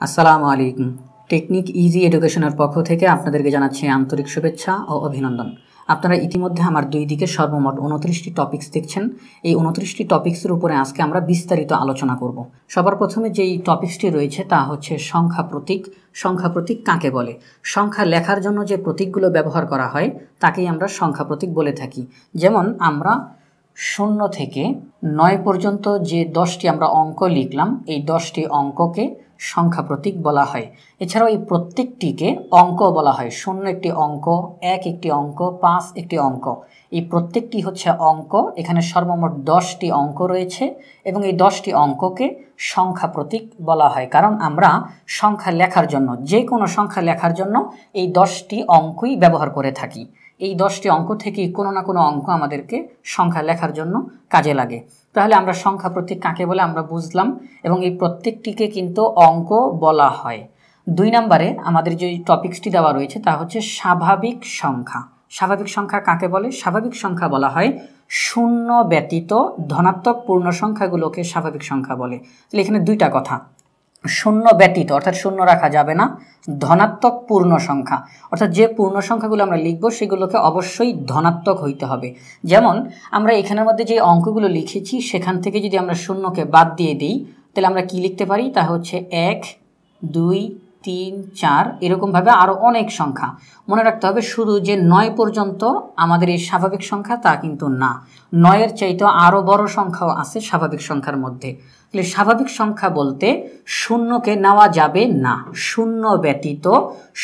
আসসালামু আলাইকুম। Technique easy এডুকেশনের পক্ষ থেকে আপনাদেরকে জানাচ্ছি আন্তরিক শুভেচ্ছা ও অভিনন্দন। আপনারা ইতিমধ্যে আমার দুই দিকে সর্বমোট 29টি টপিকস দেখছেন। এই 29টি টপিকসের উপরে আজকে আমরা বিস্তারিত আলোচনা করব। সবার প্রথমে যেই টপিকসটি রয়েছে তা হচ্ছে সংখ্যা প্রতীক। সংখ্যা প্রতীক কাকে বলে? সংখ্যা লেখার জন্য যে প্রতীকগুলো ব্যবহার করা হয় তাকেই আমরা সংখ্যা প্রতীক বলে থাকি। যেমন আমরা 0 থেকে 9 পর্যন্ত যে 10টি আমরা অঙ্ক লিখলাম, এই 10টি অঙ্ককে সংখ্যা প্রতীক বলা হয়। এছাড়াও এই প্রত্যেকটিকে অঙ্ক বলা হয়। 0 একটি অঙ্ক, 1 একটি অঙ্ক, 5 একটি অঙ্ক। এই প্রত্যেকটি হচ্ছে অঙ্ক। এখানে সর্বমোট 10টি অঙ্ক রয়েছে এবং এই 10টি অঙ্ককে সংখ্যা প্রতীক বলা হয়, কারণ আমরা সংখ্যা লেখার জন্য, যে কোনো সংখ্যা লেখার জন্য এই 10টি অঙ্কই ব্যবহার করে থাকি। এই 10টি অঙ্ক থেকেই কোনো না কোনো অঙ্ক আমাদেরকে সংখ্যা লেখার জন্য কাজে লাগে। তাহলে আমরা সংখ্যা প্রতীক কাকে বলে আমরা বুঝলাম এবং এই প্রত্যেকটিকে কিন্তু অঙ্ক বলা হয়। 2 নম্বরে আমাদের যে টপিকসটি দেওয়া রয়েছে তা হচ্ছে স্বাভাবিক সংখ্যা। স্বাভাবিক সংখ্যা কাকে বলে? স্বাভাবিক সংখ্যা বলা হয় 0 ব্যতীত ধনাত্মক পূর্ণ সংখ্যাগুলোকে স্বাভাবিক সংখ্যা বলে। তাহলে এখানে দুইটা কথা, 0 ব্যতীত অর্থাৎ 0 রাখা যাবে না, ধনাত্মক পূর্ণ সংখ্যা অর্থাৎ যে পূর্ণ সংখ্যাগুলো আমরা লিখব সেগুলোকে অবশ্যই ধনাত্মক হইতে হবে। যেমন আমরা এখানের মধ্যে যে অঙ্কগুলো লিখেছি সেখান থেকে যদি আমরা 0কে বাদ দিয়ে দিই তাহলে আমরা কি লিখতে পারি? তা হচ্ছে 1, 2, 3, 4 এরকমভাবে আরও অনেক সংখ্যা। মনে রাখতে হবে শুধু যে 9 পর্যন্ত আমাদের এই স্বাভাবিক সংখ্যা তা কিন্তু না, 9-এর চাইতে আরও বড় সংখ্যাও আছে স্বাভাবিক সংখ্যার মধ্যে। তাহলে স্বাভাবিক সংখ্যা বলতে 0কে নেওয়া যাবে না, 0 ব্যতীত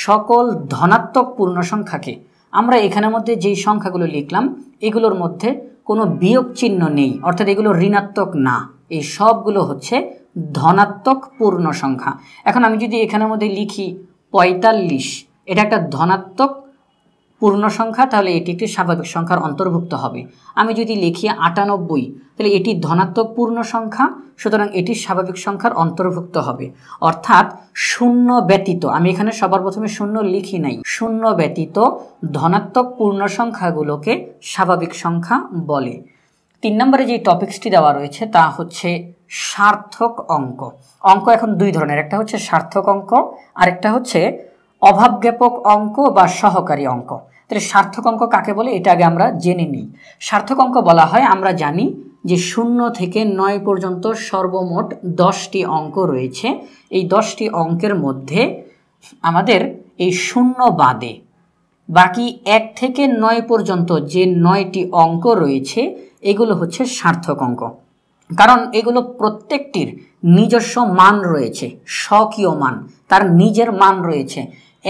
সকল ধনাত্মক পূর্ণ সংখ্যাকে। আমরা এখানের মধ্যে যেই সংখ্যাগুলো লিখলাম এগুলোর মধ্যে কোনো বিয়োগ চিহ্ন নেই, অর্থাৎ এগুলো ঋণাত্মক না, এই সবগুলো হচ্ছে ধনাত্মক পূর্ণ সংখ্যা। এখন আমি যদি এখানের মধ্যে লিখি 45, এটা একটা ধনাত্মক পূর্ণ সংখ্যা, তাহলে এটি একটি স্বাভাবিক সংখ্যার অন্তর্ভুক্ত হবে। আমি যদি লিখি 98, তাহলে এটি ধনাত্মক পূর্ণ সংখ্যা, সুতরাং এটি স্বাভাবিক সংখ্যার অন্তর্ভুক্ত হবে। অর্থাৎ 0 ব্যতীত, আমি এখানে সবার প্রথমে 0 লিখি নাই, 0 ব্যতীত ধনাত্মক পূর্ণ সংখ্যাগুলোকে স্বাভাবিক সংখ্যা বলে। 3 নম্বরে যে টপিকসটি দেওয়া রয়েছে তা হচ্ছে সার্থক অঙ্ক। অঙ্ক এখন 2 ধরনের, একটা হচ্ছে সার্থক অঙ্ক, আরেকটা হচ্ছে অভাবজ্ঞাপক অঙ্ক বা সহকারী অঙ্ক। তাহলে সার্থক অঙ্ক কাকে বলে এটা আগে আমরা জেনে নিই। সার্থক অঙ্ক বলা হয়, আমরা জানি যে 0 থেকে 9 পর্যন্ত সর্বমোট 10টি অঙ্ক রয়েছে। এই 10টি অঙ্কের মধ্যে আমাদের এই 0 বাদে বাকি 1 থেকে 9 পর্যন্ত যে 9টি অঙ্ক রয়েছে এগুলো হচ্ছে সার্থক অঙ্ক, কারণ এগুলো প্রত্যেকটির নিজস্ব মান রয়েছে, স্বকীয় মান, তার নিজের মান রয়েছে।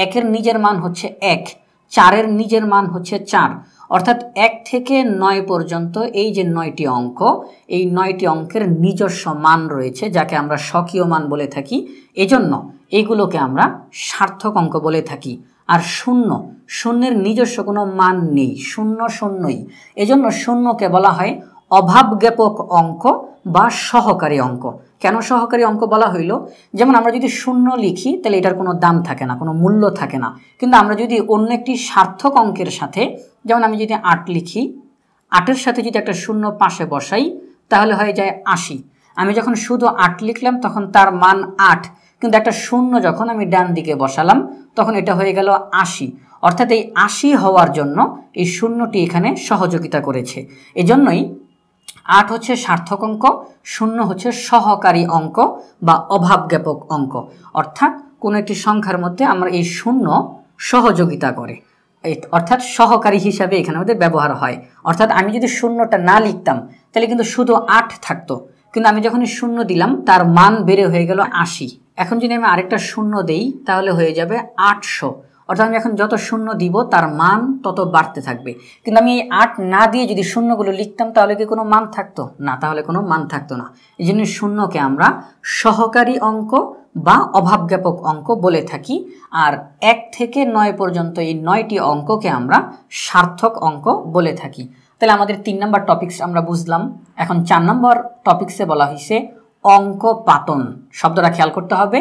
1-এর নিজের মান হচ্ছে 1, 4-এর নিজের মান হচ্ছে 4, অর্থাৎ 1 থেকে 9 পর্যন্ত এই যে 9টি অঙ্ক, এই 9টি অঙ্কের নিজস্ব মান রয়েছে যাকে আমরা স্বকীয় মান বলে থাকি। এজন্য এইগুলোকে আমরা সার্থক অঙ্ক বলে থাকি। আর 0-এর নিজস্ব কোনো মান নেই, 0 শূন্যই। এজন্য 0কে বলা হয় অভাবজ্ঞাপক অঙ্ক বা সহকারী অঙ্ক। কেন সহকারী অঙ্ক বলা হইল? যেমন আমরা যদি 0 লিখি তাহলে এটার কোনো দাম থাকে না, কোনো মূল্য থাকে না, কিন্তু আমরা যদি অন্য একটি সার্থক অঙ্কের সাথে, যেমন আমি যদি 8 লিখি, 8-এর সাথে যদি একটা 0 পাশে বসাই তাহলে হয়ে যায় 80। আমি যখন শুধু 8 লিখলাম তখন তার মান 8, কিন্তু একটা 0 যখন আমি ডান দিকে বসালাম তখন এটা হয়ে গেল 80। অর্থাৎ এই 80 হওয়ার জন্য এই 0টি এখানে সহযোগিতা করেছে। এজন্যই 8 হচ্ছে সার্থক অঙ্ক, 0 হচ্ছে সহকারী অঙ্ক বা অভাবজ্ঞাপক অঙ্ক। অর্থাৎ কোনো একটি সংখ্যার মধ্যে আমরা এই 0 সহযোগিতা করে, অর্থাৎ সহকারী হিসাবে এখানে আমাদের ব্যবহার হয়। অর্থাৎ আমি যদি 0টা না লিখতাম তাহলে কিন্তু শুধু 8 থাকতো, কিন্তু আমি যখন 0 দিলাম তার মান বেড়ে হয়ে গেল 80। এখন যদি আমি আরেকটা 0 দেই তাহলে হয়ে যাবে 800। অর্থাৎ আমি এখন যত 0 দিব তার মান তত বাড়তে থাকবে। কিন্তু আমি এই 8 না দিয়ে যদি 0গুলো লিখতাম তাহলে কি কোনো মান থাকতো না? তাহলে কোনো মান থাকতো না। এই জন্য 0কে আমরা সহকারী অঙ্ক বা অভাবজ্ঞাপক অঙ্ক বলে থাকি। আর 1 থেকে 9 পর্যন্ত এই 9টি অঙ্ককে আমরা সার্থক অঙ্ক বলে থাকি। তাহলে আমাদের 3 নম্বর টপিকস আমরা বুঝলাম। এখন 4 নম্বর টপিকসে বলা হয়েছে অঙ্ক পাতন। শব্দটা খেয়াল করতে হবে,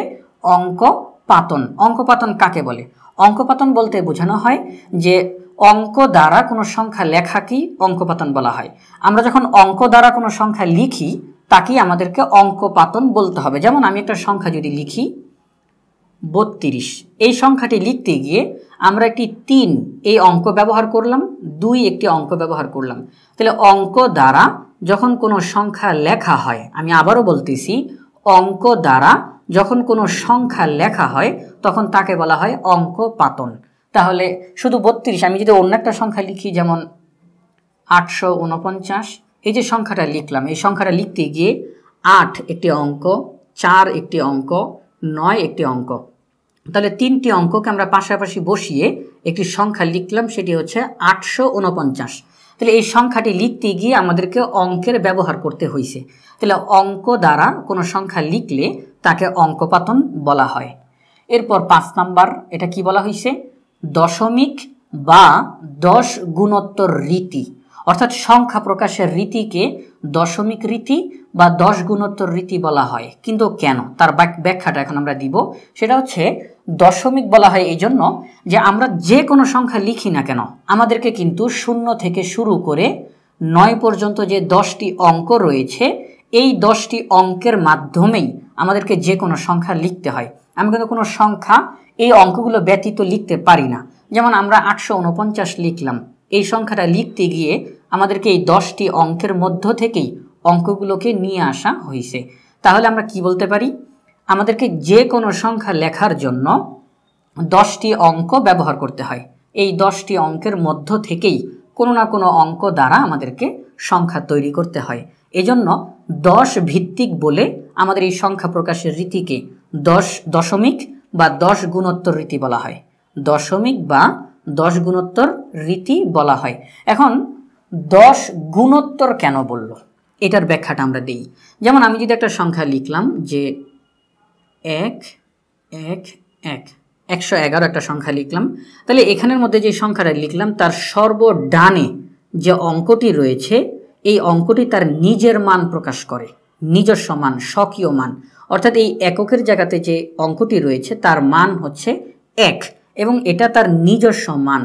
অঙ্ক পাতন। অঙ্ক পাতন কাকে বলে? অঙ্ক পাতন বলতে বোঝানো হয় যে অঙ্ক দ্বারা কোনো সংখ্যা লেখাকেই অঙ্ক পাতন বলা হয়। আমরা যখন অঙ্ক দ্বারা কোনো সংখ্যা লিখি তাকেই আমাদেরকে অঙ্ক পাতন বলতে হবে। যেমন আমি একটা সংখ্যা যদি লিখি 32। এই সংখ্যাটি লিখতে গিয়ে আমরা একটি 3 এই অঙ্ক ব্যবহার করলাম, 2 একটি অঙ্ক ব্যবহার করলাম। তাহলে অঙ্ক দ্বারা যখন কোনো সংখ্যা লেখা হয়, আমি আবারও বলতেছি, অঙ্ক দ্বারা যখন কোনো সংখ্যা লেখা হয় তখন তাকে বলা হয় অঙ্কপাতন। তাহলে শুধু 32, আমি যদি অন্য একটা সংখ্যা লিখি, যেমন 849, এই যে সংখ্যাটা লিখলাম, এই সংখ্যাটা লিখতে গিয়ে 8 একটি অঙ্ক, 4 একটি অঙ্ক, 9 একটি অঙ্ক, তাহলে 3টি অঙ্ককে আমরা পাশাপাশি বসিয়ে একটি সংখ্যা লিখলাম, সেটি হচ্ছে 849। তাহলে এই সংখ্যাটি লিখতে গিয়ে আমাদেরকে অঙ্কের ব্যবহার করতে হয়েছে। তাহলে অঙ্ক দ্বারা কোনো সংখ্যা লিখলে তাকে অঙ্কপাতন বলা হয়। এরপর 5 নাম্বার, এটা কি বলা হয়েছে? দশমিক বা 10 গুণোত্তর রীতি, অর্থাৎ সংখ্যা প্রকাশের রীতিকে দশমিক রীতি বা 10 গুণোত্তর রীতি বলা হয়। কিন্তু কেন, তার ব্যাখ্যাটা এখন আমরা দিব। সেটা হচ্ছে, দশমিক বলা হয় এই জন্য যে আমরা যে কোনো সংখ্যা লিখি না কেন, আমাদেরকে কিন্তু 0 থেকে শুরু করে 9 পর্যন্ত যে 10টি অঙ্ক রয়েছে, এই 10টি অঙ্কের মাধ্যমেই আমাদেরকে যে কোনো সংখ্যা লিখতে হয়। আমি কিন্তু কোনো সংখ্যা এই অঙ্কগুলো ব্যতীত লিখতে পারি না। যেমন আমরা 849 লিখলাম, এই সংখ্যাটা লিখতে গিয়ে আমাদেরকে এই 10টি অঙ্কের মধ্য থেকেই অঙ্কগুলোকে নিয়ে আসা হয়েছে। তাহলে আমরা কি বলতে পারি? আমাদেরকে যে কোনো সংখ্যা লেখার জন্য 10টি অঙ্ক ব্যবহার করতে হয়। এই 10টি অঙ্কের মধ্য থেকেই কোনো না কোনো অঙ্ক দ্বারা আমাদেরকে সংখ্যা তৈরি করতে হয়। এজন্য 10 ভিত্তিক বলে আমাদের এই সংখ্যা প্রকাশের রীতিকে দশমিক বা 10 গুণোত্তর রীতি বলা হয়। দশমিক বা 10 গুণোত্তর রীতি বলা হয়। এখন 10 গুণোত্তর কেন বলল, এটার ব্যাখ্যাটা আমরা দিই। যেমন আমি যদি একটা সংখ্যা লিখলাম যে 111 একটা সংখ্যা লিখলাম, তাহলে এখানের মধ্যে যে সংখ্যাটা লিখলাম তার সর্বডানে যে অঙ্কটি রয়েছে, এই অঙ্কটি তার নিজের মান প্রকাশ করে, নিজস্ব মান, স্বকীয় মান। অর্থাৎ এই এককের জায়গাতে যে অঙ্কটি রয়েছে তার মান হচ্ছে 1 এবং এটা তার নিজস্ব মান।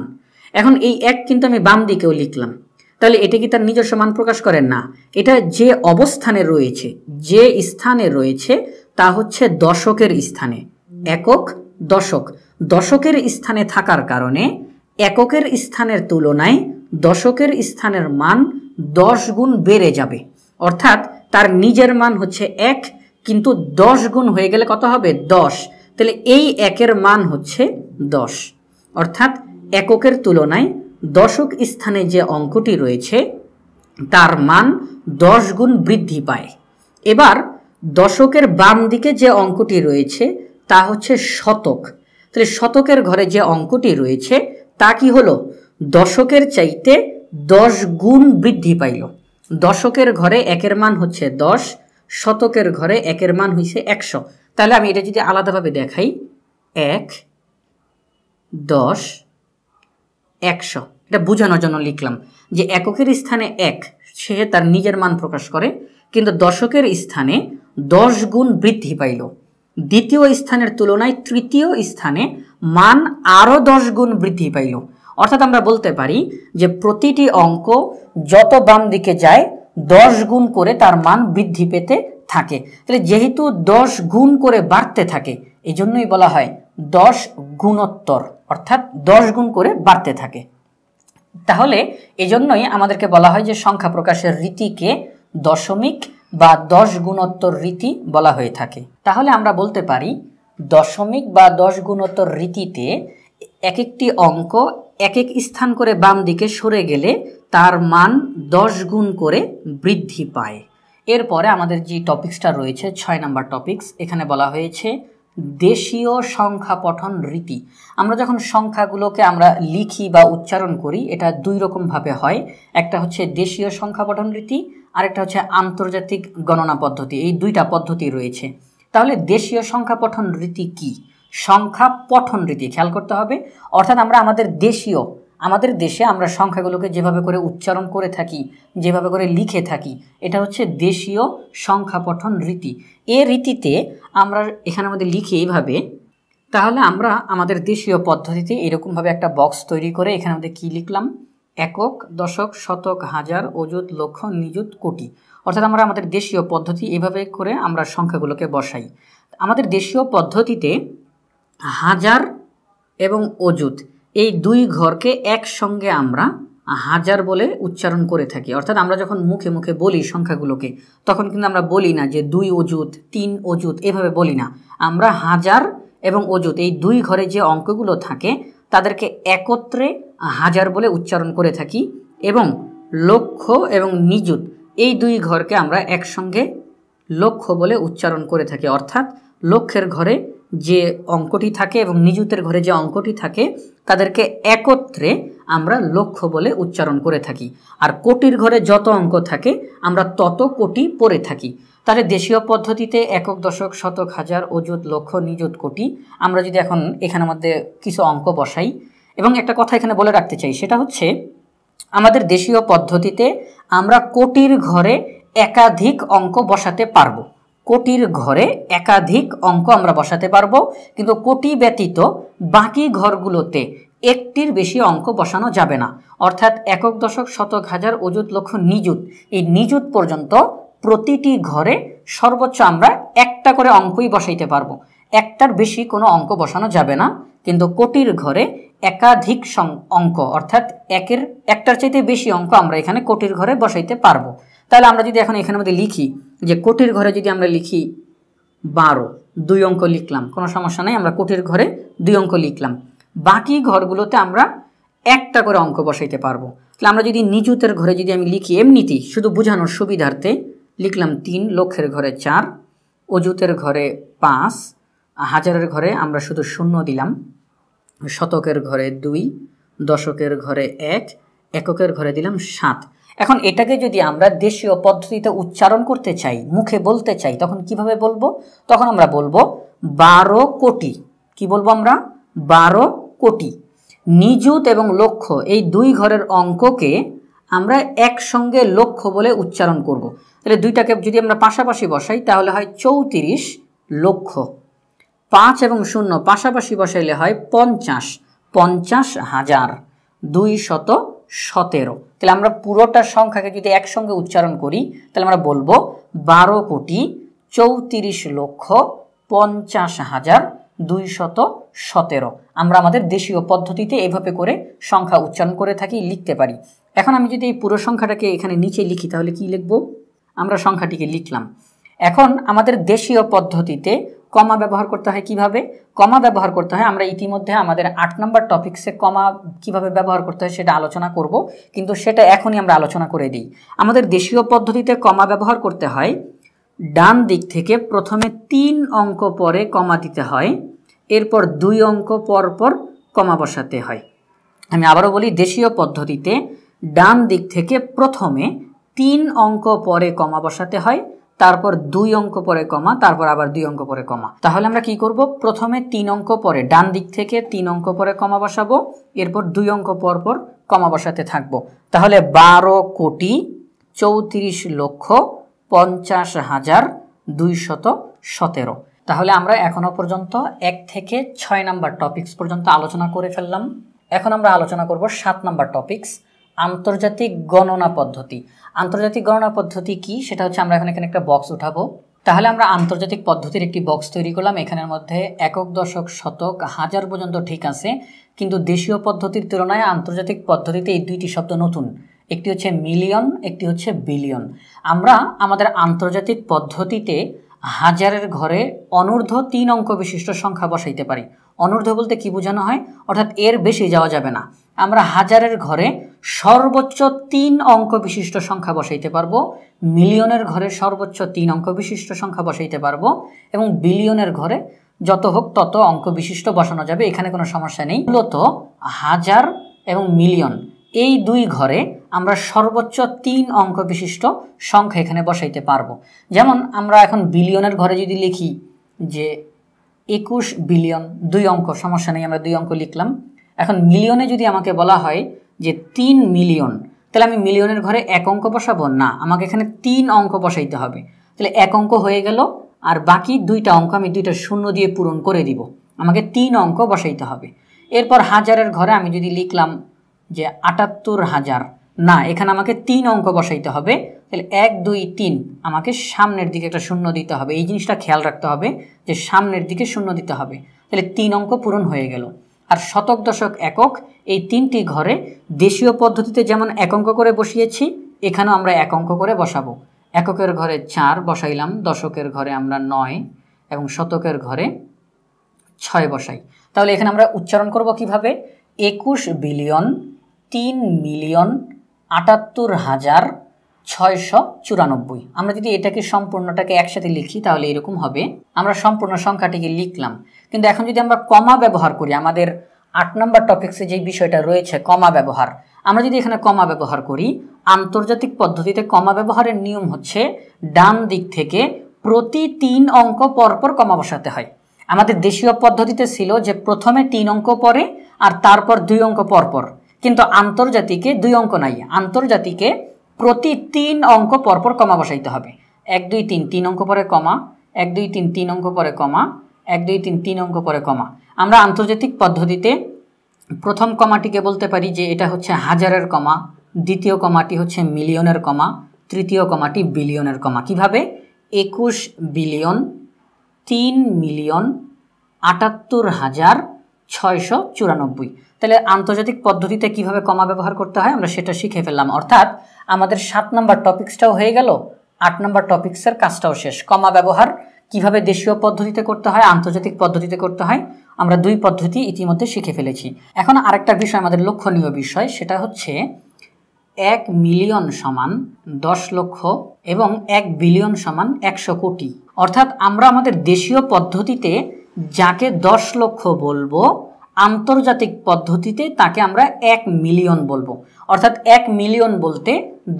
এখন এই 1 কিন্তু আমি বাম দিকেও লিখলাম, তাহলে এটা কি তার নিজস্ব মান প্রকাশ করে? না, এটা যে অবস্থানে রয়েছে, যে স্থানে রয়েছে তা হচ্ছে দশকের স্থানে। একক, দশক, দশকের স্থানে থাকার কারণে এককের স্থানের তুলনায় দশকের স্থানের মান 10 গুণ বেড়ে যাবে। অর্থাৎ তার নিজের মান হচ্ছে 1, কিন্তু 10 গুণ হয়ে গেলে কত হবে? 10। তাহলে এই 1-এর মান হচ্ছে 10। অর্থাৎ এককের তুলনায় দশক স্থানে যে অঙ্কটি রয়েছে তার মান 10 গুণ বৃদ্ধি পায়। এবার দশকের বাম দিকে যে অঙ্কটি রয়েছে তা হচ্ছে শতক। তাহলে শতকের ঘরে যে অঙ্কটি রয়েছে তা কি হলো? দশকের চাইতে 10 গুণ বৃদ্ধি পাইল। দশকের ঘরে 1-এর মান হচ্ছে 10, শতকের ঘরে 1-এর মান হয়েছে 100। তাহলে আমি এটা যদি আলাদাভাবে দেখাই, 1, 10, 100, এটা বোঝানোর জন্য লিখলাম যে এককের স্থানে 1 সে তার নিজের মান প্রকাশ করে, কিন্তু দশকের স্থানে 10 গুণ বৃদ্ধি পাইল। দ্বিতীয় স্থানের তুলনায় তৃতীয় স্থানে মান আরও 10 গুণ বৃদ্ধি পাইল। অর্থাৎ আমরা বলতে পারি যে প্রতিটি অঙ্ক যত বাম দিকে যায় 10 গুণ করে তার মান বৃদ্ধি পেতে থাকে। তাহলে যেহেতু 10 গুণ করে বাড়তে থাকে, এই জন্যই বলা হয় 10 গুণোত্তর, অর্থাৎ 10 গুণ করে বাড়তে থাকে। তাহলে এজন্যই আমাদেরকে বলা হয় যে সংখ্যা প্রকাশের রীতিকে দশমিক বা 10 গুণোত্তর রীতি বলা হয়ে থাকে। তাহলে আমরা বলতে পারি দশমিক বা 10 গুণোত্তর রীতিতে এক একটি অঙ্ক এক এক স্থান করে বাম দিকে সরে গেলে তার মান 10 গুণ করে বৃদ্ধি পায়। এরপরে আমাদের যে টপিক্সটা রয়েছে 6 নাম্বার টপিক্স, এখানে বলা হয়েছে দেশীয় সংখ্যা পঠন রীতি। আমরা যখন সংখ্যাগুলোকে আমরা লিখি বা উচ্চারণ করি, এটা 2 রকমভাবে হয়। একটা হচ্ছে দেশীয় সংখ্যা পঠন রীতি, আরেকটা হচ্ছে আন্তর্জাতিক গণনা পদ্ধতি। এই 2টা পদ্ধতি রয়েছে। তাহলে দেশীয় সংখ্যা পঠন রীতি কি? সংখ্যা পঠন রীতি খেয়াল করতে হবে। অর্থাৎ আমরা আমাদের দেশে আমরা সংখ্যাগুলোকে যেভাবে করে উচ্চারণ করে থাকি, যেভাবে করে লিখে থাকি, এটা হচ্ছে দেশীয় সংখ্যা পঠন রীতি। এই রীতিতে আমরা এখানে আমাদের লিখি এইভাবে। তাহলে আমরা আমাদের দেশীয় পদ্ধতিতে এরকমভাবে একটা বক্স তৈরি করে এখানে আমাদের কি লিখলাম? একক, দশক, শতক, হাজার, অযুত, লক্ষ, নিযুত, কোটি। অর্থাৎ আমরা আমাদের দেশীয় পদ্ধতি এভাবে করে আমরা সংখ্যাগুলোকে বসাই। আমাদের দেশীয় পদ্ধতিতে হাজার এবং অযুত এই দুই ঘরকে একসঙ্গে আমরা হাজার বলে উচ্চারণ করে থাকি। অর্থাৎ আমরা যখন মুখে মুখে বলি সংখ্যাগুলোকে, তখন কিন্তু আমরা বলি না যে 2 অযুত 3 অযুত, এভাবে বলি না। আমরা হাজার এবং অযুত এই দুই ঘরে যে অঙ্কগুলো থাকে তাদেরকে একত্রে হাজার বলে উচ্চারণ করে থাকি, এবং লক্ষ এবং নিযুত এই দুই ঘরকে আমরা একসঙ্গে লক্ষ বলে উচ্চারণ করে থাকি। অর্থাৎ লক্ষের ঘরে যে অঙ্কটি থাকে এবং নিযুতের ঘরে যে অঙ্কটি থাকে তাদেরকে একত্রে আমরা লক্ষ বলে উচ্চারণ করে থাকি। আর কোটির ঘরে যত অঙ্ক থাকে আমরা তত কোটি পড়ে থাকি। তাহলে দেশীয় পদ্ধতিতে একক, দশক, শতক, হাজার, অযুত, লক্ষ, নিযুত, কোটি, আমরা যদি এখন এখানের মধ্যে কিছু অঙ্ক বসাই, এবং একটা কথা এখানে বলে রাখতে চাই, সেটা হচ্ছে আমাদের দেশীয় পদ্ধতিতে আমরা কোটির ঘরে একাধিক অঙ্ক বসাতে পারবো। কোটির ঘরে একাধিক অঙ্ক আমরা বসাতে পারবো, কিন্তু কোটি ব্যতীত বাকি ঘরগুলোতে একটির বেশি অঙ্ক বসানো যাবে না। অর্থাৎ একক, দশক, শতক, হাজার, অযুত, লক্ষ, নিযুত, এই নিযুত পর্যন্ত প্রতিটি ঘরে সর্বোচ্চ আমরা একটা করে অঙ্কই বসাইতে পারবো, একটার বেশি কোনো অঙ্ক বসানো যাবে না। কিন্তু কোটির ঘরে একাধিক অঙ্ক, অর্থাৎ একটার চাইতে বেশি অঙ্ক আমরা এখানে কোটির ঘরে বসাইতে পারবো। তাহলে আমরা যদি এখন এখানের মধ্যে লিখি যে কোটির ঘরে যদি আমরা লিখি 12, 2 অঙ্ক লিখলাম, কোনো সমস্যা নেই, আমরা কোটির ঘরে 2 অঙ্ক লিখলাম। বাকি ঘরগুলোতে আমরা একটা করে অঙ্ক বসাইতে পারবো। তাহলে আমরা যদি নিযুতের ঘরে যদি আমি লিখি, এমনিতেই শুধু বোঝানোর সুবিধার্থে লিখলাম 3, লক্ষের ঘরে 4, অযুতের ঘরে 5, হাজারের ঘরে আমরা শুধু 0 দিলাম, শতকের ঘরে 2, দশকের ঘরে 1, এককের ঘরে দিলাম 7। এখন এটাকে যদি আমরা দেশীয় পদ্ধতিতে উচ্চারণ করতে চাই, মুখে বলতে চাই, তখন কিভাবে বলবো? তখন আমরা বলবো 12 কোটি। কি বলবো আমরা? 12 কোটি। নিযুত এবং লক্ষ এই দুই ঘরের অঙ্ককে আমরা একসঙ্গে লক্ষ বলে উচ্চারণ করব। তাহলে দুইটাকে যদি আমরা পাশাপাশি বসাই তাহলে হয় 34 লক্ষ। 5 এবং 0 পাশাপাশি বসাইলে হয় 50, 50,000, 217। তাহলে আমরা পুরোটা সংখ্যাকে যদি একসঙ্গে উচ্চারণ করি তাহলে আমরা বলবো 12 কোটি 34 লক্ষ 50,000, 217। আমরা আমাদের দেশীয় পদ্ধতিতে এভাবে করে সংখ্যা উচ্চারণ করে থাকি, লিখতে পারি। এখন আমি যদি এই পুরো সংখ্যাটাকে এখানে নিচে লিখি তাহলে কি লিখব? আমরা সংখ্যাটিকে লিখলাম। এখন আমাদের দেশীয় পদ্ধতিতে কমা ব্যবহার করতে হয় কিভাবে? কমা ব্যবহার করতে হয়, আমরা ইতিমধ্যে আমাদের 8 নম্বর টপিক্সে কমা কিভাবে ব্যবহার করতে হয় সেটা আলোচনা করব, কিন্তু সেটা এখনই আমরা আলোচনা করে দিই। আমাদের দেশীয় পদ্ধতিতে কমা ব্যবহার করতে হয়, ডান দিক থেকে প্রথমে 3 অঙ্ক পরে কমা দিতে হয়, এরপর 2 অঙ্ক পর পর কমা বসাতে হয়। আমি আবারও বলি, দেশীয় পদ্ধতিতে ডান দিক থেকে প্রথমে 3 অঙ্ক পরে কমা বসাতে হয়, তারপর 2 অঙ্ক পরে কমা, তারপর আবার 2 অঙ্ক পরে কমা। তাহলে আমরা কি করব? প্রথমে 3 অঙ্ক পরে ডান দিক থেকে 3 অঙ্ক পরে কমা বসাবো, এরপর 2 অঙ্ক পর পর কমা বসাতে থাকবো। তাহলে 12 কোটি 34 লক্ষ 50,000, 217। তাহলে আমরা এখনো পর্যন্ত 1 থেকে 6 নাম্বার টপিকস পর্যন্ত আলোচনা করে ফেললাম। এখন আমরা আলোচনা করব 7 নাম্বার টপিকস, আন্তর্জাতিক গণনা পদ্ধতি। আন্তর্জাতিক গণনা পদ্ধতি কি সেটা হচ্ছে, আমরা এখন এখানে একটা বক্স উঠাবো। তাহলে আমরা আন্তর্জাতিক পদ্ধতির একটি বক্স তৈরি করলাম। এখানের মধ্যে একক, দশক, শতক, হাজার পর্যন্ত ঠিক আছে, কিন্তু দেশীয় পদ্ধতির তুলনায় আন্তর্জাতিক পদ্ধতিতে এই দুইটি শব্দ নতুন। একটি হচ্ছে মিলিয়ন, একটি হচ্ছে বিলিয়ন। আমরা আমাদের আন্তর্জাতিক পদ্ধতিতে হাজারের ঘরে অনূর্ধ্ব 3 অঙ্ক বিশিষ্ট সংখ্যা বসাইতে পারি। অনূর্ধ্ব বলতে কি বোঝানো হয়? অর্থাৎ এর বেশি যাওয়া যাবে না। আমরা হাজারের ঘরে সর্বোচ্চ 3 অঙ্ক বিশিষ্ট সংখ্যা বসাইতে পারবো, মিলিয়নের ঘরে সর্বোচ্চ 3 অঙ্ক বিশিষ্ট সংখ্যা বসাইতে পারবো, এবং বিলিয়নের ঘরে যত হোক তত অঙ্ক বিশিষ্ট বসানো যাবে, এখানে কোনো সমস্যা নেই। মূলত হাজার এবং মিলিয়ন এই দুই ঘরে আমরা সর্বোচ্চ 3 অঙ্ক বিশিষ্ট সংখ্যা এখানে বসাইতে পারবো। যেমন আমরা এখন বিলিয়নের ঘরে যদি লিখি যে 21 বিলিয়ন, 2 অঙ্ক, সমস্যা নেই, আমরা 2 অঙ্ক লিখলাম। এখন মিলিয়নে যদি আমাকে বলা হয় যে 3 মিলিয়ন, তাহলে আমি মিলিয়নের ঘরে 1 অঙ্ক বসাবো না, আমাকে এখানে 3 অঙ্ক বসাইতে হবে। তাহলে 1 অঙ্ক হয়ে গেল, আর বাকি 2টা অঙ্ক আমি 2টা শূন্য দিয়ে পূরণ করে দিব, আমাকে 3 অঙ্ক বসাইতে হবে। এরপর হাজারের ঘরে আমি যদি লিখলাম যে 78,000, না, এখানে আমাকে 3 অঙ্ক বসাইতে হবে। তাহলে 1 2 3 আমাকে সামনের দিকে একটা শূন্য দিতে হবে। এই জিনিসটা খেয়াল রাখতে হবে যে সামনের দিকে শূন্য দিতে হবে। তাহলে 3 অঙ্ক পূরণ হয়ে গেল। আর শতক, দশক, একক এই 3টি ঘরে দেশীয় পদ্ধতিতে যেমন 1 অঙ্ক করে বসিয়েছি, এখানেও আমরা 1 অঙ্ক করে বসাবো। এককের ঘরে 4 বসাইলাম, দশকের ঘরে আমরা 9 এবং শতকের ঘরে 6 বসাই। তাহলে এখানে আমরা উচ্চারণ করব কিভাবে? 21,03,78,694। আমরা যদি এটাকে সম্পূর্ণটাকে একসাথে লিখি তাহলে এরকম হবে। আমরা সম্পূর্ণ সংখ্যাটিকে লিখলাম, কিন্তু এখন যদি আমরা কমা ব্যবহার করি, আমাদের 8 নম্বর টপিক্সে যে বিষয়টা রয়েছে কমা ব্যবহার, আমরা যদি এখানে কমা ব্যবহার করি, আন্তর্জাতিক পদ্ধতিতে কমা ব্যবহারের নিয়ম হচ্ছে ডান দিক থেকে প্রতি 3 অঙ্ক পরপর কমা বসাতে হয়। আমাদের দেশীয় পদ্ধতিতে ছিল যে প্রথমে 3 অঙ্ক পরে আর তারপর 2 অঙ্ক পরপর, কিন্তু আন্তর্জাতিকে 2 অঙ্ক নাই। আন্তর্জাতিকে প্রতি 3 অঙ্ক পরপর কমা বসাইতে হবে। 1 2 3 3 অঙ্ক পরে কমা, 1 2 3 3 অঙ্ক পরে কমা, 1 2 3 3 অঙ্ক পরে কমা। আমরা আন্তর্জাতিক পদ্ধতিতে প্রথম কমাটিকে বলতে পারি যে এটা হচ্ছে হাজারের কমা, দ্বিতীয় কমাটি হচ্ছে মিলিয়নের কমা, তৃতীয় কমাটি বিলিয়নের কমা। কিভাবে? 21,03,78,694। তাহলে আন্তর্জাতিক পদ্ধতিতে কিভাবে কমা ব্যবহার করতে হয় আমরা সেটা শিখে ফেললাম। অর্থাৎ আমাদের 7 নম্বর টপিক্সটাও হয়ে গেল, 8 নম্বর টপিক্সের কাজটাও শেষ। কমা ব্যবহার কিভাবে দেশীয় পদ্ধতিতে করতে হয়, আন্তর্জাতিক পদ্ধতিতে করতে হয়, আমরা 2 পদ্ধতি ইতিমধ্যে শিখে ফেলেছি। এখন আরেকটা বিষয় আমাদের লক্ষণীয় বিষয়, সেটা হচ্ছে 1 মিলিয়ন সমান 10 লক্ষ এবং 1 বিলিয়ন সমান 100 কোটি। অর্থাৎ আমরা আমাদের দেশীয় পদ্ধতিতে যাকে 10 লক্ষ বলবো, আন্তর্জাতিক পদ্ধতিতে তাকে আমরা 1 মিলিয়ন বলবো। অর্থাৎ 1 মিলিয়ন বলতে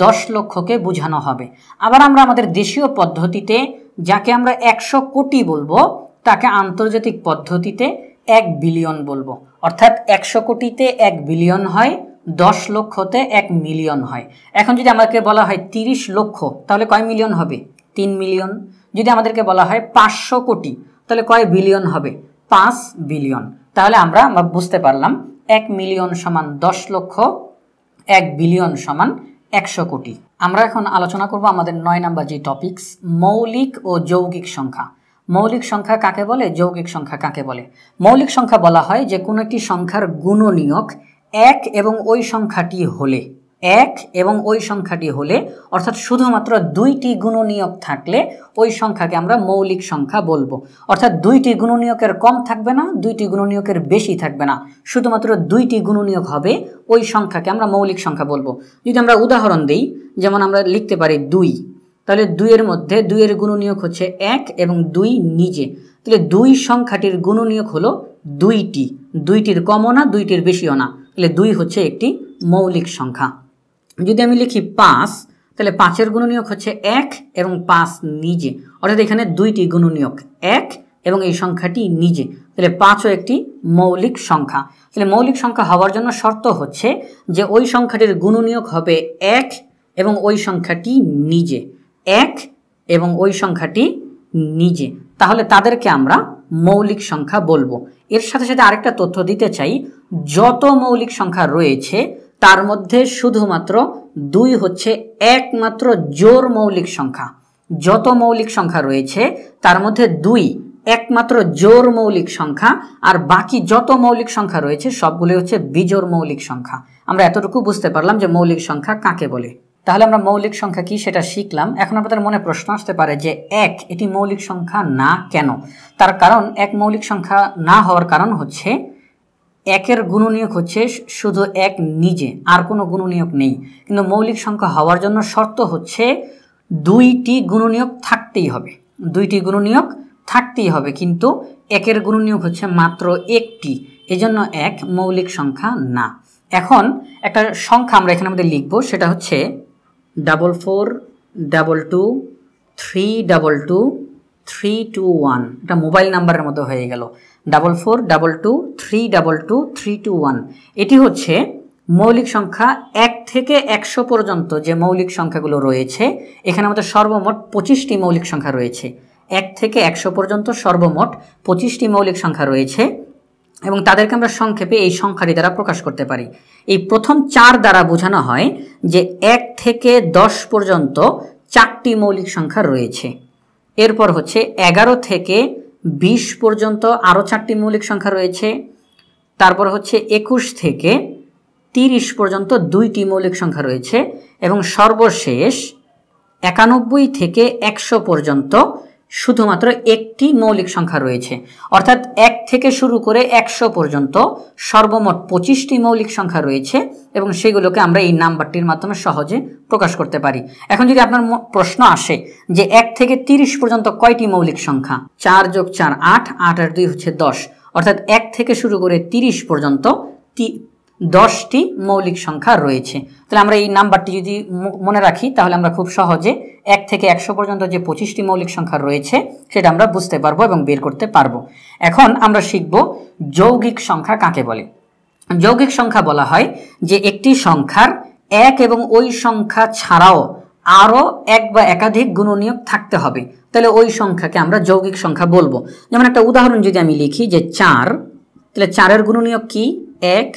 10 লক্ষকে বোঝানো হবে। আবার আমরা আমাদের দেশীয় পদ্ধতিতে যাকে আমরা 100 কোটি বলবো, তাকে আন্তর্জাতিক পদ্ধতিতে 1 বিলিয়ন বলবো। অর্থাৎ 100 কোটিতে 1 বিলিয়ন হয়, 10 লক্ষতে 1 মিলিয়ন হয়। এখন যদি আমাকে বলা হয় 30 লক্ষ, তাহলে কয় মিলিয়ন হবে? 3 মিলিয়ন। যদি আমাদেরকে বলা হয় 500 কোটি, তাহলে কয় বিলিয়ন হবে? 5 বিলিয়ন। তাহলে আমরা বুঝতে পারলাম 1 মিলিয়ন সমান 10 লক্ষ, 1 বিলিয়ন সমান 100 কোটি। আমরা এখন আলোচনা করব আমাদের 9 নাম্বার যে টপিকস, মৌলিক ও যৌগিক সংখ্যা। মৌলিক সংখ্যা কাকে বলে, যৌগিক সংখ্যা কাকে বলে? মৌলিক সংখ্যা বলা হয় যে কোনো একটি সংখ্যার গুণনীয়ক 1 এবং ওই সংখ্যাটি হলে, 1 এবং ওই সংখ্যাটি হলে, অর্থাৎ শুধুমাত্র 2টি গুণনীয়ক থাকলে ওই সংখ্যাকে আমরা মৌলিক সংখ্যা বলবো। অর্থাৎ 2টি গুণনীয়কের কম থাকবে না, 2টি গুণনীয়কের বেশি থাকবে না, শুধুমাত্র 2টি গুণনীয়ক হবে, ওই সংখ্যাকে আমরা মৌলিক সংখ্যা বলবো। যদি আমরা উদাহরণ দিই, যেমন আমরা লিখতে পারি 2, তাহলে 2 এর মধ্যে 2 এর গুণনীয়ক হচ্ছে 1 এবং 2 নিজে, তাহলে 2 সংখ্যাটির গুণনীয়ক হলো 2টি, 2টির কমও না 2টির বেশিও না, তাহলে 2 হচ্ছে একটি মৌলিক সংখ্যা। যদি আমি লিখি 5, তাহলে 5 এর গুণনীয়ক হচ্ছে 1 এবং 5 নিজে, অর্থাৎ এখানে 2টি গুণনীয়ক 1 এবং এই সংখ্যাটি নিজে, তাহলে 5ও একটি মৌলিক সংখ্যা। তাহলে মৌলিক সংখ্যা হওয়ার জন্য শর্ত হচ্ছে যে ওই সংখ্যাটির গুণনীয়ক হবে 1 এবং ওই সংখ্যাটি নিজে, 1 এবং ওই সংখ্যাটি নিজে, তাহলে তাদেরকে আমরা মৌলিক সংখ্যা বলবো। এর সাথে সাথে আরেকটা তথ্য দিতে চাই, যত মৌলিক সংখ্যা রয়েছে তার মধ্যে শুধুমাত্র 2 হচ্ছে একমাত্র জোড় মৌলিক সংখ্যা। যত মৌলিক সংখ্যা রয়েছে তার মধ্যে 2 একমাত্র জোড় মৌলিক সংখ্যা, আর বাকি যত মৌলিক সংখ্যা রয়েছে সবগুলো হচ্ছে বিজোড় মৌলিক সংখ্যা। আমরা এতটুকু বুঝতে পারলাম যে মৌলিক সংখ্যা কাকে বলে। তাহলে আমরা মৌলিক সংখ্যা কি সেটা শিখলাম। এখন আপনাদের মনে প্রশ্ন আসতে পারে যে 1 এটি মৌলিক সংখ্যা না কেন? তার কারণ 1 মৌলিক সংখ্যা না হওয়ার কারণ হচ্ছে 1 এর গুণনীয়ক হচ্ছে শুধু 1 নিজে, আর কোনো গুণনীয়ক নেই। কিন্তু মৌলিক সংখ্যা হওয়ার জন্য শর্ত হচ্ছে 2টি গুণনীয়ক থাকতেই হবে, 2টি গুণনীয়ক থাকতেই হবে, কিন্তু 1 এর গুণনীয়ক হচ্ছে মাত্র 1টি, এজন্য 1 মৌলিক সংখ্যা না। এখন একটা সংখ্যা আমরা এখানে আমাদের লিখব, সেটা হচ্ছে 442223223221। এটা মোবাইল নাম্বারের মতো হয়ে গেল, 442223223221। এটি হচ্ছে মৌলিক সংখ্যা 1 থেকে 100 পর্যন্ত যে মৌলিক সংখ্যাগুলো রয়েছে। এখানে আমাদের সর্বমোট 25টি মৌলিক সংখ্যা রয়েছে। 1 থেকে 100 পর্যন্ত সর্বমোট 25টি মৌলিক সংখ্যা রয়েছে এবং তাদেরকে আমরা সংক্ষেপে এই সংখ্যাটি দ্বারা প্রকাশ করতে পারি। এই প্রথম 4 দ্বারা বোঝানো হয় যে 1 থেকে 10 পর্যন্ত 4টি মৌলিক সংখ্যা রয়েছে। এরপর হচ্ছে 11 থেকে 20 পর্যন্ত আরও 4টি মৌলিক সংখ্যা রয়েছে। তারপর হচ্ছে 21 থেকে 30 পর্যন্ত 2টি মৌলিক সংখ্যা রয়েছে এবং সর্বশেষ 91 থেকে 100 পর্যন্ত শুধুমাত্র একটি মৌলিক সংখ্যা রয়েছে। অর্থাৎ 1 থেকে শুরু করে 100 পর্যন্ত সর্বমোট 25টি মৌলিক সংখ্যা রয়েছে এবং সেগুলোকে আমরা এই নাম্বারটির মাধ্যমে সহজে প্রকাশ করতে পারি। এখন যদি আপনার প্রশ্ন আসে যে 1 থেকে 30 পর্যন্ত কয়টি মৌলিক সংখ্যা, 4 + 4 8, 8 আর 2 হচ্ছে 10, অর্থাৎ 1 থেকে শুরু করে 30 পর্যন্ত 10টি মৌলিক সংখ্যা রয়েছে। তাহলে আমরা এই নাম্বারটি যদি মনে রাখি তাহলে আমরা খুব সহজে 1 থেকে 100 পর্যন্ত যে 25টি মৌলিক সংখ্যা রয়েছে সেটা আমরা বুঝতে পারবো এবং বের করতে পারবো। এখন আমরা শিখব যৌগিক সংখ্যা কাকে বলে। যৌগিক সংখ্যা বলা হয় যে একটি সংখ্যার এক এবং ওই সংখ্যা ছাড়াও আরও এক বা একাধিক গুণনীয়ক থাকতে হবে, তাহলে ওই সংখ্যাকে আমরা যৌগিক সংখ্যা বলবো। যেমন একটা উদাহরণ যদি আমি লিখি যে 4, তাহলে 4-এর গুণনীয়ক কি? 1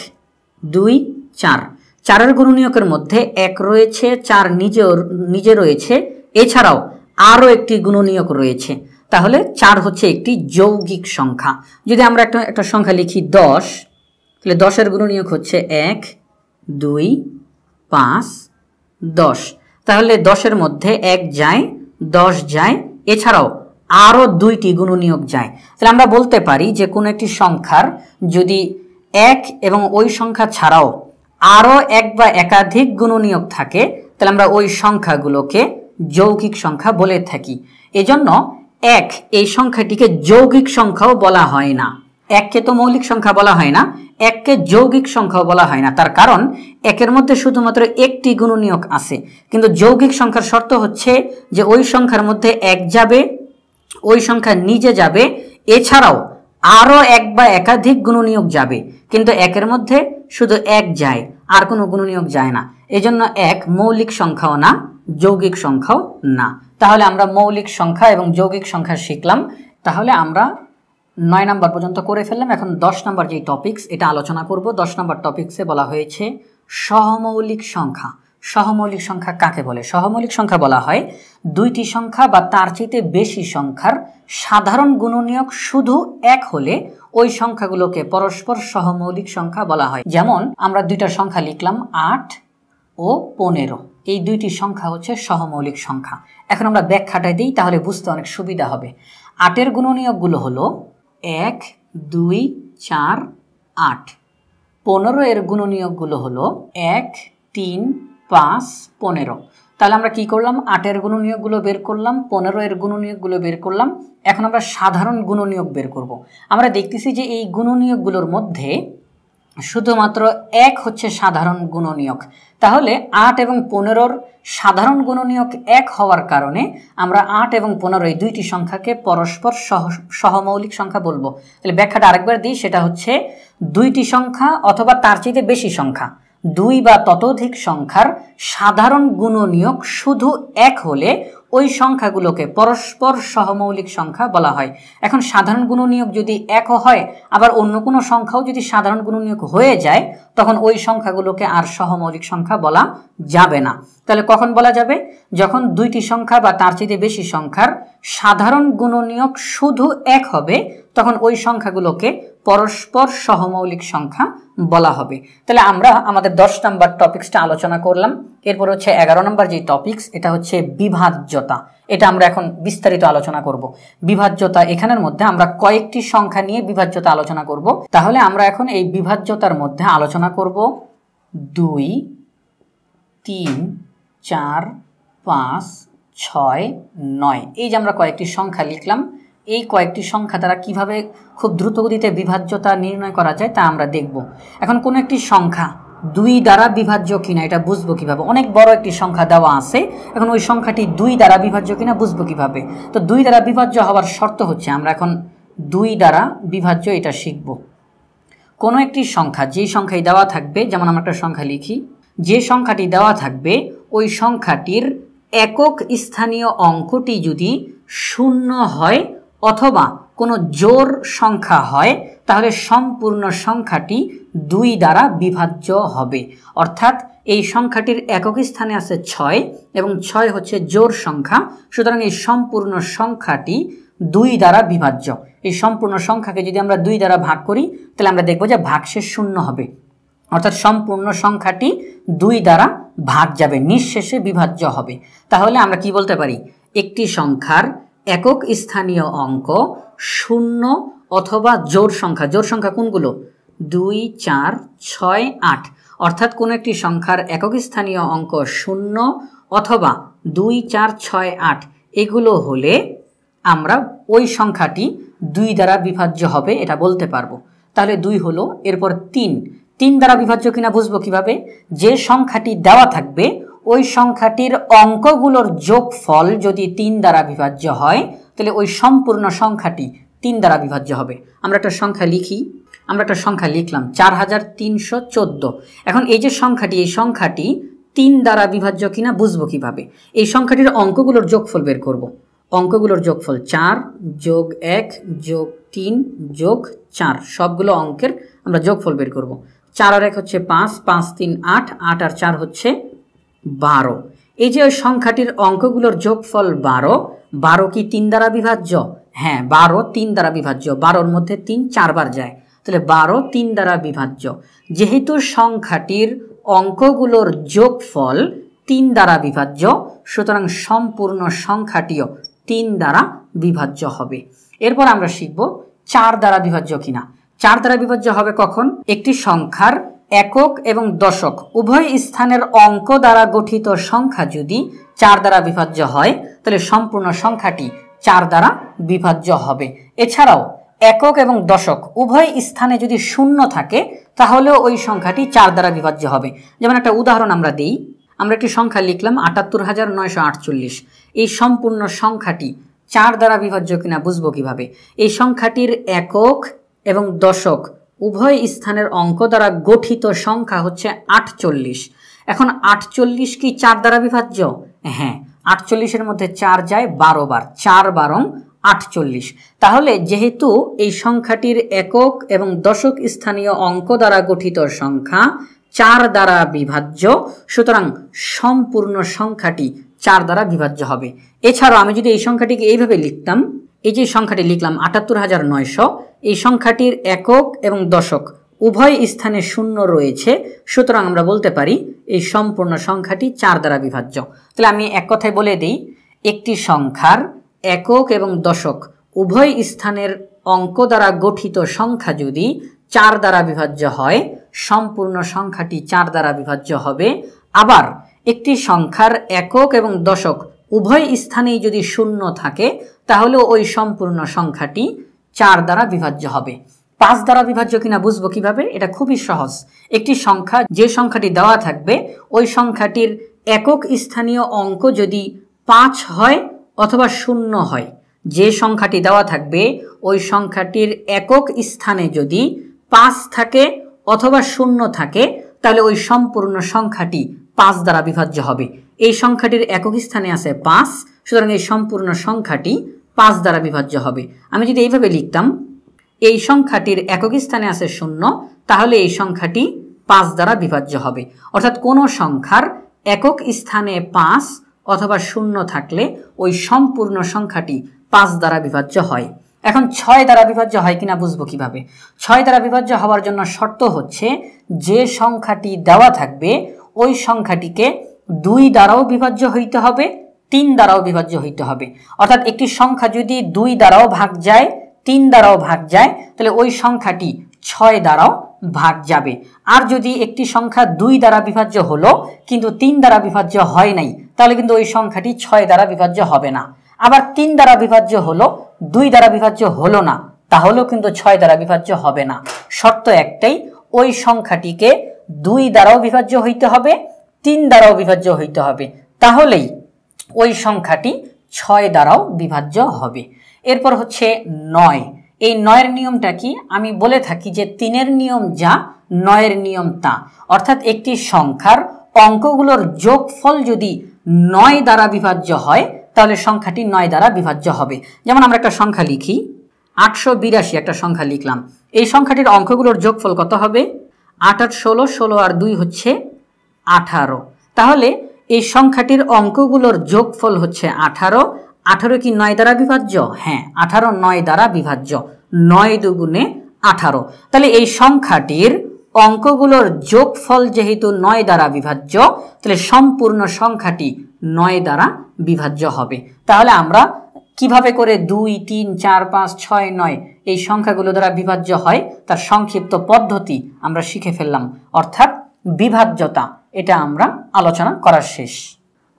2 4। 4-এর গুণনীয়কের মধ্যে 1 রয়েছে, 4 নিজে রয়েছে, এছাড়াও আরও একটি গুণনীয়ক রয়েছে, তাহলে 4 হচ্ছে একটি যৌগিক সংখ্যা। যদি আমরা একটা সংখ্যা লিখি 10, তাহলে 10-এর গুণনীয়ক হচ্ছে 1 2 5 10, তাহলে 10-এর মধ্যে 1 যায়, 10 যায়, এছাড়াও আরও 2টি গুণনীয়ক যায়। তাহলে আমরা বলতে পারি যে কোনো একটি সংখ্যার যদি 1 এবং ওই সংখ্যা ছাড়াও আরও এক বা একাধিক গুণনীয়ক থাকে তাহলে আমরা ওই সংখ্যাগুলোকে যৌগিক সংখ্যা বলে থাকি। এজন্য 1 এই সংখ্যাটিকে যৌগিক সংখ্যাও বলা হয় না। 1কে তো মৌলিক সংখ্যা বলা হয় না, 1কে যৌগিক সংখ্যাও বলা হয় না। তার কারণ 1-এর মধ্যে শুধুমাত্র একটি গুণনীয়ক আছে, কিন্তু যৌগিক সংখ্যার শর্ত হচ্ছে যে ওই সংখ্যার মধ্যে 1 যাবে, ওই সংখ্যা নিজে যাবে, এছাড়াও আরও এক বা একাধিক গুণনীয়ক যাবে, কিন্তু 1-এর মধ্যে শুধু 1 যায়, আর কোনো গুণনীয়ক যায় না। এজন্য 1 মৌলিক সংখ্যাও না, যৌগিক সংখ্যাও না। তাহলে আমরা মৌলিক সংখ্যা এবং যৌগিক সংখ্যা শিখলাম। তাহলে আমরা 9 নাম্বার পর্যন্ত করে ফেললাম। এখন 10 নাম্বার যে টপিকস এটা আলোচনা করব। 10 নাম্বার টপিকসে বলা হয়েছে সহমৌলিক সংখ্যা। সহমৌলিক সংখ্যা কাকে বলে? সহমৌলিক সংখ্যা বলা হয় 2টি সংখ্যা বা তার চেয়ে বেশি সংখ্যার সাধারণ গুণনীয়ক শুধু 1 হলে ওই সংখ্যাগুলোকে পরস্পর সহমৌলিক সংখ্যা বলা হয়। যেমন আমরা 2টা সংখ্যা লিখলাম 8 ও 15, এই 2টি সংখ্যা হচ্ছে সহমৌলিক সংখ্যা। এখন আমরা ব্যাখ্যাটা দিই, তাহলে বুঝতে অনেক সুবিধা হবে। 8-এর গুণনীয়কগুলো হলো 1 2 4 8। 15-এর গুণনীয়কগুলো হলো 1 3 5 15। তাহলে আমরা কি করলাম? 8-এর গুণনীয়কগুলো বের করলাম, 15-এর গুণনীয়কগুলো বের করলাম। এখন আমরা সাধারণ গুণনীয়ক বের করব। আমরা দেখতেছি যে এই গুণনীয়কগুলোর মধ্যে শুধুমাত্র 1 হচ্ছে সাধারণ গুণনীয়ক। তাহলে 8 এবং 15-র সাধারণ গুণনীয়ক 1 হওয়ার কারণে আমরা 8 এবং 15 এই 2টি সংখ্যাকে পরস্পর সহমৌলিক সংখ্যা বলবো। তাহলে ব্যাখ্যাটা আরেকবার দিই, সেটা হচ্ছে 2টি সংখ্যা অথবা তার চেয়ে বেশি সংখ্যা, 2 বা ততোধিক সংখ্যার সাধারণ গুণনীয়ক শুধু 1 হলে ওই সংখ্যাগুলোকে পরস্পর সহমৌলিক সংখ্যা বলা হয়। এখন সাধারণ গুণনীয়ক যদি 1 হয়, আবার অন্য কোনো সংখ্যাও যদি সাধারণ গুণনীয়ক হয়ে যায়, তখন ওই সংখ্যাগুলোকে আর সহমৌলিক সংখ্যা বলা যাবে না। তাহলে কখন বলা যাবে? যখন 2টি সংখ্যা বা তার চেয়ে বেশি সংখ্যার সাধারণ গুণনীয়ক শুধু 1 হবে, তখন ওই সংখ্যাগুলোকে পরস্পর সহমৌলিক সংখ্যা বলা হবে। তাহলে আমরা আমাদের 10 নাম্বার টপিকসটা আলোচনা করলাম। এরপর হচ্ছে 11 নাম্বার যে টপিকস, এটা হচ্ছে বিভাজ্যতা। এটা আমরা এখন বিস্তারিত আলোচনা করব। বিভাজ্যতা, এখানের মধ্যে আমরা কয়েকটি সংখ্যা নিয়ে বিভাজ্যতা আলোচনা করব। তাহলে আমরা এখন এই বিভাজ্যতার মধ্যে আলোচনা করব 2 3 4 5 6 9। এই যে আমরা কয়েকটি সংখ্যা লিখলাম, এই কয়েকটি সংখ্যা দ্বারা কিভাবে খুব দ্রুতগতিতে বিভাজ্যতা নির্ণয় করা যায় তা আমরা দেখব। এখন কোনো একটি সংখ্যা 2 দ্বারা বিভাজ্য কিনা এটা বুঝবো কিভাবে? অনেক বড় একটি সংখ্যা দেওয়া আছে, এখন ওই সংখ্যাটি 2 দ্বারা বিভাজ্য কিনা বুঝবো কিভাবে? তো 2 দ্বারা বিভাজ্য হওয়ার শর্ত হচ্ছে, আমরা এখন 2 দ্বারা বিভাজ্য এটা শিখব। কোনো একটি সংখ্যা যে সংখ্যায় দেওয়া থাকবে, যেমন আমরা একটা সংখ্যা লিখি, যে সংখ্যাটি দেওয়া থাকবে ওই সংখ্যাটির একক স্থানীয় অঙ্কটি যদি 0 হয় অথবা কোনো জোড় সংখ্যা হয়, তাহলে সম্পূর্ণ সংখ্যাটি 2 দ্বারা বিভাজ্য হবে। অর্থাৎ এই সংখ্যাটির একক স্থানে আছে 6 এবং 6 হচ্ছে জোড় সংখ্যা, সুতরাং এই সম্পূর্ণ সংখ্যাটি 2 দ্বারা বিভাজ্য। এই সম্পূর্ণ সংখ্যাকে যদি আমরা 2 দ্বারা ভাগ করি তাহলে আমরা দেখব যে ভাগশেষ শূন্য হবে, অর্থাৎ সম্পূর্ণ সংখ্যাটি 2 দ্বারা ভাগ যাবে, নিঃশেষে বিভাজ্য হবে। তাহলে আমরা কি বলতে পারি, একটি সংখ্যার একক স্থানীয় অঙ্ক 0 অথবা জোড় সংখ্যা কোনগুলো, 2, 4, 6, 8, অর্থাৎ কোন একটি সংখ্যার একক স্থানীয় অঙ্ক 0 অথবা 2, 4, 6, 8 এগুলো হলে আমরা ওই সংখ্যাটি 2 দ্বারা বিভাজ্য হবে এটা বলতে পারবো। তাহলে 2 হলো, এরপর 3 দ্বারা বিভাজ্য কিনা বুঝবো কিভাবে, যে সংখ্যাটি দেওয়া থাকবে ওই সংখ্যাটির অঙ্কগুলোর যোগফল যদি 3 দ্বারা বিভাজ্য হয় তাহলে ওই সম্পূর্ণ সংখ্যাটি 3 দ্বারা বিভাজ্য হবে। আমরা একটা সংখ্যা লিখি, আমরা একটা সংখ্যা লিখলাম 4314। এখন এই যে সংখ্যাটি, এই সংখ্যাটি 3 দ্বারা বিভাজ্য কিনা বুঝবো কিভাবে, এই সংখ্যাটির অঙ্কগুলোর যোগফল বের করব। অঙ্কগুলোর যোগফল 4 যোগ 1 যোগ 3 যোগ 4, সবগুলো অঙ্কের আমরা যোগফল বের করব। 4 আর 1 হচ্ছে 5, 5 3 8, 8 আর 4 হচ্ছে 12। এই যে ওই সংখ্যাটির অঙ্কগুলোর যোগফল 12, 12 কি 3 দ্বারা বিভাজ্য? হ্যাঁ, 12 3 দ্বারা বিভাজ্য, 12-র মধ্যে 3 4 বার যায়, তাহলে 12 3 দ্বারা বিভাজ্য। যেহেতু সংখ্যাটির অঙ্কগুলোর যোগফল 3 দ্বারা বিভাজ্য, সুতরাং সম্পূর্ণ সংখ্যাটিও 3 দ্বারা বিভাজ্য হবে। এরপর আমরা শিখব 4 দ্বারা বিভাজ্য কিনা। 4 দ্বারা বিভাজ্য হবে কখন, একটি সংখ্যার একক এবং দশক উভয় স্থানের অঙ্ক দ্বারা গঠিত সংখ্যা যদি 4 দ্বারা বিভাজ্য হয় তাহলে সম্পূর্ণ সংখ্যাটি 4 দ্বারা বিভাজ্য হবে। এছাড়াও একক এবং দশক উভয় স্থানে যদি 0 থাকে তাহলেও ওই সংখ্যাটি 4 দ্বারা বিভাজ্য হবে। যেমন একটা উদাহরণ আমরা দিই, আমরা একটি সংখ্যা লিখলাম 78948। এই সম্পূর্ণ সংখ্যাটি 4 দ্বারা বিভাজ্য কিনা বুঝবো কিভাবে, এই সংখ্যাটির একক এবং দশক উভয় স্থানের অঙ্ক দ্বারা গঠিত সংখ্যা হচ্ছে 48। এখন 48 কি 4 দ্বারা বিভাজ্য? হ্যাঁ, 48-এর মধ্যে 4 যায় 12 বার, 4 বারং 48। তাহলে যেহেতু এই সংখ্যাটির একক এবং দশক স্থানীয় অঙ্ক দ্বারা গঠিত সংখ্যা 4 দ্বারা বিভাজ্য, সুতরাং সম্পূর্ণ সংখ্যাটি 4 দ্বারা বিভাজ্য হবে। এছাড়াও আমি যদি এই সংখ্যাটিকে এইভাবে লিখতাম, এই যে সংখ্যাটি লিখলাম 78900, এই সংখ্যাটির একক এবং দশক উভয় স্থানে 0 রয়েছে, সুতরাং আমরা বলতে পারি এই সম্পূর্ণ সংখ্যাটি 4 দ্বারা বিভাজ্য। তাহলে আমি এক কথায় বলে দিই, একটি সংখ্যার একক এবং দশক উভয় স্থানের অঙ্ক দ্বারা গঠিত সংখ্যা যদি 4 দ্বারা বিভাজ্য হয়, সম্পূর্ণ সংখ্যাটি 4 দ্বারা বিভাজ্য হবে। আবার একটি সংখ্যার একক এবং দশক উভয় স্থানেই যদি 0 থাকে তাহলে ওই সম্পূর্ণ সংখ্যাটি 4 দ্বারা বিভাজ্য হবে। 5 দ্বারা বিভাজ্য কিনা বুঝবো কিভাবে, এটা খুবই সহজ। একটি সংখ্যা, যে সংখ্যাটি দেওয়া থাকবে ওই সংখ্যাটির একক স্থানীয় অঙ্ক যদি 5 হয় অথবা 0 হয়, যে সংখ্যাটি দেওয়া থাকবে ওই সংখ্যাটির একক স্থানে যদি 5 থাকে অথবা 0 থাকে তাহলে ওই সম্পূর্ণ সংখ্যাটি 5 দ্বারা বিভাজ্য হবে। এই সংখ্যাটির একক স্থানে আছে 5, সুতরাং এই সম্পূর্ণ সংখ্যাটি 5 দ্বারা বিভাজ্য হবে। আমি যদি এইভাবে লিখতাম, এই সংখ্যাটির একক স্থানে আছে 0, তাহলে এই সংখ্যাটি 5 দ্বারা বিভাজ্য হবে। অর্থাৎ কোনো সংখ্যার একক স্থানে 5 অথবা 0 থাকলে ওই সম্পূর্ণ সংখ্যাটি 5 দ্বারা বিভাজ্য হয়। এখন 6 দ্বারা বিভাজ্য হয় কিনা বুঝবো কিভাবে। 6 দ্বারা বিভাজ্য হওয়ার জন্য শর্ত হচ্ছে যে সংখ্যাটি দেওয়া থাকবে ওই সংখ্যাটিকে 2 দ্বারাও বিভাজ্য হইতে হবে, 3 দ্বারাও বিভাজ্য হইতে হবে। অর্থাৎ একটি সংখ্যা যদি 2 দ্বারাও ভাগ যায়, 3 দ্বারাও ভাগ যায়, তাহলে ওই সংখ্যাটি 6 দ্বারাও ভাগ যাবে। আর যদি একটি সংখ্যা 2 দ্বারা বিভাজ্য হলো কিন্তু 3 দ্বারা বিভাজ্য হয় নাই, তাহলে কিন্তু ওই সংখ্যাটি 6 দ্বারা বিভাজ্য হবে না। আবার 3 দ্বারা বিভাজ্য হলো, 2 দ্বারা বিভাজ্য হলো না, তাহলেও কিন্তু 6 দ্বারা বিভাজ্য হবে না। শর্ত একটাই, ওই সংখ্যাটিকে 2 দ্বারাও বিভাজ্য হইতে হবে, 3 দ্বারাও বিভাজ্য হইতে হবে, তাহলেই ওই সংখ্যাটি 6 দ্বারাও বিভাজ্য হবে। এরপর হচ্ছে 9। এই 9-এর নিয়মটা কি? আমি বলে থাকি যে 3-এর নিয়ম যা, 9-এর নিয়ম তা। অর্থাৎ একটি সংখ্যার অঙ্কগুলোর যোগফল যদি 9 দ্বারা বিভাজ্য হয় তাহলে সংখ্যাটি 9 দ্বারা বিভাজ্য হবে। যেমন আমরা একটা সংখ্যা লিখি, 882 একটা সংখ্যা লিখলাম। এই সংখ্যাটির অঙ্কগুলোর যোগফল কত হবে? 8 8 16, 16 আর 2 হচ্ছে 18। তাহলে এই সংখ্যাটির অঙ্কগুলোর যোগফল হচ্ছে 18, 18 কি 9 দ্বারা বিভাজ্য? হ্যাঁ, 18 9 দ্বারা বিভাজ্য। 9 দুগুণে 18। তাহলে এই সংখ্যাটির অঙ্কগুলোর যোগফল যেহেতু 9 দ্বারা বিভাজ্য, তাহলে সম্পূর্ণ সংখ্যাটি 9 দ্বারা বিভাজ্য হবে। তাহলে আমরা কিভাবে করে 2 3 4 5 6 9 এই সংখ্যাগুলো দ্বারা বিভাজ্য হয় তার সংক্ষিপ্ত পদ্ধতি আমরা শিখে ফেললাম, অর্থাৎ বিভাজ্যতা। এটা আমরা আলোচনা করার শেষ।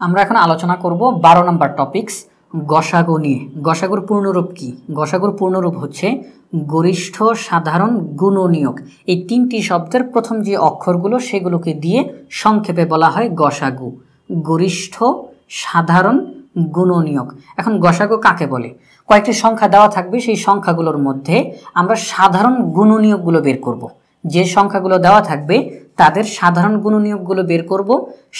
আমরা এখন আলোচনা করব 12 নম্বর টপিকস, গসাগু নিয়ে। গসাগুর পূর্ণরূপ কি? গসাগুর পূর্ণরূপ হচ্ছে গরিষ্ঠ সাধারণ গুণনীয়ক। এই তিনটি শব্দের প্রথম যে অক্ষরগুলো সেগুলোকে দিয়ে সংক্ষেপে বলা হয় গসাগু। গরিষ্ঠ সাধারণ গুণনীয়ক। এখন গসাগু কাকে বলে? কয়েকটি সংখ্যা দেওয়া থাকবে, সেই সংখ্যাগুলোর মধ্যে আমরা সাধারণ গুণনীয়কগুলো বের করব। যে সংখ্যাগুলো দেওয়া থাকবে তাদের সাধারণ গুণনীয়কগুলো বের করব।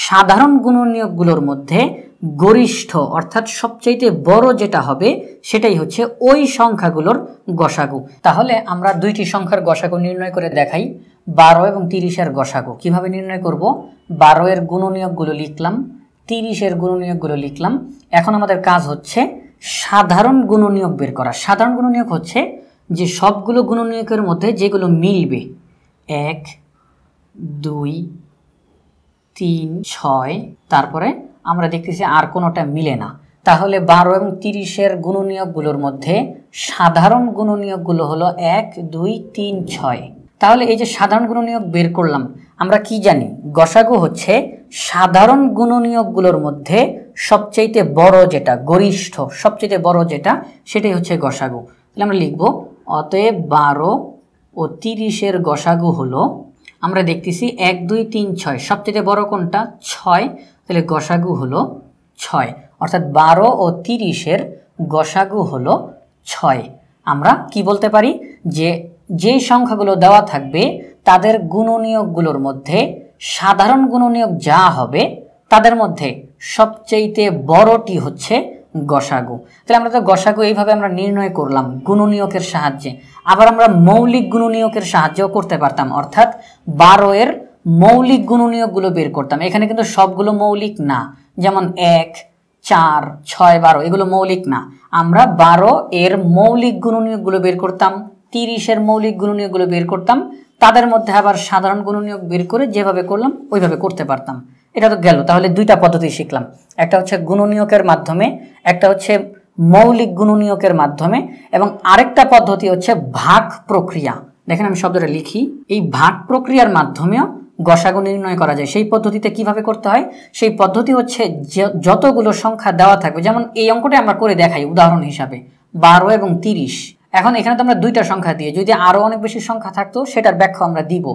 সাধারণ গুণনীয়কগুলোর মধ্যে গরিষ্ঠ অর্থাৎ সবচাইতে বড় যেটা হবে সেটাই হচ্ছে ওই সংখ্যাগুলোর গসাগু। তাহলে আমরা দুইটি সংখ্যার গসাগু নির্ণয় করে দেখাই। 12 এবং 30-এর গসাগু কিভাবে নির্ণয় করব? 12 এর গুণনীয়কগুলো লিখলাম, 30 এর গুণনীয়কগুলো লিখলাম। এখন আমাদের কাজ হচ্ছে সাধারণ গুণনীয়ক বের করা। সাধারণ গুণনীয়ক হচ্ছে যে সবগুলো গুণনীয়কের মধ্যে যেগুলো মিলবে, 1 2 3 6, তারপরে আমরা দেখতেছি আর কোনোটা মিলে না। তাহলে 12 এবং 30-এর গুণনীয়কগুলোর মধ্যে সাধারণ গুণনীয়কগুলো হলো 1 2 3 6। তাহলে এই যে সাধারণ গুণনীয়ক বের করলাম, আমরা কি জানি? গসাগু হচ্ছে সাধারণ গুণনীয়কগুলোর মধ্যে সবচাইতে বড় যেটা, গরিষ্ঠ সবচাইতে বড় যেটা, সেটাই হচ্ছে গসাগু। তাহলে আমরা লিখব অতএব 12 ও 30-এর গসাগু হলো, আমরা দেখতেছি 1 2 3 6, সবচেয়ে বড় কোনটা? 6। তাহলে গসাগু হলো 6, অর্থাৎ 12 ও 30-এর গসাগু হলো 6। আমরা কি বলতে পারি? যে যেই সংখ্যাগুলো দেওয়া থাকবে তাদের গুণনীয়কগুলোর মধ্যে সাধারণ গুণনীয়ক যা হবে তাদের মধ্যে সবচেয়ে বড়টি হচ্ছে গসাগু। তাহলে আমরা তো গসাগু এইভাবে আমরা নির্ণয় করলাম গুণনীয়কের সাহায্যে। আবার আমরা মৌলিক গুণনীয়কের সাহায্যেও করতে পারতাম, অর্থাৎ 12 এর মৌলিক গুণনীয়কগুলো বের করতাম। এখানে কিন্তু সবগুলো মৌলিক না, যেমন 1 4 6 12 এগুলো মৌলিক না। আমরা 12 এর মৌলিক গুণনীয়কগুলো বের করতাম, 30-এর মৌলিক গুণনীয়কগুলো বের করতাম, তাদের মধ্যে আবার সাধারণ গুণনীয়ক বের করে যেভাবে করলাম ওইভাবে করতে পারতাম। এটা তো গেল। তাহলে দুইটা পদ্ধতি শিখলাম, একটা হচ্ছে গুণনীয়কের মাধ্যমে, একটা হচ্ছে মৌলিক গুণনীয়কের মাধ্যমে, এবং আরেকটা পদ্ধতি হচ্ছে ভাগ প্রক্রিয়া। দেখেন আমি শব্দটা লিখি, এই ভাগ প্রক্রিয়ার মাধ্যমেও গসাগু নির্ণয় করা যায়। সেই পদ্ধতিতে কিভাবে করতে হয়? সেই পদ্ধতি হচ্ছে যতগুলো সংখ্যা দেওয়া থাকবে, যেমন এই অঙ্কটা আমরা করে দেখাই উদাহরণ হিসাবে, 12 এবং 30। এখন এখানে তো আমরা দুইটা সংখ্যা দিয়ে, যদি আরো অনেক বেশি সংখ্যা থাকতো সেটার ব্যাখ্যা আমরা দিব।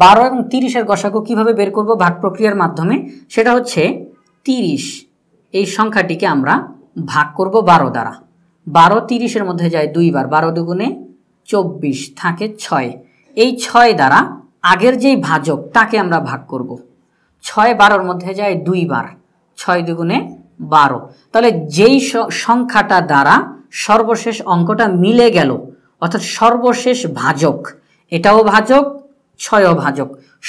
12 এবং 30-এর গসাগু কিভাবে বের করব ভাগ প্রক্রিয়ার মাধ্যমে? সেটা হচ্ছে 30 এই সংখ্যাটিকে আমরা ভাগ করব 12 দ্বারা। 12 30-এর মধ্যে যায় 2 বার, 12 দুগুণে 24, থাকে 6। এই 6 দ্বারা আগের যেই ভাজক তাকে আমরা ভাগ করব। 6 12-র মধ্যে যায় 2 বার, 6 দুগুণে 12। তাহলে যেই সংখ্যাটা দ্বারা সর্বশেষ অঙ্কটা মিলে গেল, অর্থাৎ সর্বশেষ ভাজক, এটাও ভাজক 6ও ভাজক,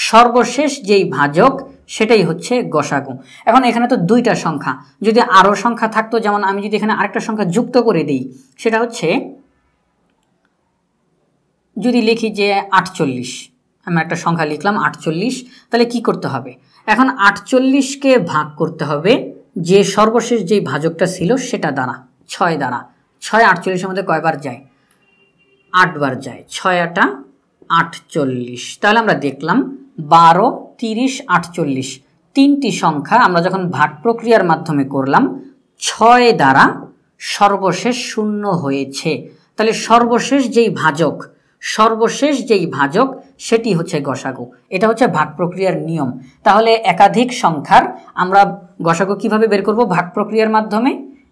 সর্বশেষ যেই ভাজক সেটাই হচ্ছে গসাগু। এখন এখানে তো দুইটা সংখ্যা, যদি আরো সংখ্যা থাকতো, যেমন আমি যদি এখানে আরেকটা সংখ্যা যুক্ত করে দিই, সেটা হচ্ছে যদি লিখি যে 48, আমি একটা সংখ্যা লিখলাম 48, তাহলে কি করতে হবে? এখন 48কে ভাগ করতে হবে যে সর্বশেষ যেই ভাজকটা ছিল সেটা দ্বারা, 6 দ্বারা। 6 48-এর মধ্যে কয়বার যায়? 8 বার যায়, 6 8 48। তাহলে আমরা দেখলাম 12 30 48 তিনটি সংখ্যা আমরা যখন ভাগ প্রক্রিয়ার মাধ্যমে করলাম, 6 দ্বারা সর্বশেষ শূন্য হয়েছে। তাহলে সর্বশেষ যেই ভাজক সেটি হচ্ছে গসাগু। এটা হচ্ছে ভাগ প্রক্রিয়ার নিয়ম। তাহলে একাধিক সংখ্যার আমরা গসাগু কিভাবে বের করব? ভাগ প্রক্রিয়ার মাধ্যমে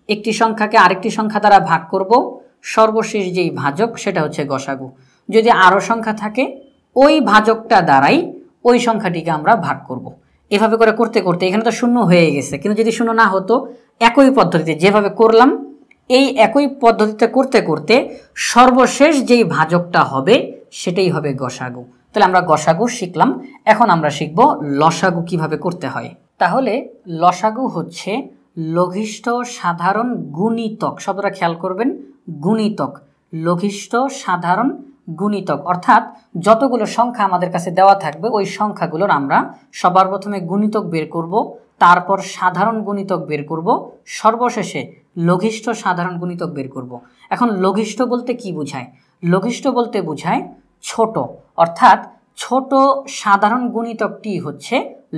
একটি সংখ্যাকে আরেকটি সংখ্যা দ্বারা ভাগ করব, সর্বশেষ যেই ভাজক সেটা হচ্ছে গসাগু। যদি আরো সংখ্যা থাকে ওই ভাজকটা দ্বারাই ওই সংখ্যাটিকে আমরা ভাগ করব। এভাবে করে করতে করতে এখানে তো শূন্য হয়ে গেছে, কিন্তু যদি শূন্য না হতো একই পদ্ধতিতে যেভাবে করলাম, এই একই পদ্ধতিতে করতে করতে সর্বশেষ যেই ভাজকটা হবে সেটাই হবে গসাগু। তাহলে আমরা গসাগু শিখলাম। এখন আমরা শিখব লসাগু কিভাবে করতে হয়। তাহলে লসাগু হচ্ছে লঘিষ্ঠ সাধারণ গুণিতক, শব্দটা খেয়াল করবেন, গুণিতক, লঘিষ্ঠ সাধারণ গুণিতক, অর্থাৎ যতগুলো সংখ্যা আমাদের কাছে দেওয়া থাকবে ওই সংখ্যাগুলোর আমরা সবার প্রথমে গুণিতক বের করব, তারপর সাধারণ গুণিতক বের করব, সর্বশেষে লঘিষ্ঠ সাধারণ গুণিতক বের করব। এখন লঘিষ্ঠ বলতে কি বোঝায়? লঘিষ্ঠ বলতে বোঝায় ছোট, অর্থাৎ ছোট সাধারণ গুণিতকটি হচ্ছে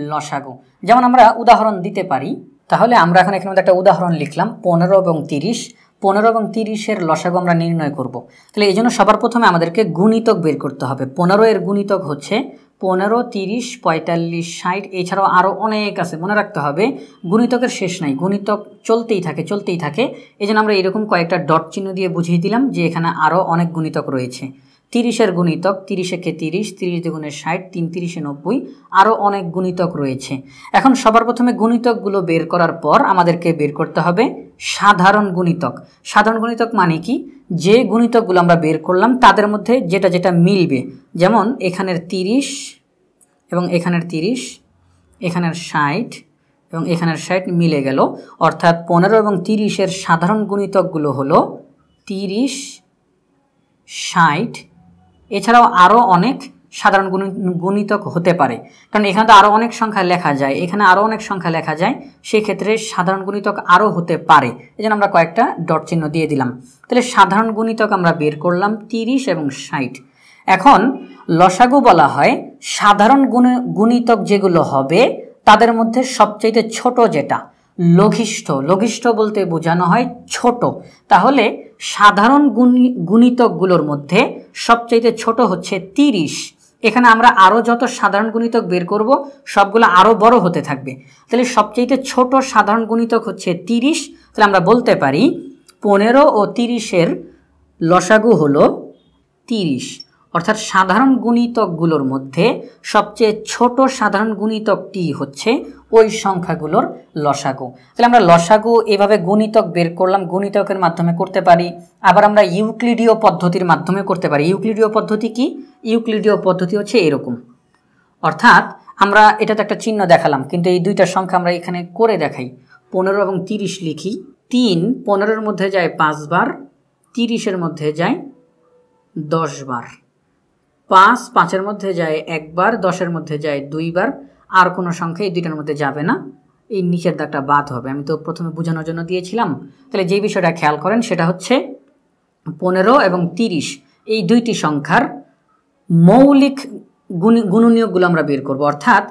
লসাগু। যেমন আমরা উদাহরণ দিতে পারি, তাহলে আমরা এখন এখানে একটা উদাহরণ লিখলাম 15 এবং 30। 15 এবং 30-এর লসাগু আমরা নির্ণয় করব। তাহলে এই জন্য সবার প্রথমে আমাদেরকে গুণিতক বের করতে হবে। 15 এর গুণিতক হচ্ছে 15, 30, 45, 60, এছাড়াও আরও অনেক আছে, মনে রাখতে হবে গুণিতকের শেষ নাই, গুণিতক চলতেই থাকে চলতেই থাকে। এই জন্য আমরা এরকম কয়েকটা ডট চিহ্ন দিয়ে বুঝিয়ে দিলাম যে এখানে আরও অনেক গুণিতক রয়েছে। 30-এর গুণিতক 30 একে 30, 30 দুগুণে 60, 3 30 90, আরও অনেক গুণিতক রয়েছে। এখন সবার প্রথমে গুণিতকগুলো বের করার পর আমাদেরকে বের করতে হবে সাধারণ গুণিতক। সাধারণ গুণিতক মানে কি? যে গুণিতকগুলো আমরা বের করলাম তাদের মধ্যে যেটা যেটা মিলবে, যেমন এখানের 30 এবং এখানের 30, এখানের 60 এবং এখানের 60 মিলে গেল, অর্থাৎ 15 এবং 30-এর সাধারণ গুণিতকগুলো হলো 30, 60, এছাড়াও আরও অনেক সাধারণ গুণিতক হতে পারে, কারণ এখানে তো আরও অনেক সংখ্যা লেখা যায়, এখানে আরও অনেক সংখ্যা লেখা যায়, সেক্ষেত্রে সাধারণ গুণিতক আরও হতে পারে। এই জন্য আমরা কয়েকটা ডট চিহ্ন দিয়ে দিলাম। তাহলে সাধারণ গুণিতক আমরা বের করলাম 30 এবং 60। এখন লসাগু বলা হয় সাধারণ গুণিতক যেগুলো হবে তাদের মধ্যে সবচেয়ে ছোট যেটা লঘিষ্ঠ। লঘিষ্ঠ বলতে বোঝানো হয় ছোট। তাহলে সাধারণ গুণিতকগুলোর মধ্যে সবচেয়ে ছোট হচ্ছে 30। এখানে আমরা আরও যত সাধারণ গুণিতক বের করব সবগুলো আরও বড় হতে থাকবে। তাহলে সবচেয়ে ছোট সাধারণ গুণিতক হচ্ছে 30। তাহলে আমরা বলতে পারি 15 ও 30-এর লসাগু হলো 30, অর্থাৎ সাধারণ গুণিতকগুলোর মধ্যে সবচেয়ে ছোট সাধারণ গুণিতকটি হচ্ছে ওই সংখ্যাগুলোর লসাগু। তাহলে আমরা লসাগু এভাবে গুণিতক বের করলাম, গুণিতকের মাধ্যমে করতে পারি, আবার আমরা ইউক্লিডীয় পদ্ধতির মাধ্যমে করতে পারি। ইউক্লিডীয় পদ্ধতি কি? ইউক্লিডীয় পদ্ধতি হচ্ছে এরকম, অর্থাৎ আমরা এটাতে একটা চিহ্ন দেখালাম, কিন্তু এই দুইটা সংখ্যা আমরা এখানে করে দেখাই। 15 এবং 30 লিখি। 3 15-এর মধ্যে যায় 5 বার, 30-এর মধ্যে যায় 10 বার, 5 5-এর মধ্যে যায় 1 বার, 10-এর মধ্যে যায় 2 বার, আর কোনো সংখ্যা এই দুইটার মধ্যে যাবে না, এই নিচের দাগটা বাদ হবে। আমি তো প্রথমে বোঝানোর জন্য দিয়েছিলাম। তাহলে যে বিষয়টা খেয়াল করেন সেটা হচ্ছে 15 এবং 30 এই দুইটি সংখ্যার মৌলিক গুণনীয়কগুলো আমরা বের করব, অর্থাৎ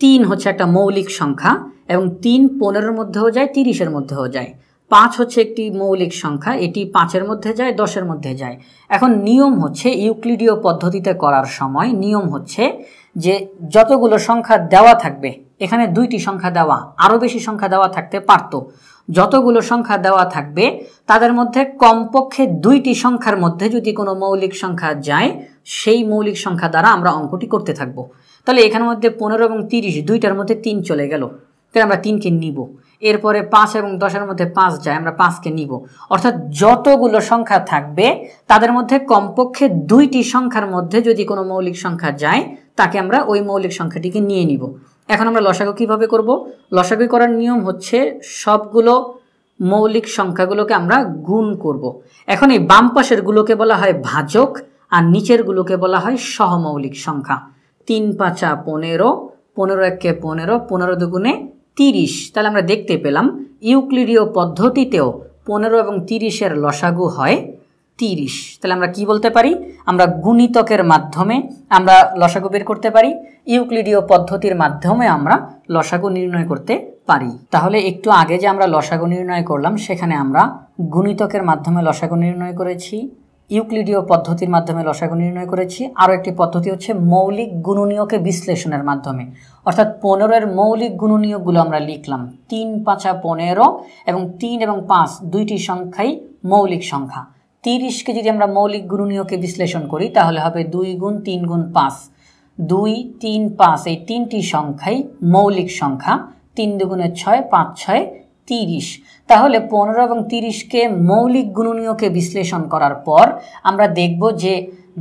3 হচ্ছে একটা মৌলিক সংখ্যা এবং 3 15-এর মধ্যেও যায়, 30-এর মধ্যেও যায়। 5 হচ্ছে একটি মৌলিক সংখ্যা, এটি 5-এর মধ্যে যায়, 10-এর মধ্যে যায়। এখন নিয়ম হচ্ছে ইউক্লিডীয় পদ্ধতিতে করার সময় নিয়ম হচ্ছে যে যতগুলো সংখ্যা দেওয়া থাকবে, এখানে 2টি সংখ্যা দেওয়া, আরও বেশি সংখ্যা দেওয়া থাকতে পারত, যতগুলো সংখ্যা দেওয়া থাকবে তাদের মধ্যে কমপক্ষে 2টি সংখ্যার মধ্যে যদি কোনো মৌলিক সংখ্যা যায় সেই মৌলিক সংখ্যা দ্বারা আমরা অঙ্কটি করতে থাকব। তাহলে এখানের মধ্যে 15 এবং 30 দুইটার মধ্যে 3 চলে গেল, তাহলে আমরা 3কে নিব। এরপরে 5 এবং 10-এর মধ্যে 5 যায়, আমরা 5কে নিব। অর্থাৎ যতগুলো সংখ্যা থাকবে তাদের মধ্যে কমপক্ষে 2টি সংখ্যার মধ্যে যদি কোনো মৌলিক সংখ্যা যায় তাকে আমরা ওই মৌলিক সংখ্যাটিকে নিয়ে নিব। এখন আমরা লসাগু কিভাবে করব? লসাগু করার নিয়ম হচ্ছে সবগুলো মৌলিক সংখ্যাগুলোকে আমরা গুণ করব। এখন এই বাম পাশের গুলোকে বলা হয় ভাজক আর নিচের গুলোকে বলা হয় সহমৌলিক সংখ্যা। 3 5 15, 15 একে 15, 15 দুগুণে 30। তাহলে আমরা দেখতে পেলাম ইউক্লিডীয় পদ্ধতিতেও 15 এবং 30-এর লসাগু হয় 30। তাহলে আমরা কি বলতে পারি? আমরা গুণিতকের মাধ্যমে আমরা লসাগু বের করতে পারি, ইউক্লিডীয় পদ্ধতির মাধ্যমে আমরা লসাগু নির্ণয় করতে পারি। তাহলে একটু আগে যে আমরা লসাগু নির্ণয় করলাম সেখানে আমরা গুণিতকের মাধ্যমে লসাগু নির্ণয় করেছি, ইউক্লিডীয় পদ্ধতির মাধ্যমে লসাগু নির্ণয় করেছি, আরও একটি পদ্ধতি হচ্ছে মৌলিক গুণনীয়কে বিশ্লেষণের মাধ্যমে। অর্থাৎ 15-এর মৌলিক গুণনীয়কগুলো আমরা লিখলাম। 3 5 15 এবং 3 এবং 5 দুইটি সংখ্যাই মৌলিক সংখ্যা। 30-কে যদি আমরা মৌলিক গুণনীয়কে বিশ্লেষণ করি তাহলে হবে 2 গুণ 3 গুণ 5, 2 3 5 এই তিনটি সংখ্যাই মৌলিক সংখ্যা। 3 দুগুণে 6, 5 6 30। তাহলে 15 এবং 30-কে মৌলিক গুণনীয়কে বিশ্লেষণ করার পর আমরা দেখব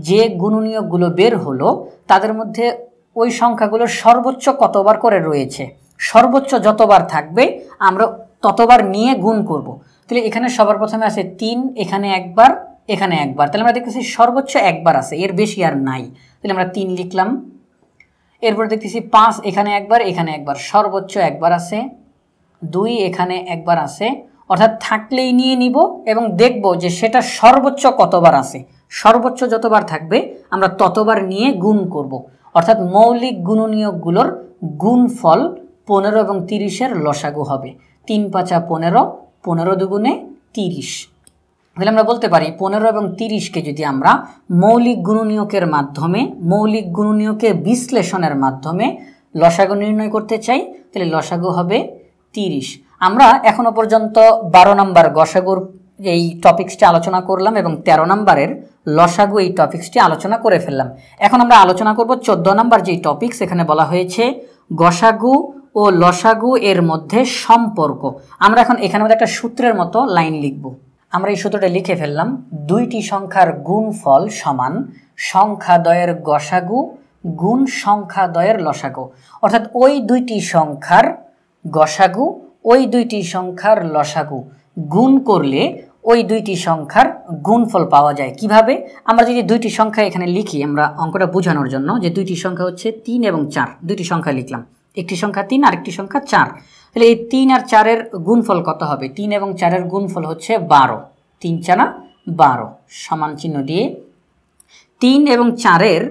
যে গুণনীয়কগুলো বের হলো তাদের মধ্যে ওই সংখ্যাগুলো সর্বোচ্চ কতবার করে রয়েছে। সর্বোচ্চ যতবার থাকবে আমরা ততবার নিয়ে গুণ করব। তাহলে এখানে সবার প্রথমে আছে 3, এখানে একবার, এখানে একবার, তাহলে আমরা দেখতেছি সর্বোচ্চ একবার আছে, এর বেশি আর নাই। তাহলে আমরা 3 লিখলাম। এরপর দেখতেছি 5, এখানে একবার, এখানে একবার, সর্বোচ্চ একবার আছে। 2, এখানে একবার আছে, অর্থাৎ থাকলেই নিয়ে নিব এবং দেখব যে সেটা সর্বোচ্চ কতবার আছে। সর্বোচ্চ যতবার থাকবে আমরা ততবার নিয়ে গুণ করব, অর্থাৎ মৌলিক গুণনীয়কগুলোর গুণফল 15 এবং 30-এর লসাগু হবে। 3 × 5 = 15, 15 দুগুণে 30। তাহলে আমরা বলতে পারি 15 এবং 30-কে যদি আমরা মৌলিক গুণনীয়কের মাধ্যমে, মৌলিক বিশ্লেষণের মাধ্যমে লসাগু নির্ণয় করতে চাই, তাহলে লসাগু হবে 30। আমরা এখনো পর্যন্ত 12 নম্বর গসাগুর এই টপিক্সটি আলোচনা করলাম এবং 13 নম্বরের লসাগু এই টপিক্সটি আলোচনা করে ফেললাম। এখন আমরা আলোচনা করব 14 নম্বর যেই টপিক্স, এখানে বলা হয়েছে গসাগু ও লসাগু এর মধ্যে সম্পর্ক। আমরা এখন এখানে একটা সূত্রের মতো লাইন লিখব। আমরা এই সূত্রটা লিখে ফেললাম, দুইটি সংখ্যার গুণফল সমান সংখ্যাদ্বয়ের গসাগু গুণ সংখ্যাদ্বয়ের লসাগু, অর্থাৎ ওই দুইটি সংখ্যার গসাগু ওই দুইটি সংখ্যার লসাগু গুণ করলে ওই দুইটি সংখ্যার গুণফল পাওয়া যায়। কিভাবে? আমরা যদি দুইটি সংখ্যা এখানে লিখি, আমরা অঙ্কটা বোঝানোর জন্য, যে দুইটি সংখ্যা হচ্ছে 3 এবং 4, দুইটি সংখ্যা লিখলাম, একটি সংখ্যা 3 আর একটি সংখ্যা 4। তাহলে এই 3 আর 4-এর গুণফল কত হবে? 3 এবং 4-এর গুণফল হচ্ছে 12, 3 × 4 = 12, সমান চিহ্ন দিয়ে 3 এবং 4-এর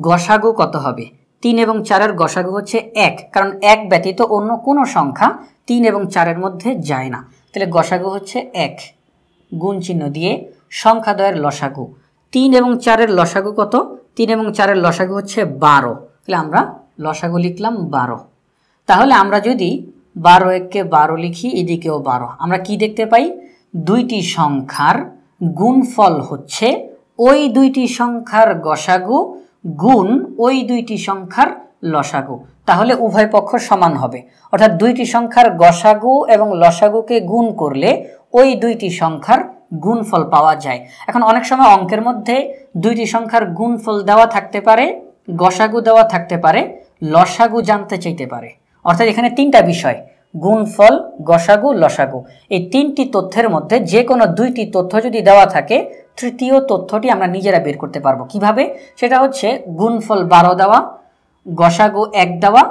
গসাগু কত হবে? 3 এবং 4-এর গসাগু হচ্ছে 1, কারণ 1 ব্যতীত অন্য কোনো সংখ্যা 3 এবং 4-এর মধ্যে যায় না। তাহলে গসাগু হচ্ছে 1, গুণ চিহ্ন দিয়ে সংখ্যাদ্বয়ের লসাগু। 3 এবং 4-এর লসাগু কত? 3 এবং 4-এর লসাগু হচ্ছে 12, তাহলে আমরা লসাগু লিখলাম 12। তাহলে আমরা যদি 12 × 12 লিখি, এদিকেও 12, আমরা কি দেখতে পাই? দুইটি সংখ্যার গুণফল হচ্ছে ওই দুইটি সংখ্যার গসাগু গুণ ওই দুইটি সংখ্যার লসাগু, তাহলে উভয় পক্ষ সমান হবে। অর্থাৎ দুইটি সংখ্যার গসাগু এবং লসাগুকে গুণ করলে ওই দুইটি সংখ্যার গুণফল পাওয়া যায়। এখন অনেক সময় অঙ্কের মধ্যে দুইটি সংখ্যার গুণফল দেওয়া থাকতে পারে, গসাগু দেওয়া থাকতে পারে, লসাগু জানতে চাইতে পারে। অর্থাৎ এখানে 3টা বিষয়, গুণফল, গসাগু, লসাগু, এই 3টি তথ্যের মধ্যে যে কোনো 2টি তথ্য যদি দেওয়া থাকে, তৃতীয় তথ্যটি আমরা নিজেরা বের করতে পারবো। কিভাবে? সেটা হচ্ছে গুণফল 12 দেওয়া, গসাগু 1 দেওয়া,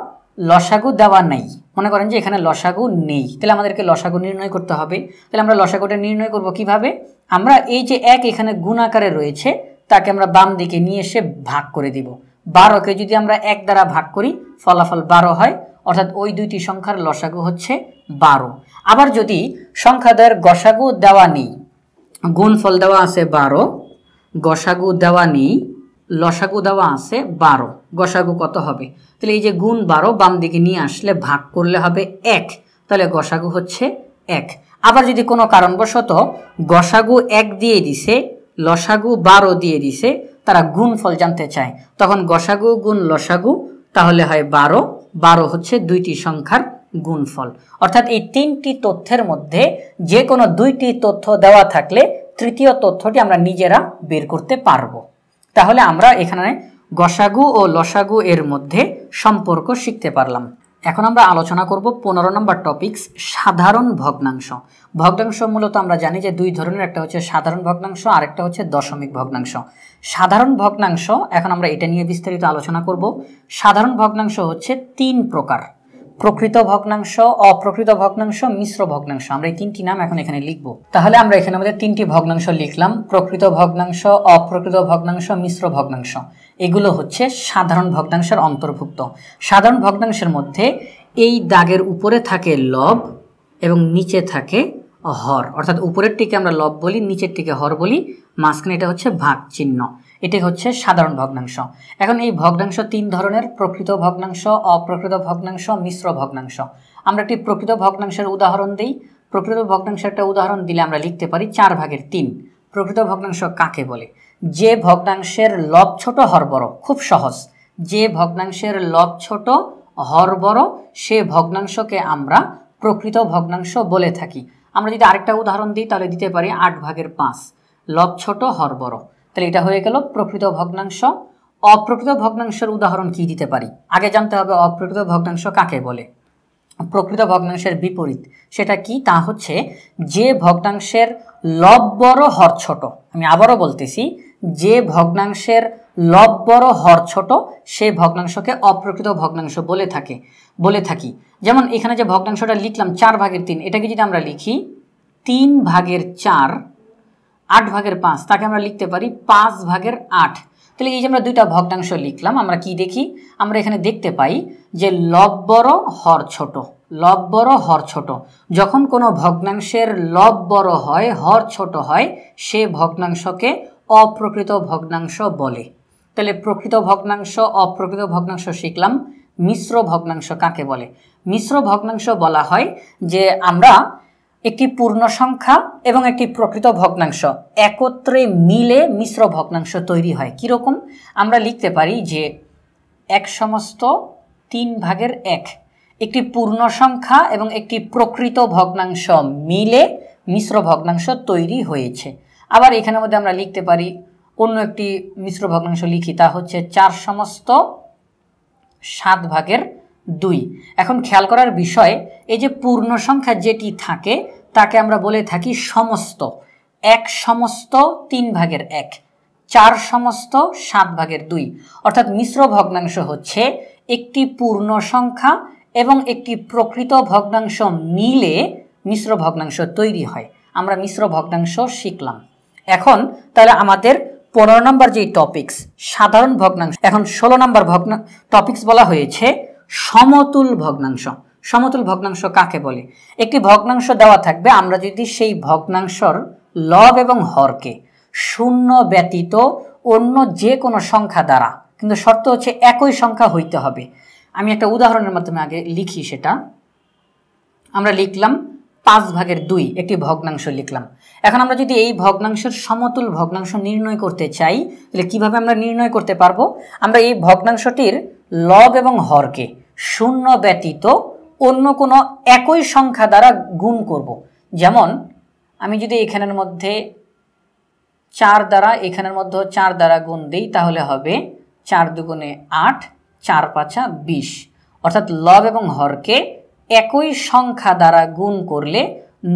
লসাগু দেওয়া নেই। মনে করেন যে এখানে লসাগু নেই, তাহলে আমাদেরকে লসাগু নির্ণয় করতে হবে। তাহলে আমরা লসাগুটা নির্ণয় করব কিভাবে? আমরা এই যে 1 এখানে গুণ আকারে রয়েছে, তাকে আমরা বাম দিকে নিয়ে এসে ভাগ করে দিব। 12কে যদি আমরা 1 দ্বারা ভাগ করি, ফলাফল 12 হয়, অর্থাৎ ওই দুইটি সংখ্যার লসাগু হচ্ছে 12। আবার যদি সংখ্যাদ্বয়ের গসাগু দেওয়া নেই, গুণফল দেওয়া আছে 12, গসাগু দেওয়া নেই, লসাগু দেওয়া আছে 12, গসাগু কত হবে? তাহলে এই যে গুণ 12 বাম দিকে নিয়ে আসলে ভাগ করলে হবে 1, তাহলে গসাগু হচ্ছে 1। আবার যদি কোনো কারণবশত গসাগু 1 দিয়ে দিছে, লসাগু 12 দিয়ে দিছে, তারা গুণফল জানতে চায়, তখন গসাগু গুণ লসাগু তাহলে হয় 12, 12 হচ্ছে দুইটি সংখ্যার গুণফল। অর্থাৎ এই 3টি তথ্যের মধ্যে যে কোনো 2টি তথ্য দেওয়া থাকলে তৃতীয় তথ্যটি আমরা নিজেরা বের করতে পারবো। তাহলে আমরা এখানে গসাগু ও লসাগু এর মধ্যে সম্পর্ক শিখতে পারলাম। এখন আমরা আলোচনা করব 15 নম্বর টপিকস, সাধারণ ভগ্নাংশ। ভগ্নাংশ মূলত আমরা জানি যে 2 ধরনের, একটা হচ্ছে সাধারণ ভগ্নাংশ, আরেকটা হচ্ছে দশমিক ভগ্নাংশ। সাধারণ ভগ্নাংশ, এখন আমরা এটা নিয়ে বিস্তারিত আলোচনা করব। সাধারণ ভগ্নাংশ হচ্ছে 3 প্রকার: প্রকৃত ভগ্নাংশ, অপ্রকৃত ভগ্নাংশ, মিশ্র ভগ্নাংশ। আমরা এই 3টি নাম এখন এখানে লিখব। তাহলে আমরা এখানে আমাদের 3টি ভগ্নাংশ লিখলাম: প্রকৃত ভগ্নাংশ, অপ্রকৃত ভগ্নাংশ, মিশ্র ভগ্নাংশ। এগুলো হচ্ছে সাধারণ ভগ্নাংশের অন্তর্ভুক্ত। সাধারণ ভগ্নাংশের মধ্যে এই দাগের উপরে থাকে লব এবং নিচে থাকে হর, অর্থাৎ উপরেরটিকে আমরা লব বলি, নিচেরটিকে হর বলি, মাঝখানে এটা হচ্ছে ভাগ চিহ্ন। এটি হচ্ছে সাধারণ ভগ্নাংশ। এখন এই ভগ্নাংশ 3 ধরনের: প্রকৃত ভগ্নাংশ, অপ্রকৃত ভগ্নাংশ, মিশ্র ভগ্নাংশ। আমরা একটি প্রকৃত ভগ্নাংশের উদাহরণ দিই। প্রকৃত ভগ্নাংশের একটা উদাহরণ দিলে আমরা লিখতে পারি 4/3। প্রকৃত ভগ্নাংশ কাকে বলে? যে ভগ্নাংশের লব ছোট হর বড়। খুব সহজ, যে ভগ্নাংশের লব ছোট হর বড় সে ভগ্নাংশকে আমরা প্রকৃত ভগ্নাংশ বলে থাকি। আমরা যদি আরেকটা উদাহরণ দিই তাহলে দিতে পারি 8/5, লব ছোট হর বড়। তাহলে এটা হয়ে গেল প্রকৃত ভগ্নাংশ। অপ্রকৃত ভগ্নাংশের উদাহরণ কি দিতে পারি? আগে জানতে হবে অপ্রকৃত ভগ্নাংশ কাকে বলে। প্রকৃত ভগ্নাংশের বিপরীত। সেটা কি? তা হচ্ছে যে ভগ্নাংশের লব বড় হর ছোট। আমি আবারও বলতেছি, যে ভগ্নাংশের লব বড় হর ছোট সেই ভগ্নাংশকে অপ্রকৃত ভগ্নাংশ বলে থাকি। যেমন এখানে যে ভগ্নাংশটা লিখলাম 4/3, এটাকে যদি আমরা লিখি 3/4, 8/5, তাকে আমরা লিখতে পারি 5/8। তাহলে এই যে আমরা দুইটা ভগ্নাংশ লিখলাম, আমরা কি দেখি? আমরা এখানে দেখতে পাই যে লব বড় হর ছোট, লব বড় হর ছোট। যখন কোনো ভগ্নাংশের লব বড় হয়, হর ছোট হয়, সে ভগ্নাংশকে অপ্রকৃত ভগ্নাংশ বলে। তাহলে প্রকৃত ভগ্নাংশ, অপ্রকৃত ভগ্নাংশ শিখলাম। মিশ্র ভগ্নাংশ কাকে বলে? মিশ্র ভগ্নাংশ বলা হয় যে আমরা একটি পূর্ণ সংখ্যা এবং একটি প্রকৃত ভগ্নাংশ একত্রে মিলে মিশ্র ভগ্নাংশ তৈরি হয়। কীরকম? আমরা লিখতে পারি যে 1/3 একটি পূর্ণ সংখ্যা এবং একটি প্রকৃত ভগ্নাংশ মিলে মিশ্র ভগ্নাংশ তৈরি হয়েছে। আবার এখানের মধ্যে আমরা লিখতে পারি অন্য একটি মিশ্র ভগ্নাংশ লিখি, তা হচ্ছে 4/7/2। এখন খেয়াল করার বিষয়, এই যে পূর্ণ সংখ্যা যেটি থাকে তাকে আমরা বলে থাকি সমস্ত। 1/3/1, 4/7/2। অর্থাৎ মিশ্র ভগ্নাংশ হচ্ছে একটি পূর্ণ সংখ্যা এবং একটি প্রকৃত ভগ্নাংশ মিলে মিশ্র ভগ্নাংশ তৈরি হয়। আমরা মিশ্র ভগ্নাংশ শিখলাম। এখন তাহলে আমাদের 15 নম্বর যে টপিকস সাধারণ ভগ্নাংশ, এখন 16 নম্বর টপিকস বলা হয়েছে সমতুল ভগ্নাংশ। সমতুল ভগ্নাংশ কাকে বলে? একটি ভগ্নাংশ দেওয়া থাকবে, আমরা যদি সেই ভগ্নাংশর লব এবং হরকে শূন্য ব্যতীত অন্য যে কোনো সংখ্যা দ্বারা, কিন্তু শর্ত হচ্ছে একই সংখ্যা হইতে হবে। আমি একটা উদাহরণের মাধ্যমে আগে লিখি। সেটা আমরা লিখলাম 5/2 একটি ভগ্নাংশ লিখলাম। এখন আমরা যদি এই ভগ্নাংশের সমতুল ভগ্নাংশ নির্ণয় করতে চাই, তাহলে কিভাবে আমরা নির্ণয় করতে পারবো? আমরা এই ভগ্নাংশটির লব এবং হরকে শূন্য ব্যতীত অন্য কোনো একই সংখ্যা দ্বারা গুণ করব। যেমন আমি যদি এখানের মধ্যে 4 দ্বারা, এখানের মধ্যে 4 দ্বারা গুণ দিই, তাহলে হবে 4 দুগুণে 8, 4 5 20। অর্থাৎ লব এবং হরকে একই সংখ্যা দ্বারা গুণ করলে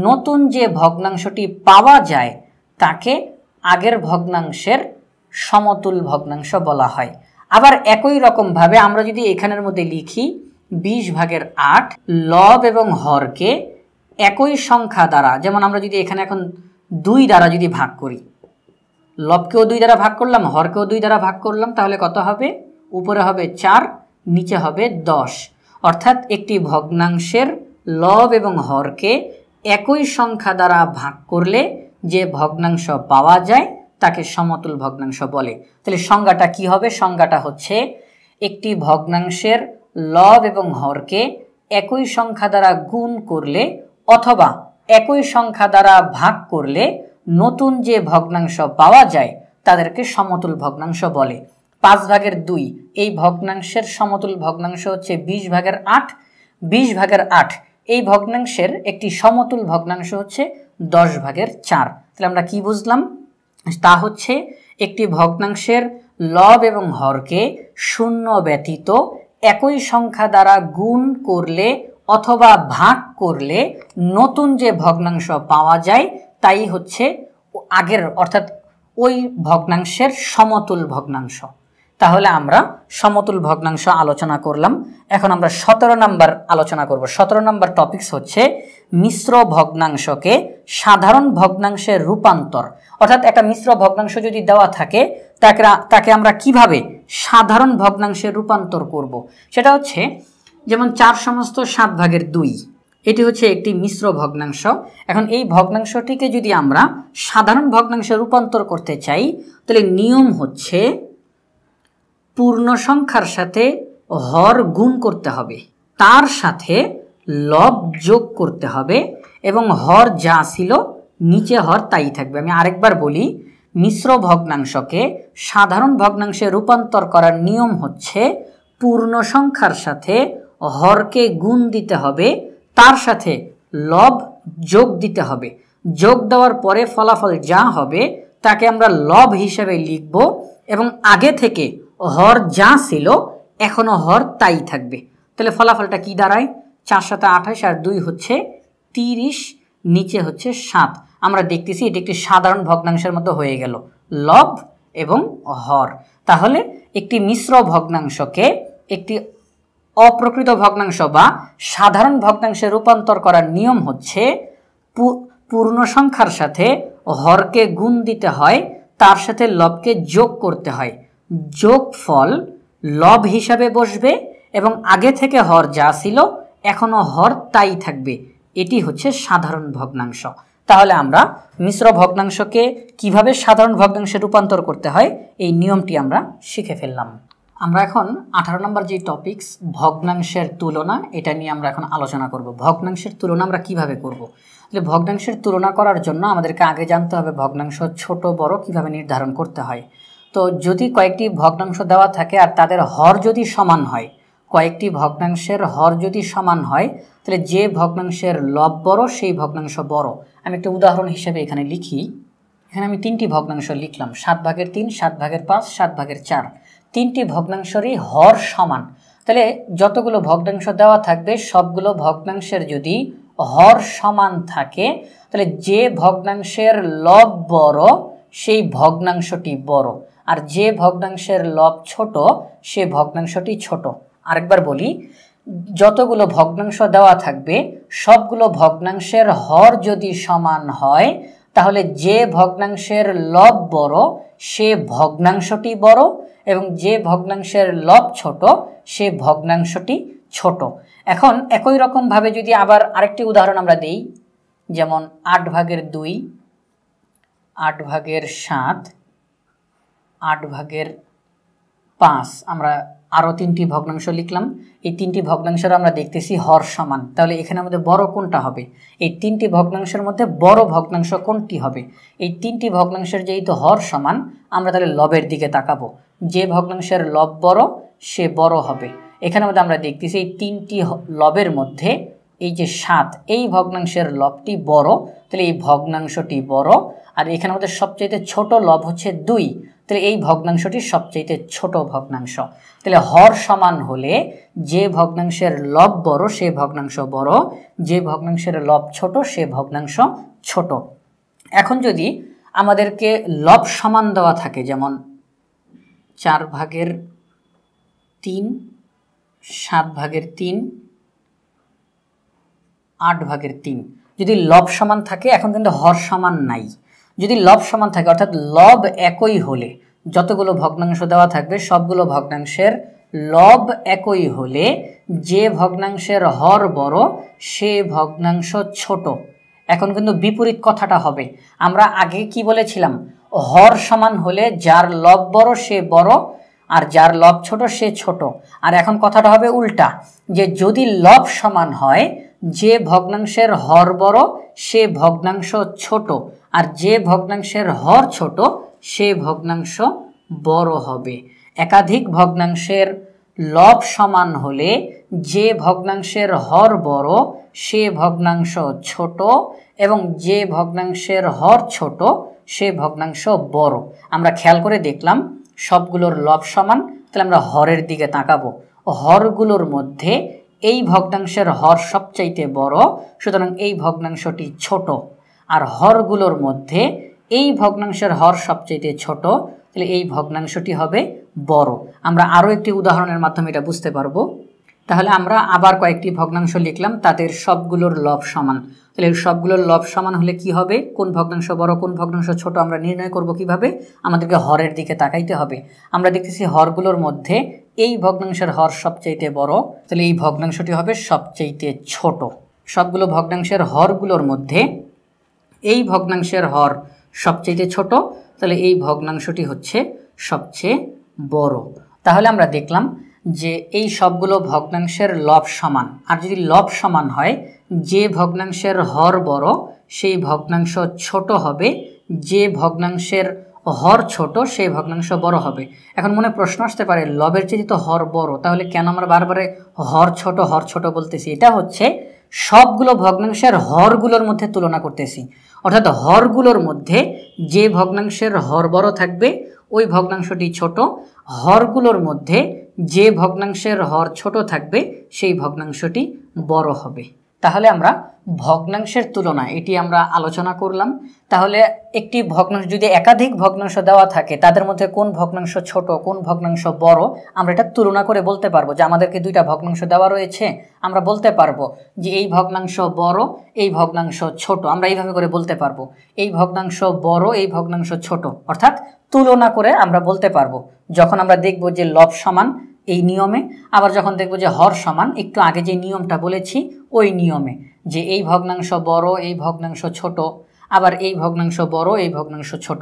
নতুন যে ভগ্নাংশটি পাওয়া যায় তাকে আগের ভগ্নাংশের সমতুল ভগ্নাংশ বলা হয়। আবার একই রকমভাবে আমরা যদি এখানের মধ্যে লিখি 20/8, লব এবং হরকে একই সংখ্যা দ্বারা, যেমন আমরা যদি এখানে এখন 2 দ্বারা যদি ভাগ করি, লবকেও 2 দ্বারা ভাগ করলাম, হরকেও 2 দ্বারা ভাগ করলাম, তাহলে কত হবে? উপরে হবে 4, নিচে হবে 10। অর্থাৎ একটি ভগ্নাংশের লব এবং হরকে একই সংখ্যা দ্বারা ভাগ করলে যে ভগ্নাংশ পাওয়া যায় তাকে সমতুল ভগ্নাংশ বলে। তাহলে সংজ্ঞাটা কি হবে? সংজ্ঞাটা হচ্ছে একটি ভগ্নাংশের লব এবং হরকে একই সংখ্যা দ্বারা গুণ করলে অথবা একই সংখ্যা দ্বারা ভাগ করলে নতুন যে ভগ্নাংশ পাওয়া যায় তাদেরকে সমতুল ভগ্নাংশ বলে। 5/2 এই ভগ্নাংশের সমতুল ভগ্নাংশ হচ্ছে 20/8। 20/8 এই ভগ্নাংশের একটি সমতুল ভগ্নাংশ হচ্ছে 10/4। তাহলে আমরা কি বুঝলাম? তা হচ্ছে একটি ভগ্নাংশের লব এবং হরকে শূন্য ব্যতীত একই সংখ্যা দ্বারা গুণ করলে অথবা ভাগ করলে নতুন যে ভগ্নাংশ পাওয়া যায় তাই হচ্ছে আগের, অর্থাৎ ওই ভগ্নাংশের সমতুল ভগ্নাংশ। তাহলে আমরা সমতুল ভগ্নাংশ আলোচনা করলাম। এখন আমরা 17 নম্বর আলোচনা করব। 17 নম্বর টপিকস হচ্ছে মিশ্র ভগ্নাংশকে সাধারণ ভগ্নাংশের রূপান্তর। অর্থাৎ একটা মিশ্র ভগ্নাংশ যদি দেওয়া থাকে তাকে আমরা কিভাবে সাধারণ ভগ্নাংশে রূপান্তর করব। সেটা হচ্ছে যেমন 4/7/2 এটি হচ্ছে একটি মিশ্র ভগ্নাংশ। এখন এই ভগ্নাংশটিকে যদি আমরা সাধারণ ভগ্নাংশে রূপান্তর করতে চাই তাহলে নিয়ম হচ্ছে পূর্ণ সংখ্যার সাথে হর গুণ করতে হবে, তার সাথে লব যোগ করতে হবে এবং হর যা ছিল নিচে হর তাই থাকবে। আমি আরেকবার বলি, মিশ্র ভগ্নাংশকে সাধারণ ভগ্নাংশে রূপান্তর করার নিয়ম হচ্ছে পূর্ণ সংখ্যার সাথে হরকে গুণ দিতে হবে, তার সাথে লব যোগ দিতে হবে। যোগ দেওয়ার পরে ফলাফল যা হবে তাকে আমরা লব হিসেবে লিখব এবং আগে থেকে হর যা ছিল এখনো হর তাই থাকবে। তাহলে ফলাফলটা কি দাঁড়ায়? 4 × 7 = 28 আর 2 হচ্ছে 30, নিচে হচ্ছে 7। আমরা দেখতেছি এটি একটি সাধারণ ভগ্নাংশের মতো হয়ে গেল, লব এবং হর। তাহলে একটি মিশ্র ভগ্নাংশকে একটি অপ্রকৃত ভগ্নাংশ বা সাধারণ ভগ্নাংশে রূপান্তর করার নিয়ম হচ্ছে পূর্ণ সংখ্যার সাথে হরকে গুণ দিতে হয়, তার সাথে লবকে যোগ করতে হয়। যোগফল লব হিসাবে বসবে এবং আগে থেকে হর যা ছিল এখনো হর তাই থাকবে। এটি হচ্ছে সাধারণ ভগ্নাংশ। তাহলে আমরা মিশ্র ভগ্নাংশকে কিভাবে সাধারণ ভগ্নাংশে রূপান্তর করতে হয় এই নিয়মটি আমরা শিখে ফেললাম। আমরা এখন 18 নম্বর যে টপিকস ভগ্নাংশের তুলনা, এটা নিয়ে আমরা এখন আলোচনা করব। ভগ্নাংশের তুলনা আমরা কিভাবে করব? তাহলে ভগ্নাংশের তুলনা করার জন্য আমাদেরকে আগে জানতে হবে ভগ্নাংশ ছোট বড় কিভাবে নির্ধারণ করতে হয়। তো যদি কয়েকটি ভগ্নাংশ দেওয়া থাকে আর তাদের হর যদি সমান হয়, কয়েকটি ভগ্নাংশের হর যদি সমান হয়, তাহলে যে ভগ্নাংশের লব বড় সেই ভগ্নাংশ বড়। আমি একটা উদাহরণ হিসেবে এখানে লিখি। এখানে আমি 3টি ভগ্নাংশ লিখলাম, 7/3, 7/5, 7/4। 3টি ভগ্নাংশেরই হর সমান। তাহলে যতগুলো ভগ্নাংশ দেওয়া থাকবে সবগুলো ভগ্নাংশের যদি হর সমান থাকে, তাহলে যে ভগ্নাংশের লব বড় সেই ভগ্নাংশটি বড়, আর যে ভগ্নাংশের লব ছোট সে ভগ্নাংশটি ছোট। আরেকবার বলি, যতগুলো ভগ্নাংশ দেওয়া থাকবে সবগুলো ভগ্নাংশের হর যদি সমান হয়, তাহলে যে ভগ্নাংশের লব বড় সে ভগ্নাংশটি বড় এবং যে ভগ্নাংশের লব ছোট সে ভগ্নাংশটি ছোট। এখন একই রকমভাবে যদি আবার আরেকটি উদাহরণ আমরা দিই, যেমন 8/2, 8/7, 8/5, আমরা আরও 3টি ভগ্নাংশ লিখলাম। এই 3টি ভগ্নাংশের আমরা দেখতেছি হর সমান। তাহলে এখানে আমাদের বড় কোনটা হবে? এই 3টি ভগ্নাংশের মধ্যে বড় ভগ্নাংশ কোনটি হবে? এই 3টি ভগ্নাংশের যেহেতু হর সমান, আমরা তাহলে লবের দিকে তাকাবো। যে ভগ্নাংশের লব বড় সে বড় হবে। এখানে মধ্যে আমরা দেখতেছি এই 3টি লবের মধ্যে এই যে 7, এই ভগ্নাংশের লবটি বড়, তাহলে এই ভগ্নাংশটি বড়। আর এখানে আমাদের সবচেয়ে ছোট লব হচ্ছে 2, তাহলে এই ভগ্নাংশটি সবচেয়ে ছোট ভগ্নাংশ। তাহলে হর সমান হলে যে ভগ্নাংশের লব বড় সে ভগ্নাংশ বড়, যে ভগ্নাংশের লব ছোট সে ভগ্নাংশ ছোট। এখন যদি আমাদেরকে লব সমান দেওয়া থাকে, যেমন 4/3, 7/3, 8/3, যদি লব সমান থাকে, এখন কিন্তু হর সমান নাই। যদি লব সমান থাকে অর্থাৎ লব একই হলে, যতগুলো ভগ্নাংশ দেওয়া থাকবে সবগুলো ভগ্নাংশের লব একই হলে যে ভগ্নাংশের হর বড় সে ভগ্নাংশ ছোট। এখন কিন্তু বিপরীত কথাটা হবে। আমরা আগে কি বলেছিলাম? হর সমান হলে যার লব বড় সে বড় আর যার লব ছোট সে ছোট। আর এখন কথাটা হবে উল্টা, যে যদি লব সমান হয় যে ভগ্নাংশের হর বড় সে ভগ্নাংশ ছোট আর যে ভগ্নাংশের হর ছোট সে ভগ্নাংশ বড় হবে। একাধিক ভগ্নাংশের লব সমান হলে যে ভগ্নাংশের হর বড় সে ভগ্নাংশ ছোট এবং যে ভগ্নাংশের হর ছোট সে ভগ্নাংশ বড়। আমরা খেয়াল করে দেখলাম সবগুলোর লব সমান, তাহলে আমরা হরের দিকে তাকাবো। হরগুলোর মধ্যে এই ভগ্নাংশের হর সবচাইতে বড়, সুতরাং এই ভগ্নাংশটি ছোট। আর হরগুলোর মধ্যে এই ভগ্নাংশের হর সবচাইতে ছোট, তাহলে এই ভগ্নাংশটি হবে বড়। আমরা আরও একটি উদাহরণের মাধ্যমে এটা বুঝতে পারবো। তাহলে আমরা আবার কয়েকটি ভগ্নাংশ লিখলাম, তাদের সবগুলোর লব সমান। তাহলে সবগুলোর লব সমান হলে কি হবে? কোন ভগ্নাংশ বড় কোন ভগ্নাংশ ছোট আমরা নির্ণয় করব কিভাবে? আমাদেরকে হরের দিকে তাকাইতে হবে। আমরা দেখতেছি হরগুলোর মধ্যে এই ভগ্নাংশের হর সবচাইতে বড়, তাহলে এই ভগ্নাংশটি হবে সবচাইতে ছোট। সবগুলো ভগ্নাংশের হরগুলোর মধ্যে এই ভগ্নাংশের হর সবচাইতে ছোট, তাহলে এই ভগ্নাংশটি হচ্ছে সবচেয়ে বড়। তাহলে আমরা দেখলাম যে এই সবগুলো ভগ্নাংশের লব সমান। আর যদি লব সমান হয় যে ভগ্নাংশের হর বড় সেই ভগ্নাংশ ছোট হবে, যে ভগ্নাংশের হর ছোট সেই ভগ্নাংশ বড় হবে। এখন মনে প্রশ্ন আসতে পারে, লবের চেয়ে তো হর বড়, তাহলে কেন আমরা বারবার হর ছোট বলতেছি? এটা হচ্ছে সবগুলো ভগ্নাংশের হরগুলোর মধ্যে তুলনা করতেছি। অর্থাৎ হরগুলোর মধ্যে যে ভগ্নাংশের হর বড় থাকবে ওই ভগ্নাংশটি ছোট, হরগুলোর মধ্যে যে ভগ্নাংশের হর ছোট থাকবে সেই ভগ্নাংশটি বড় হবে। তাহলে আমরা ভগ্নাংশের তুলনা এটি আমরা আলোচনা করলাম। তাহলে একটি ভগ্নাংশ যদি একাধিক ভগ্নাংশ দেওয়া থাকে তাদের মধ্যে কোন ভগ্নাংশ ছোট কোন ভগ্নাংশ বড় আমরা এটা তুলনা করে বলতে পারবো। যে আমাদেরকে দুইটা ভগ্নাংশ দেওয়া রয়েছে, আমরা বলতে পারবো যে এই ভগ্নাংশ বড় এই ভগ্নাংশ ছোট, আমরা এইভাবে করে বলতে পারবো এই ভগ্নাংশ বড় এই ভগ্নাংশ ছোট, অর্থাৎ তুলনা করে আমরা বলতে পারবো। যখন আমরা দেখব যে লব সমান এই নিয়মে, আবার যখন দেখব যে হর সমান একটু আগে যে নিয়মটা বলেছি ওই নিয়মে, যে এই ভগ্নাংশ বড় এই ভগ্নাংশ ছোট, আবার এই ভগ্নাংশ বড় এই ভগ্নাংশ ছোট,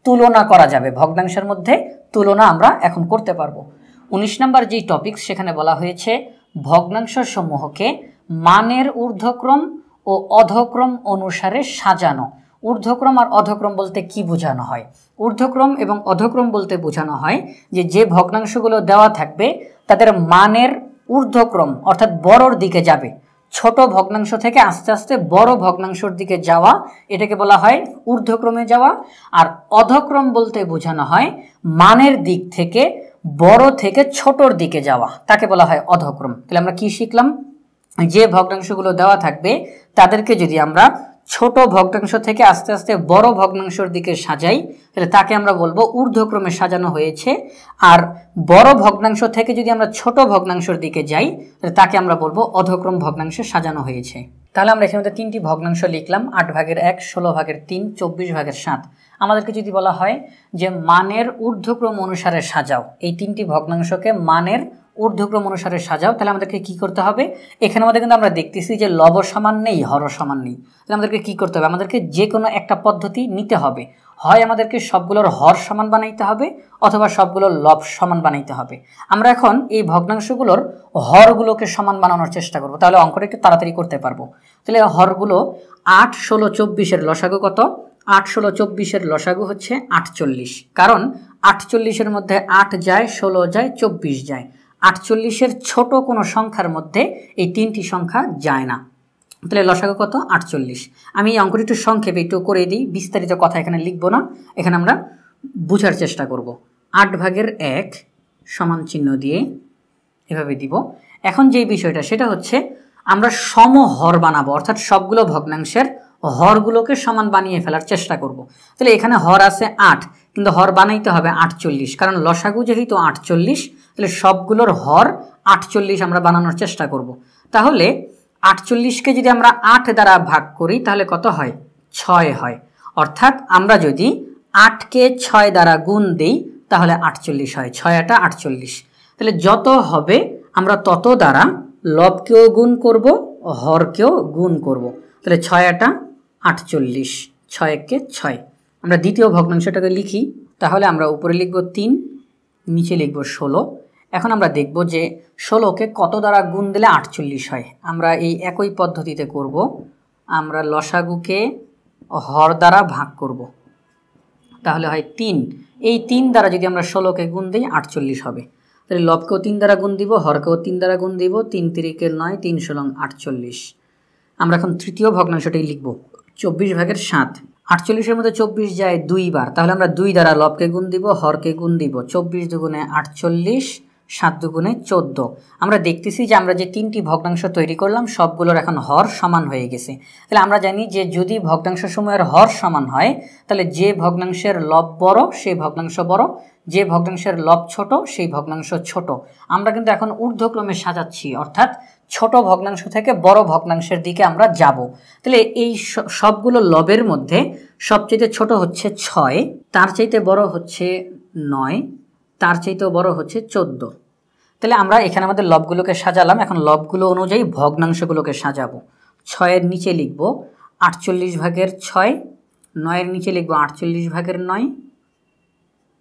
তুলনা করা যাবে। ভগ্নাংশের মধ্যে তুলনা আমরা এখন করতে পারবো। 19 নম্বর যেই টপিক সেখানে বলা হয়েছে ভগ্নাংশ সমূহকে মানের ঊর্ধ্বক্রম ও অধক্রম অনুসারে সাজানো। ঊর্ধ্বক্রম আর অধক্রম বলতে কি বোঝানো হয়? ঊর্ধ্বক্রম এবং অধক্রম বলতে বোঝানো হয় যে ভগ্নাংশগুলো দেওয়া থাকবে তাদের মানের ঊর্ধ্বক্রম অর্থাৎ বড়র দিকে যাবে। ছোট ভগ্নাংশ থেকে আস্তে আস্তে বড় ভগ্নাংশের দিকে যাওয়া, এটাকে বলা হয় ঊর্ধ্বক্রমে যাওয়া। আর অধক্রম বলতে বোঝানো হয় মানের দিক থেকে বড় থেকে ছোটর দিকে যাওয়া, তাকে বলা হয় অধক্রম। তাহলে আমরা কি শিখলাম? যে ভগ্নাংশগুলো দেওয়া থাকবে তাদেরকে যদি আমরা ছোট ভগ্নাংশ থেকে আস্তে আস্তে বড় ভগ্নাংশের দিকে সাজাই তাহলে তাকে আমরা বলবো ঊর্ধ্বক্রমে সাজানো হয়েছে। আর বড় ভগ্নাংশ থেকে যদি আমরা ছোট ভগ্নাংশের দিকে যাই তাহলে তাকে আমরা বলবো অধক্রম ভগ্নাংশে সাজানো হয়েছে। তাহলে আমরা এখানে তিনটি ভগ্নাংশ লিখলাম, 8/1, 16/3, 24/7। আমাদেরকে যদি বলা হয় যে মানের ঊর্ধ্বক্রম অনুসারে সাজাও, এই তিনটি ভগ্নাংশকে মানের ঊর্ধ্বক্রম অনুসারে সাজাও, তাহলে আমাদেরকে কি করতে হবে? এখানে আমাদের কিন্তু আমরা দেখতেছি যে লব সমান নেই হর সমান নেই, তাহলে আমাদেরকে কি করতে হবে? আমাদেরকে যে কোনো একটা পদ্ধতি নিতে হবে। হয় আমাদেরকে সবগুলোর হর সমান বানাইতে হবে অথবা সবগুলোর লব সমান বানাইতে হবে। আমরা এখন এই ভগ্নাংশগুলোর হরগুলোকে সমান বানানোর চেষ্টা করব, তাহলে অঙ্কটা একটু তাড়াতাড়ি করতে পারবো। তাহলে হরগুলো 8, 16, 24-এর লসাগু কত? 8, 16, 24-এর লসাগু হচ্ছে 48, কারণ 48-এর মধ্যে 8 যায়, 16 যায়, 24 যায়। 48-এর ছোট কোনো সংখ্যার মধ্যে এই তিনটি সংখ্যা যায় না, তাহলে লসাগু কত? 48। আমি এই অঙ্কটি একটু সংক্ষেপে একটু করে দিই, বিস্তারিত কথা এখানে লিখবো না, এখানে আমরা বোঝার চেষ্টা করব। 8/1 সমান চিহ্ন দিয়ে এভাবে দিব। এখন যেই বিষয়টা সেটা হচ্ছে আমরা সমহর বানাবো, অর্থাৎ সবগুলো ভগ্নাংশের হরগুলোকে সমান বানিয়ে ফেলার চেষ্টা করব। তাহলে এখানে হর আছে 8, কিন্তু হর বানাইতে হবে 48, কারণ লসাগু যেহেতু 48 তাহলে সবগুলোর হর 48 আমরা বানানোর চেষ্টা করব। তাহলে 48কে যদি আমরা 8 দ্বারা ভাগ করি তাহলে কত হয়? 6 হয়। অর্থাৎ আমরা যদি 8কে 6 দ্বারা গুণ দিই তাহলে 48 হয়, 6 × 8 = 48। তাহলে যত হবে আমরা তত দ্বারা লবকেও গুণ করব হরকেও গুণ করব। তাহলে 6 × 8 = 48, 6 × 6। আমরা দ্বিতীয় ভগ্নাংশটাকে লিখি, তাহলে আমরা উপরে লিখব 3, নিচে লিখব 16। এখন আমরা দেখব যে 16কে কত দ্বারা গুণ দিলে 48 হয়। আমরা এই একই পদ্ধতিতে করব, আমরা লসাগুকে হর দ্বারা ভাগ করব, তাহলে হয় 3। এই 3 দ্বারা যদি আমরা 16কে গুণ দিই 48 হবে। তাহলে লবকেও 3 দ্বারা গুণ দিব, হরকেও 3 দ্বারা গুণ দিব, 3 × 3 = 9, 3 × 16 = 48। আমরা এখন তৃতীয় ভগ্নাংশটাই লিখব, 24/7। 48-এর মধ্যে 24 যায় 2 বার, তাহলে আমরা 2 দ্বারা লবকে গুণ দিব, হরকে গুণ দিব। 24 × 2 = 48, 7 × 2 = 14। আমরা দেখতেছি যে আমরা যে তিনটি ভগ্নাংশ তৈরি করলাম সবগুলোর এখন হর সমান হয়ে গেছে। তাহলে আমরা জানি যে যদি ভগ্নাংশসমূহের হর সমান হয় তাহলে যে ভগ্নাংশের লব বড় সেই ভগ্নাংশ বড়, যে ভগ্নাংশের লব ছোট সেই ভগ্নাংশ ছোট। আমরা কিন্তু এখন ঊর্ধ্বক্রমে সাজাচ্ছি, অর্থাৎ ছোট ভগ্নাংশ থেকে বড় ভগ্নাংশের দিকে আমরা যাব। তাহলে এই সবগুলো লবের মধ্যে সবচেয়ে ছোট হচ্ছে 6, তার চাইতে বড় হচ্ছে 9, তার চাইতেও বড় হচ্ছে 14। তাহলে আমরা এখানে আমাদের লবগুলোকে সাজালাম, এখন লবগুলো অনুযায়ী ভগ্নাংশগুলোকে সাজাবো। 6-এর নিচে লিখব 48/6, 9-এর নিচে লিখব 48/9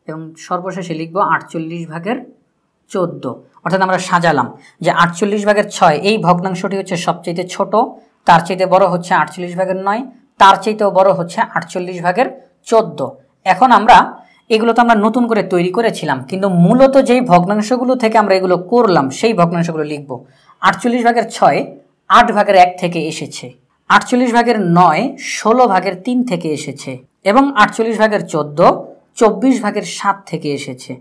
এবং সর্বশেষে লিখব 48/14। অর্থাৎ আমরা সাজালাম যে 48/6 এই ভগ্নাংশটি হচ্ছে সবচেয়ে ছোট, তার চাইতে বড় হচ্ছে 48/9, তার চাইতেও বড় হচ্ছে 48/14। এখন আমরা এগুলো তো আমরা নতুন করে তৈরি করেছিলাম, কিন্তু মূলত যেই ভগ্নাংশগুলো থেকে আমরা এগুলো করলাম সেই ভগ্নাংশগুলো লিখব। 48/6 8/1 থেকে এসেছে, 48/9 16/3 থেকে এসেছে এবং 48/14 24/7 থেকে এসেছে।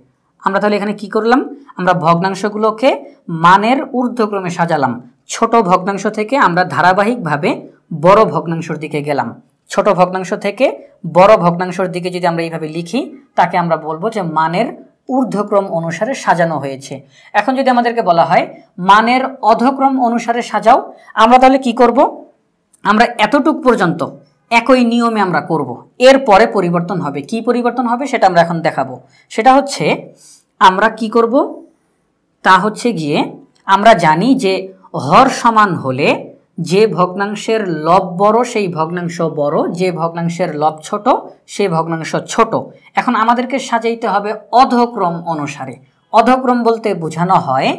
আমরা তাহলে এখানে কি করলাম, আমরা ভগ্নাংশগুলোকে মানের ঊর্ধ্বক্রমে সাজালাম। ছোট ভগ্নাংশ থেকে আমরা ধারাবাহিকভাবে বড় ভগ্নাংশের দিকে গেলাম। ছোট ভগ্নাংশ থেকে বড় ভগ্নাংশের দিকে যদি আমরা এইভাবে লিখি, তাকে আমরা বলবো যে মানের ঊর্ধ্বক্রম অনুসারে সাজানো হয়েছে। এখন যদি আমাদেরকে বলা হয় মানের অধক্রম অনুসারে সাজাও, আমরা তাহলে কি করব, আমরা এতটুক পর্যন্ত একই নিয়মে আমরা করব, এরপরে পরিবর্তন হবে। কি পরিবর্তন হবে সেটা আমরা এখন দেখাবো। সেটা হচ্ছে আমরা কি করব, তা হচ্ছে গিয়ে আমরা জানি যে হর সমান হলে যে ভগ্নাংশের লব বড় সেই ভগ্নাংশ বড়, যে ভগ্নাংশের লব ছোট সেই ভগ্নাংশ ছোট। এখন আমাদেরকে সাজাইতে হবে অধক্রম অনুসারে। অধক্রম বলতে বোঝানো হয়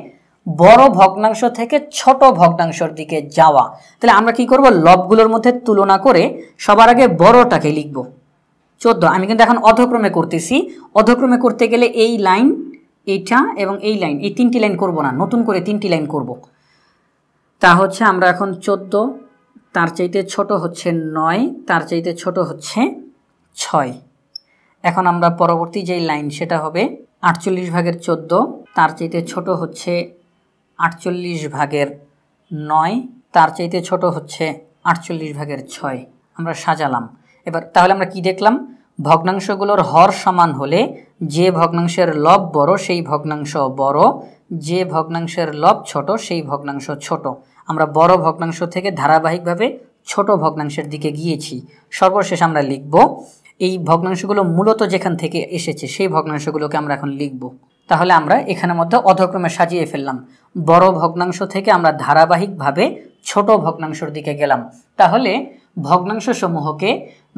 বড় ভগ্নাংশ থেকে ছোট ভগ্নাংশের দিকে যাওয়া। তাহলে আমরা কি করব, লবগুলোর মধ্যে তুলনা করে সবার আগে বড়টাকে লিখব 14। আমি কিন্তু এখন অধক্রমে করতেছি। অধক্রমে করতে গেলে এই লাইন, এইটা এবং এই লাইন, এই তিনটি লাইন করব না, নতুন করে তিনটি লাইন করব। তা হচ্ছে আমরা এখন 14, তার চাইতে ছোট হচ্ছে 9, তার চাইতে ছোট হচ্ছে 6। এখন আমরা পরবর্তী যেই লাইন সেটা হবে 48 ভাগের 14, তার চাইতে ছোট হচ্ছে 48 ভাগের 9, তার চাইতে ছোট হচ্ছে 48 ভাগের 6। আমরা সাজালাম। এবার তাহলে আমরা কি দেখলাম, ভগ্নাংশগুলোর হর সমান হলে যে ভগ্নাংশের লব বড় সেই ভগ্নাংশ বড়, যে ভগ্নাংশের লব ছোট সেই ভগ্নাংশ ছোট। আমরা বড় ভগ্নাংশ থেকে ধারাবাহিকভাবে ছোট ভগ্নাংশের দিকে গিয়েছি। সর্বশেষ আমরা লিখব এই ভগ্নাংশগুলো মূলত যেখান থেকে এসেছে সেই ভগ্নাংশগুলোকে আমরা এখন লিখব। তাহলে আমরা এখানের মধ্যে অধক্রমে সাজিয়ে ফেললাম। বড় ভগ্নাংশ থেকে আমরা ধারাবাহিকভাবে ছোট ভগ্নাংশের দিকে গেলাম। তাহলে ভগ্নাংশ সমূহকে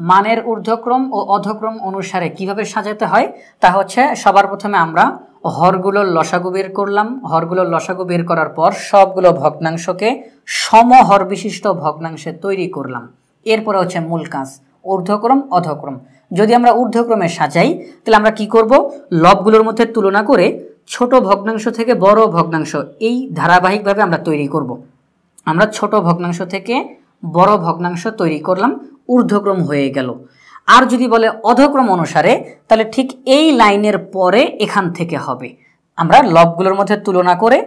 মানের ঊর্ধ্বক্রম ও অধক্রম অনুসারে কিভাবে সাজাতে হয়, তা হচ্ছে সবার প্রথমে আমরা হরগুলোর লসাগু বের করলাম। হরগুলোর লসাগু বের করার পর সবগুলো ভগ্নাংশকে সমহর বিশিষ্ট ভগ্নাংশে তৈরি করলাম। এরপরে হচ্ছে মূল কাজ ঊর্ধ্বক্রম অধক্রম। যদি আমরা ঊর্ধ্বক্রমে সাজাই তাহলে আমরা কি করব, লবগুলোর মধ্যে তুলনা করে ছোট ভগ্নাংশ থেকে বড় ভগ্নাংশ এই ধারাবাহিকভাবে আমরা তৈরি করব। আমরা ছোট ভগ্নাংশ থেকে বড় ভগ্নাংশ তৈরি করলাম, ঊর্ধ্বক্রম হয়ে গেল। আর যদি বলে অধক্রম অনুসারে, তাহলে ঠিক এই লাইনের পরে এখান থেকে হবে। আমরা লবগুলোর মধ্যে তুলনা করে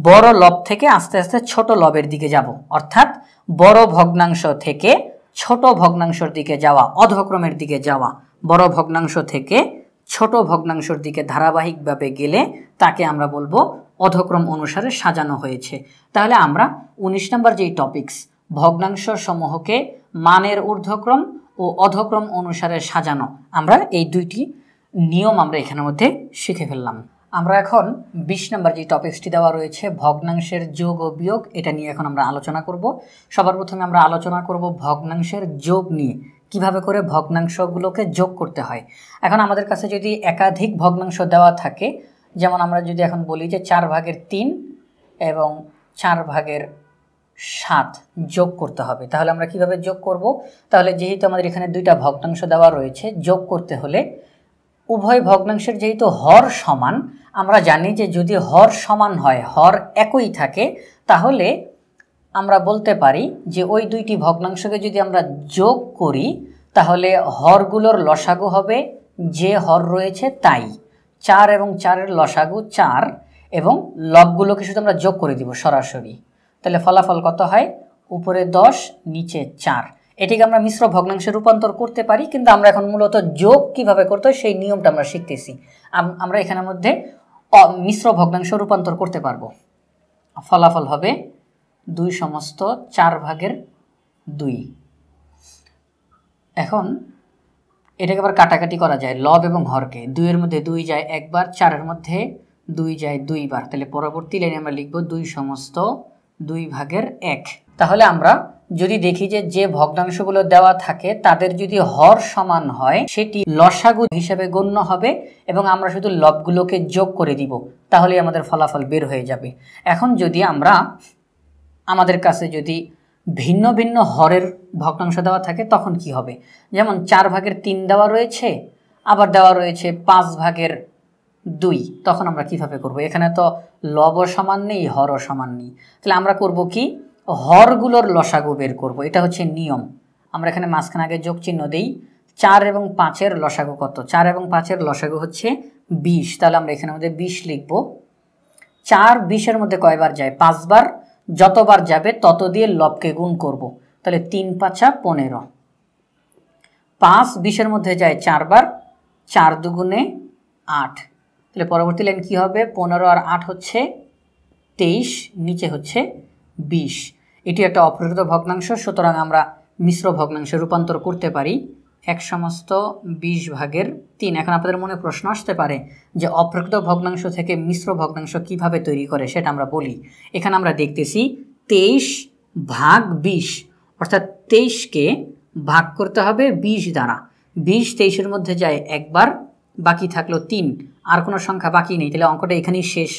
বড় লব থেকে আস্তে আস্তে ছোট লবের দিকে যাব, অর্থাৎ বড় ভগ্নাংশ থেকে ছোট ভগ্নাংশের দিকে যাওয়া, অধক্রমের দিকে যাওয়া। বড় ভগ্নাংশ থেকে ছোট ভগ্নাংশের দিকে ধারাবাহিকভাবে গেলে তাকে আমরা বলবো অধক্রম অনুসারে সাজানো হয়েছে। তাহলে আমরা 19 নম্বর যেই টপিকস ভগ্নাংশ সমূহকে মানের ঊর্ধ্বক্রম ও অধক্রম অনুসারে সাজানো, আমরা এই দুইটি নিয়ম আমরা এখানের মধ্যে শিখে ফেললাম। আমরা এখন 20 নম্বর যে টপিকসটি দেওয়া রয়েছে ভগ্নাংশের যোগ ও বিয়োগ, এটা নিয়ে এখন আমরা আলোচনা করব। সবার প্রথমে আমরা আলোচনা করব ভগ্নাংশের যোগ নিয়ে, কিভাবে করে ভগ্নাংশগুলোকে যোগ করতে হয়। এখন আমাদের কাছে যদি একাধিক ভগ্নাংশ দেওয়া থাকে, যেমন আমরা যদি এখন বলি যে 4 ভাগের 3 এবং 4 ভাগের 7 যোগ করতে হবে, তাহলে আমরা কিভাবে যোগ করব? তাহলে যেহেতু আমাদের এখানে দুইটা ভগ্নাংশ দেওয়া রয়েছে, যোগ করতে হলে উভয় ভগ্নাংশের যেহেতু হর সমান, আমরা জানি যে যদি হর সমান হয়, হর একই থাকে, তাহলে আমরা বলতে পারি যে ওই দুইটি ভগ্নাংশকে যদি আমরা যোগ করি তাহলে হরগুলোর লসাগু হবে যে হর রয়েছে তাই। 4 এবং 4-এর লসাগু 4 এবং লবগুলোকে শুধু আমরা যোগ করে দিব সরাসরি। তাহলে ফলাফল কত হয়? উপরে 10 নিচে 4। এটিকে আমরা মিশ্র ভগ্নাংশে রূপান্তর করতে পারি, কিন্তু আমরা এখন মূলত যোগ কিভাবে করতে হয় সেই নিয়মটা আমরা শিখতেছি। আমরা এখানের মধ্যে মিশ্র ভগ্নাংশ রূপান্তর করতে পারবো। ফলাফল হবে 2 সমস্ত 4 ভাগের 2। এখন এটাকে আবার কাটাকাটি করা যায়, লব এবং হরকে। 2-এর মধ্যে 2 যায় একবার, 4-এর মধ্যে 2 যায় 2 বার। তাহলে পরবর্তী লাইনে আমরা লিখব 2 সমস্ত 2 ভাগের 1। তাহলে আমরা যদি দেখি যে যে ভগ্নাংশগুলো দেওয়া থাকে তাদের যদি হর সমান হয় সেটি লসাগু হিসেবে গণ্য হবে এবং আমরা শুধু লবগুলোকে যোগ করে দিব, তাহলে আমাদের ফলাফল বের হয়ে যাবে। এখন যদি আমরা আমাদের কাছে যদি ভিন্ন ভিন্ন হরের ভগ্নাংশ দেওয়া থাকে তখন কি হবে? যেমন 4 ভাগের 3 দেওয়া রয়েছে, আবার দেওয়া রয়েছে 5 ভাগের 2, তখন আমরা কিভাবে করব? এখানে তো লবও সমান নেই, হরও সমান নেই। তাহলে আমরা করব কি, হরগুলোর লসাগু বের করব। এটা হচ্ছে নিয়ম। আমরা এখানে মাঝখানে আগে যোগ চিহ্ন দেই। 4 এবং 5-এর লসাগু কত? 4 এবং 5-এর লসাগু হচ্ছে 20। তাহলে আমরা এখানে মধ্যে 20 লিখব। 4 20-এর মধ্যে কয়বার যায়? 5 বার। যতবার যাবে তত দিয়ে লবকে গুণ করব। তাহলে 3 5 15। 5 20-এর মধ্যে যায় 4 বার, 4 দুগুণে 8। তাহলে পরবর্তী লাইন কি হবে? 15 আর 8 হচ্ছে 23, নিচে হচ্ছে 20। এটি একটা অপ্রকৃত ভগ্নাংশ, সুতরাং আমরা মিশ্র ভগ্নাংশে রূপান্তর করতে পারি 1/20/3। এখন আপনাদের মনে প্রশ্ন আসতে পারে যে অপ্রকৃত ভগ্নাংশ থেকে মিশ্র ভগ্নাংশ কিভাবে তৈরি করে, সেটা আমরা বলি। এখানে আমরা দেখতেছি 23/20, অর্থাৎ 23কে ভাগ করতে হবে 20 দ্বারা। 20 23-এর মধ্যে যায় একবার, বাকি থাকলো 3, আর কোনো সংখ্যা বাকি নেই। তাহলে অঙ্কটা এখানেই শেষ।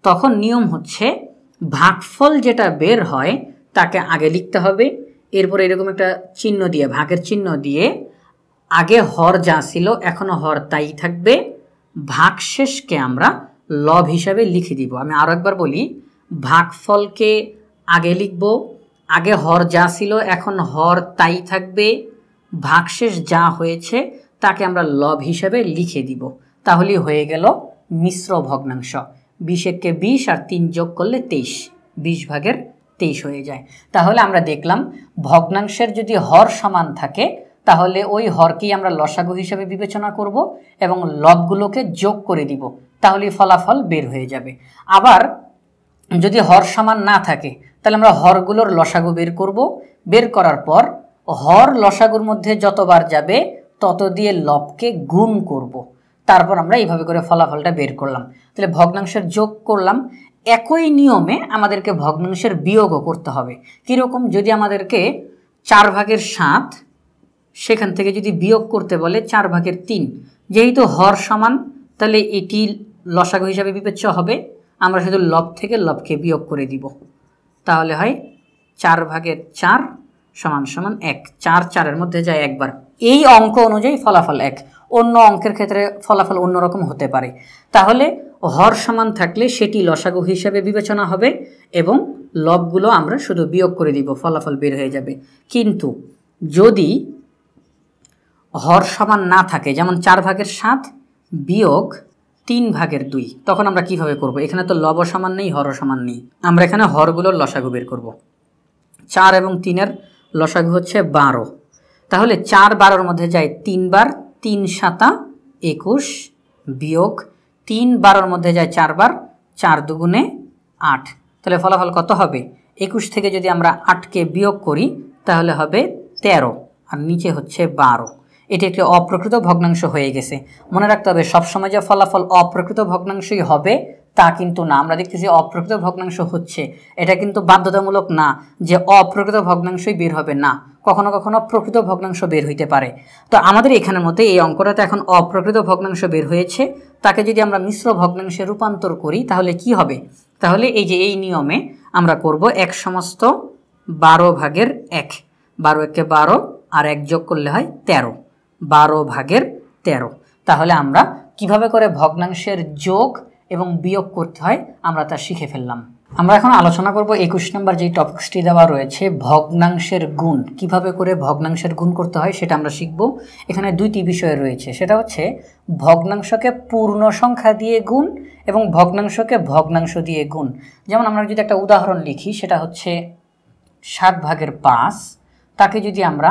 তখন নিয়ম হচ্ছে ভাগফল যেটা বের হয় তাকে আগে লিখতে হবে, এরপর এরকম একটা চিহ্ন দিয়ে, ভাগের চিহ্ন দিয়ে, আগে হর যা ছিল এখনো হর তাই থাকবে, ভাগশেষকে আমরা লব হিসাবে লিখে দিব। আমি আরও একবার বলি, ভাগফলকে আগে লিখব, আগে হর যা ছিল এখন হর তাই থাকবে, ভাগশেষ যা হয়েছে তাকে আমরা লব হিসাবে লিখে দিব। তাহলেই হয়ে গেল মিশ্র ভগ্নাংশ। 20-কে 20 আর 3 যোগ করলে 23, 20/23 হয়ে যায়। তাহলে আমরা দেখলাম ভগ্নাংশের যদি হর সমান থাকে তাহলে ওই হরকেই আমরা লসাগু হিসেবে বিবেচনা করব এবং লবগুলোকে যোগ করে দিব, তাহলে ফলাফল বের হয়ে যাবে। আবার যদি হর সমান না থাকে তাহলে আমরা হরগুলোর লসাগু বের করব, বের করার পর হর লসাগুর মধ্যে যতবার যাবে তত দিয়ে লবকে গুণ করব, তারপর আমরা এইভাবে করে ফলাফলটা বের করলাম। তাহলে ভগ্নাংশের যোগ করলাম, একই নিয়মে আমাদেরকে ভগ্নাংশের বিয়োগও করতে হবে। কীরকম? যদি আমাদেরকে 4/7 সেখান থেকে যদি বিয়োগ করতে বলে 4/3, যেহেতু হর সমান তাহলে এটি লসাগু হিসাবে বিবেচ্য হবে, আমরা শুধু লব থেকে লবকে বিয়োগ করে দিব, তাহলে হয় 4/4 = 1। 4 4-এর মধ্যে যায় একবার। এই অঙ্ক অনুযায়ী ফলাফল 1, অন্য অঙ্কের ক্ষেত্রে ফলাফল অন্যরকম হতে পারে। তাহলে হর সমান থাকলে সেটি লসাগু হিসাবে বিবেচনা হবে এবং লবগুলো আমরা শুধু বিয়োগ করে দিব, ফলাফল বের হয়ে যাবে। কিন্তু যদি হর সমান না থাকে, যেমন 4/7 বিয়োগ 3/2, তখন আমরা কিভাবে করব? এখানে তো লব সমান নেই, হর সমান নেই, আমরা এখানে হরগুলোর লসাগু বের করব। 4 এবং 3-এর লসাগু হচ্ছে 12। তাহলে 4 12-এর মধ্যে যায় 3 বার, 3 7 21 বিয়োগ 3 12-এর মধ্যে যায় 4 বার, 4 দুগুণে 8। তাহলে ফলাফল কত হবে? 21 থেকে যদি আমরা 8কে বিয়োগ করি তাহলে হবে 13, আর নিচে হচ্ছে 12। এটি একটি অপ্রকৃত ভগ্নাংশ হয়ে গেছে। মনে রাখতে হবে সবসময় যে ফলাফল অপ্রকৃত ভগ্নাংশই হবে তা কিন্তু না। আমরা দেখতেছি অপ্রকৃত ভগ্নাংশ হচ্ছে, এটা কিন্তু বাধ্যতামূলক না যে অপ্রকৃত ভগ্নাংশই বের হবে, না, কখনো কখনো প্রকৃত ভগ্নাংশ বের হইতে পারে। তো আমাদের এখানের মধ্যে এই অঙ্কটাতে এখন অপ্রকৃত ভগ্নাংশ বের হয়েছে, তাকে যদি আমরা মিশ্র ভগ্নাংশে রূপান্তর করি তাহলে কি হবে? তাহলে এই যে এই নিয়মে আমরা করব 1/12/1, 12 × 12 আর 1 যোগ করলে হয় 13, 12/13। তাহলে আমরা কিভাবে করে ভগ্নাংশের যোগ এবং বিয়োগ করতে হয় আমরা তা শিখে ফেললাম। আমরা এখন আলোচনা করব 21 নম্বর যে টপিকসটি দেওয়া রয়েছে, ভগ্নাংশের গুণ। কিভাবে করে ভগ্নাংশের গুণ করতে হয় সেটা আমরা শিখব। এখানে দুইটি বিষয় রয়েছে, সেটা হচ্ছে ভগ্নাংশকে পূর্ণ সংখ্যা দিয়ে গুণ এবং ভগ্নাংশকে ভগ্নাংশ দিয়ে গুণ। যেমন আমরা যদি একটা উদাহরণ লিখি, সেটা হচ্ছে 7/5, তাকে যদি আমরা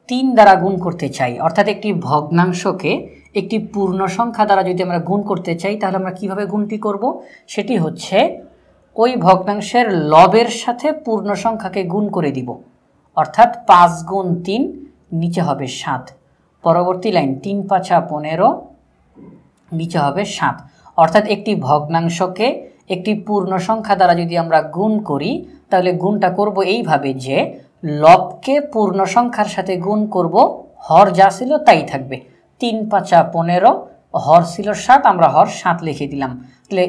3 দ্বারা গুণ করতে চাই, অর্থাৎ একটি ভগ্নাংশকে একটি পূর্ণ সংখ্যা দ্বারা যদি আমরা গুণ করতে চাই তাহলে আমরা কিভাবে গুণটি করব? সেটি হচ্ছে ওই ভগ্নাংশের লবের সাথে পূর্ণ সংখ্যাকে গুণ করে দিব, অর্থাৎ 5 গুণ 3 নিচে হবে 7। পরবর্তী লাইন 3 5 15 নিচে হবে 7। অর্থাৎ একটি ভগ্নাংশকে একটি পূর্ণ সংখ্যা দ্বারা যদি আমরা গুণ করি তাহলে গুণটা করব এইভাবে যে লবকে পূর্ণ সংখ্যার সাথে গুণ করব, হর যা ছিল তাই থাকবে। 3 5 15, হর ছিল 7, আমরা হর 7 লিখে দিলাম। তাহলে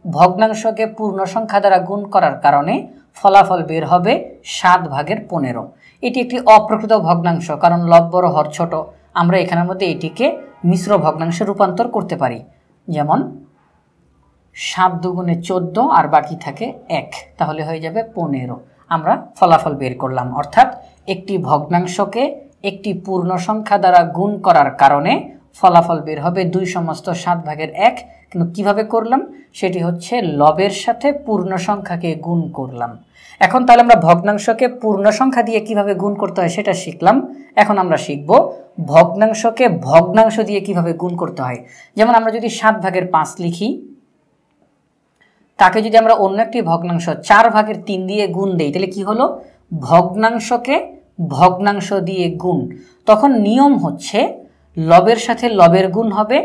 ভগ্নাংশকে পূর্ণ সংখ্যা দ্বারা গুণ করার কারণে ফলাফল বের হবে 7/15। এটি একটি অপ্রকৃত ভগ্নাংশ, কারণ লব বড় হর ছোট। আমরা এখানের মধ্যে এটিকে মিশ্র ভগ্নাংশে রূপান্তর করতে পারি, যেমন 7 দুগুণে 14 আর বাকি থাকে 1, তাহলে হয়ে যাবে 15। আমরা ফলাফল বের করলাম, অর্থাৎ একটি ভগ্নাংশকে একটি পূর্ণ সংখ্যা দ্বারা গুণ করার কারণে ফলাফল বের হবে 2/7 কিন্তু কিভাবে করলাম সেটি হচ্ছে লবের সাথে পূর্ণ সংখ্যাকে গুণ করলাম। এখন তাহলে আমরা ভগ্নাংশকে পূর্ণ সংখ্যা দিয়ে কিভাবে গুণ করতে হয় সেটা শিখলাম। এখন আমরা শিখব ভগ্নাংশকে ভগ্নাংশ দিয়ে কিভাবে গুণ করতে হয়। যেমন আমরা যদি 7/5 লিখি, তাকে যদি আমরা অন্য একটি ভগ্নাংশ 4/3 দিয়ে গুণ দেই, তাহলে কি হলো, ভগ্নাংশকে ভগ্নাংশ দিয়ে গুণ। তখন নিয়ম হচ্ছে লবের সাথে লবের গুণ হবে,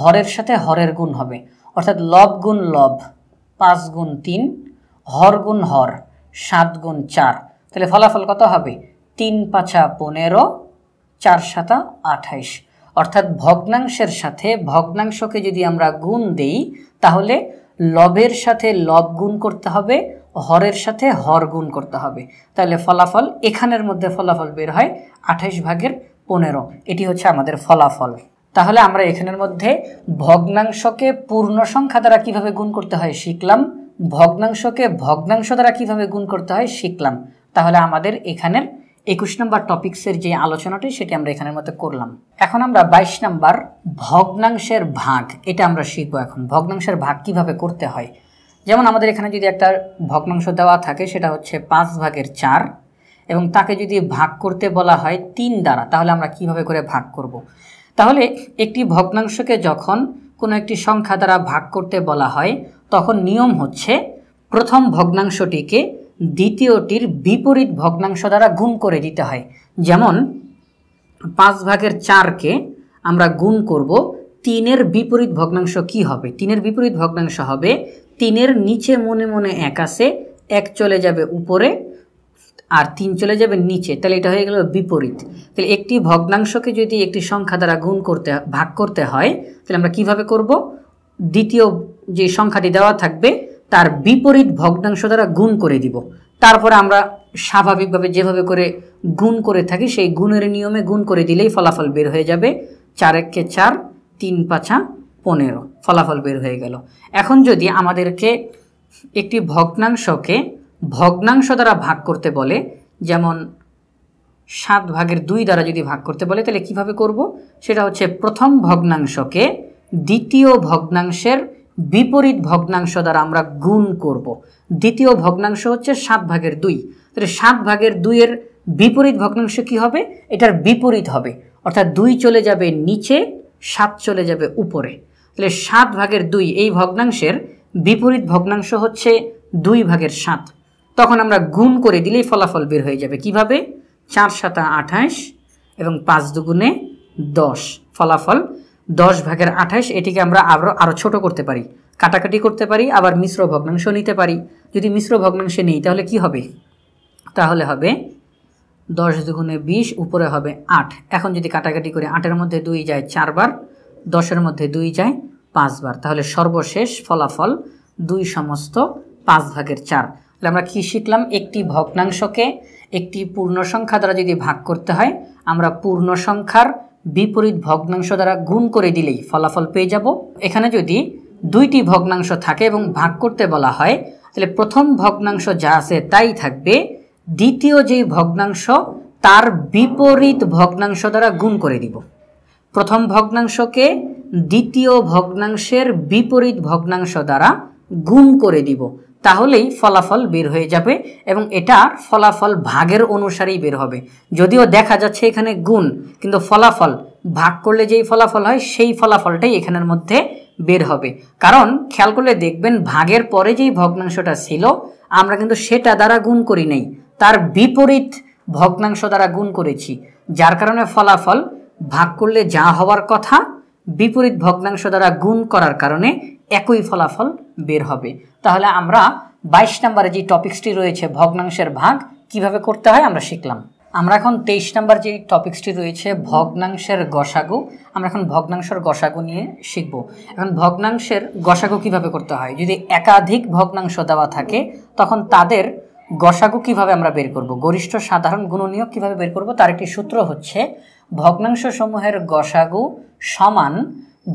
হরের সাথে হরের গুণ হবে। অর্থাৎ লব গুণ লব 5 গুণ 3, হর গুণ হর 7 গুণ 4। তাহলে ফলাফল কত হবে? 3 5 15, 4 7 28। অর্থাৎ ভগ্নাংশের সাথে ভগ্নাংশকে যদি আমরা গুণ দেই তাহলে লবের সাথে লব গুণ করতে হবে, হরের সাথে হর গুণ করতে হবে। তাহলে ফলাফল এখানের মধ্যে ফলাফল বের হয় 28/15। এটি হচ্ছে আমাদের ফলাফল। তাহলে আমরা এখানের মধ্যে ভগ্নাংশকে পূর্ণ সংখ্যা দ্বারা কিভাবে গুণ করতে হয় শিখলাম, ভগ্নাংশকে ভগ্নাংশ দ্বারা কিভাবে গুণ করতে হয় শিখলাম। তাহলে আমাদের এখানের 21 নম্বর টপিক্সের যে আলোচনাটি সেটি আমরা এখানের মধ্যে করলাম। এখন আমরা 22 নম্বর ভগ্নাংশের ভাগ, এটা আমরা শিখবো। এখন ভগ্নাংশের ভাগ কিভাবে করতে হয়। যেমন আমাদের এখানে যদি একটা ভগ্নাংশ দেওয়া থাকে সেটা হচ্ছে 5/4 এবং তাকে যদি ভাগ করতে বলা হয় 3 দ্বারা, তাহলে আমরা কিভাবে করে ভাগ করব। তাহলে একটি ভগ্নাংশকে যখন কোনো একটি সংখ্যা দ্বারা ভাগ করতে বলা হয় তখন নিয়ম হচ্ছে প্রথম ভগ্নাংশটিকে দ্বিতীয়টির বিপরীত ভগ্নাংশ দ্বারা গুণ করে দিতে হয়। যেমন 5/4কে আমরা গুণ করব 3-এর বিপরীত ভগ্নাংশ কি হবে? 3-এর বিপরীত ভগ্নাংশ হবে 3-এর নিচে মনে মনে 1 আছে, 1 চলে যাবে উপরে আর 3 চলে যাবে নিচে, তাহলে এটা হয়ে গেল বিপরীত। তাহলে একটি ভগ্নাংশকে যদি একটি সংখ্যা দ্বারা ভাগ করতে হয় তাহলে আমরা কিভাবে করব? দ্বিতীয় যে সংখ্যাটি দেওয়া থাকবে তার বিপরীত ভগ্নাংশ দ্বারা গুণ করে দিব। তারপরে আমরা স্বাভাবিকভাবে যেভাবে করে গুণ করে থাকি সেই গুণের নিয়মে গুণ করে দিলেই ফলাফল বের হয়ে যাবে। 4 1 4, 3 5 15, ফলাফল বের হয়ে গেল। এখন যদি আমাদেরকে একটি ভগ্নাংশকে ভগ্নাংশ দ্বারা ভাগ করতে বলে, যেমন 7/2 দ্বারা যদি ভাগ করতে বলে তাহলে কিভাবে করব? সেটা হচ্ছে প্রথম ভগ্নাংশকে দ্বিতীয় ভগ্নাংশের বিপরীত ভগ্নাংশ দ্বারা আমরা গুণ করব। দ্বিতীয় ভগ্নাংশ হচ্ছে 7/2, তাহলে 7/2 এর বিপরীত ভগ্নাংশ কি হবে? এটার বিপরীত হবে, অর্থাৎ 2 চলে যাবে নিচে, 7 চলে যাবে উপরে। তাহলে 7/2 এই ভগ্নাংশের বিপরীত ভগ্নাংশ হচ্ছে 2/7। তখন আমরা গুণ করে দিলেই ফলাফল বের হয়ে যাবে। কিভাবে? 4 7 28 এবং 5 2 10, ফলাফল 10/28। এটিকে আমরা আরও ছোট করতে পারি, কাটাকাটি করতে পারি, আবার মিশ্র ভগ্নাংশ নিতে পারি। যদি মিশ্র ভগ্নাংশে নেই তাহলে কি হবে? তাহলে হবে 10 2 20, উপরে হবে 8। এখন যদি কাটাকাটি করে 8-এর মধ্যে 2 যায় 4 বার, 10-এর মধ্যে 2 যায় 5 বার, তাহলে সর্বশেষ ফলাফল 2/5/4। তাহলে আমরা কি শিখলাম? একটি ভগ্নাংশকে একটি পূর্ণ সংখ্যা দ্বারা যদি ভাগ করতে হয় আমরা পূর্ণ সংখ্যার বিপরীত ভগ্নাংশ দ্বারা গুণ করে দিলেই ফলাফল পেয়ে যাব। এখানে যদি 2টি ভগ্নাংশ থাকে এবং ভাগ করতে বলা হয় তাহলে প্রথম ভগ্নাংশ যা আছে তাই থাকবে, দ্বিতীয় যেই ভগ্নাংশ তার বিপরীত ভগ্নাংশ দ্বারা গুণ করে দিব। প্রথম ভগ্নাংশকে দ্বিতীয় ভগ্নাংশের বিপরীত ভগ্নাংশ দ্বারা গুণ করে দিব, তাহলেই ফলাফল বের হয়ে যাবে এবং এটা ফলাফল ভাগের অনুসারেই বের হবে। যদিও দেখা যাচ্ছে এখানে গুণ, কিন্তু ফলাফল ভাগ করলে যেই ফলাফল হয় সেই ফলাফলটাই এখানের মধ্যে বের হবে। কারণ খেয়াল করলে দেখবেন ভাগের পরে যেই ভগ্নাংশটা ছিল আমরা কিন্তু সেটা দ্বারা গুণ করি নাই, তার বিপরীত ভগ্নাংশ দ্বারা গুণ করেছি, যার কারণে ফলাফল ভাগ করলে যা হওয়ার কথা বিপরীত ভগ্নাংশ দ্বারা গুণ করার কারণে একই ফলাফল বের হবে। তাহলে আমরা 22 নম্বরে যে টপিক্সটি রয়েছে ভগ্নাংশের ভাগ কিভাবে করতে হয় আমরা শিখলাম। আমরা এখন 23 নম্বর যে টপিক্সটি রয়েছে ভগ্নাংশের গসাগু, আমরা এখন ভগ্নাংশের গসাগু নিয়ে শিখব। এখন ভগ্নাংশের গসাগু কিভাবে করতে হয়, যদি একাধিক ভগ্নাংশ দেওয়া থাকে তখন তাদের গসাগু কিভাবে আমরা বের করব, গরিষ্ঠ সাধারণ গুণনীয়ক কিভাবে বের করব, তার একটি সূত্র হচ্ছে ভগ্নাংশ সমূহের গসাগু সমান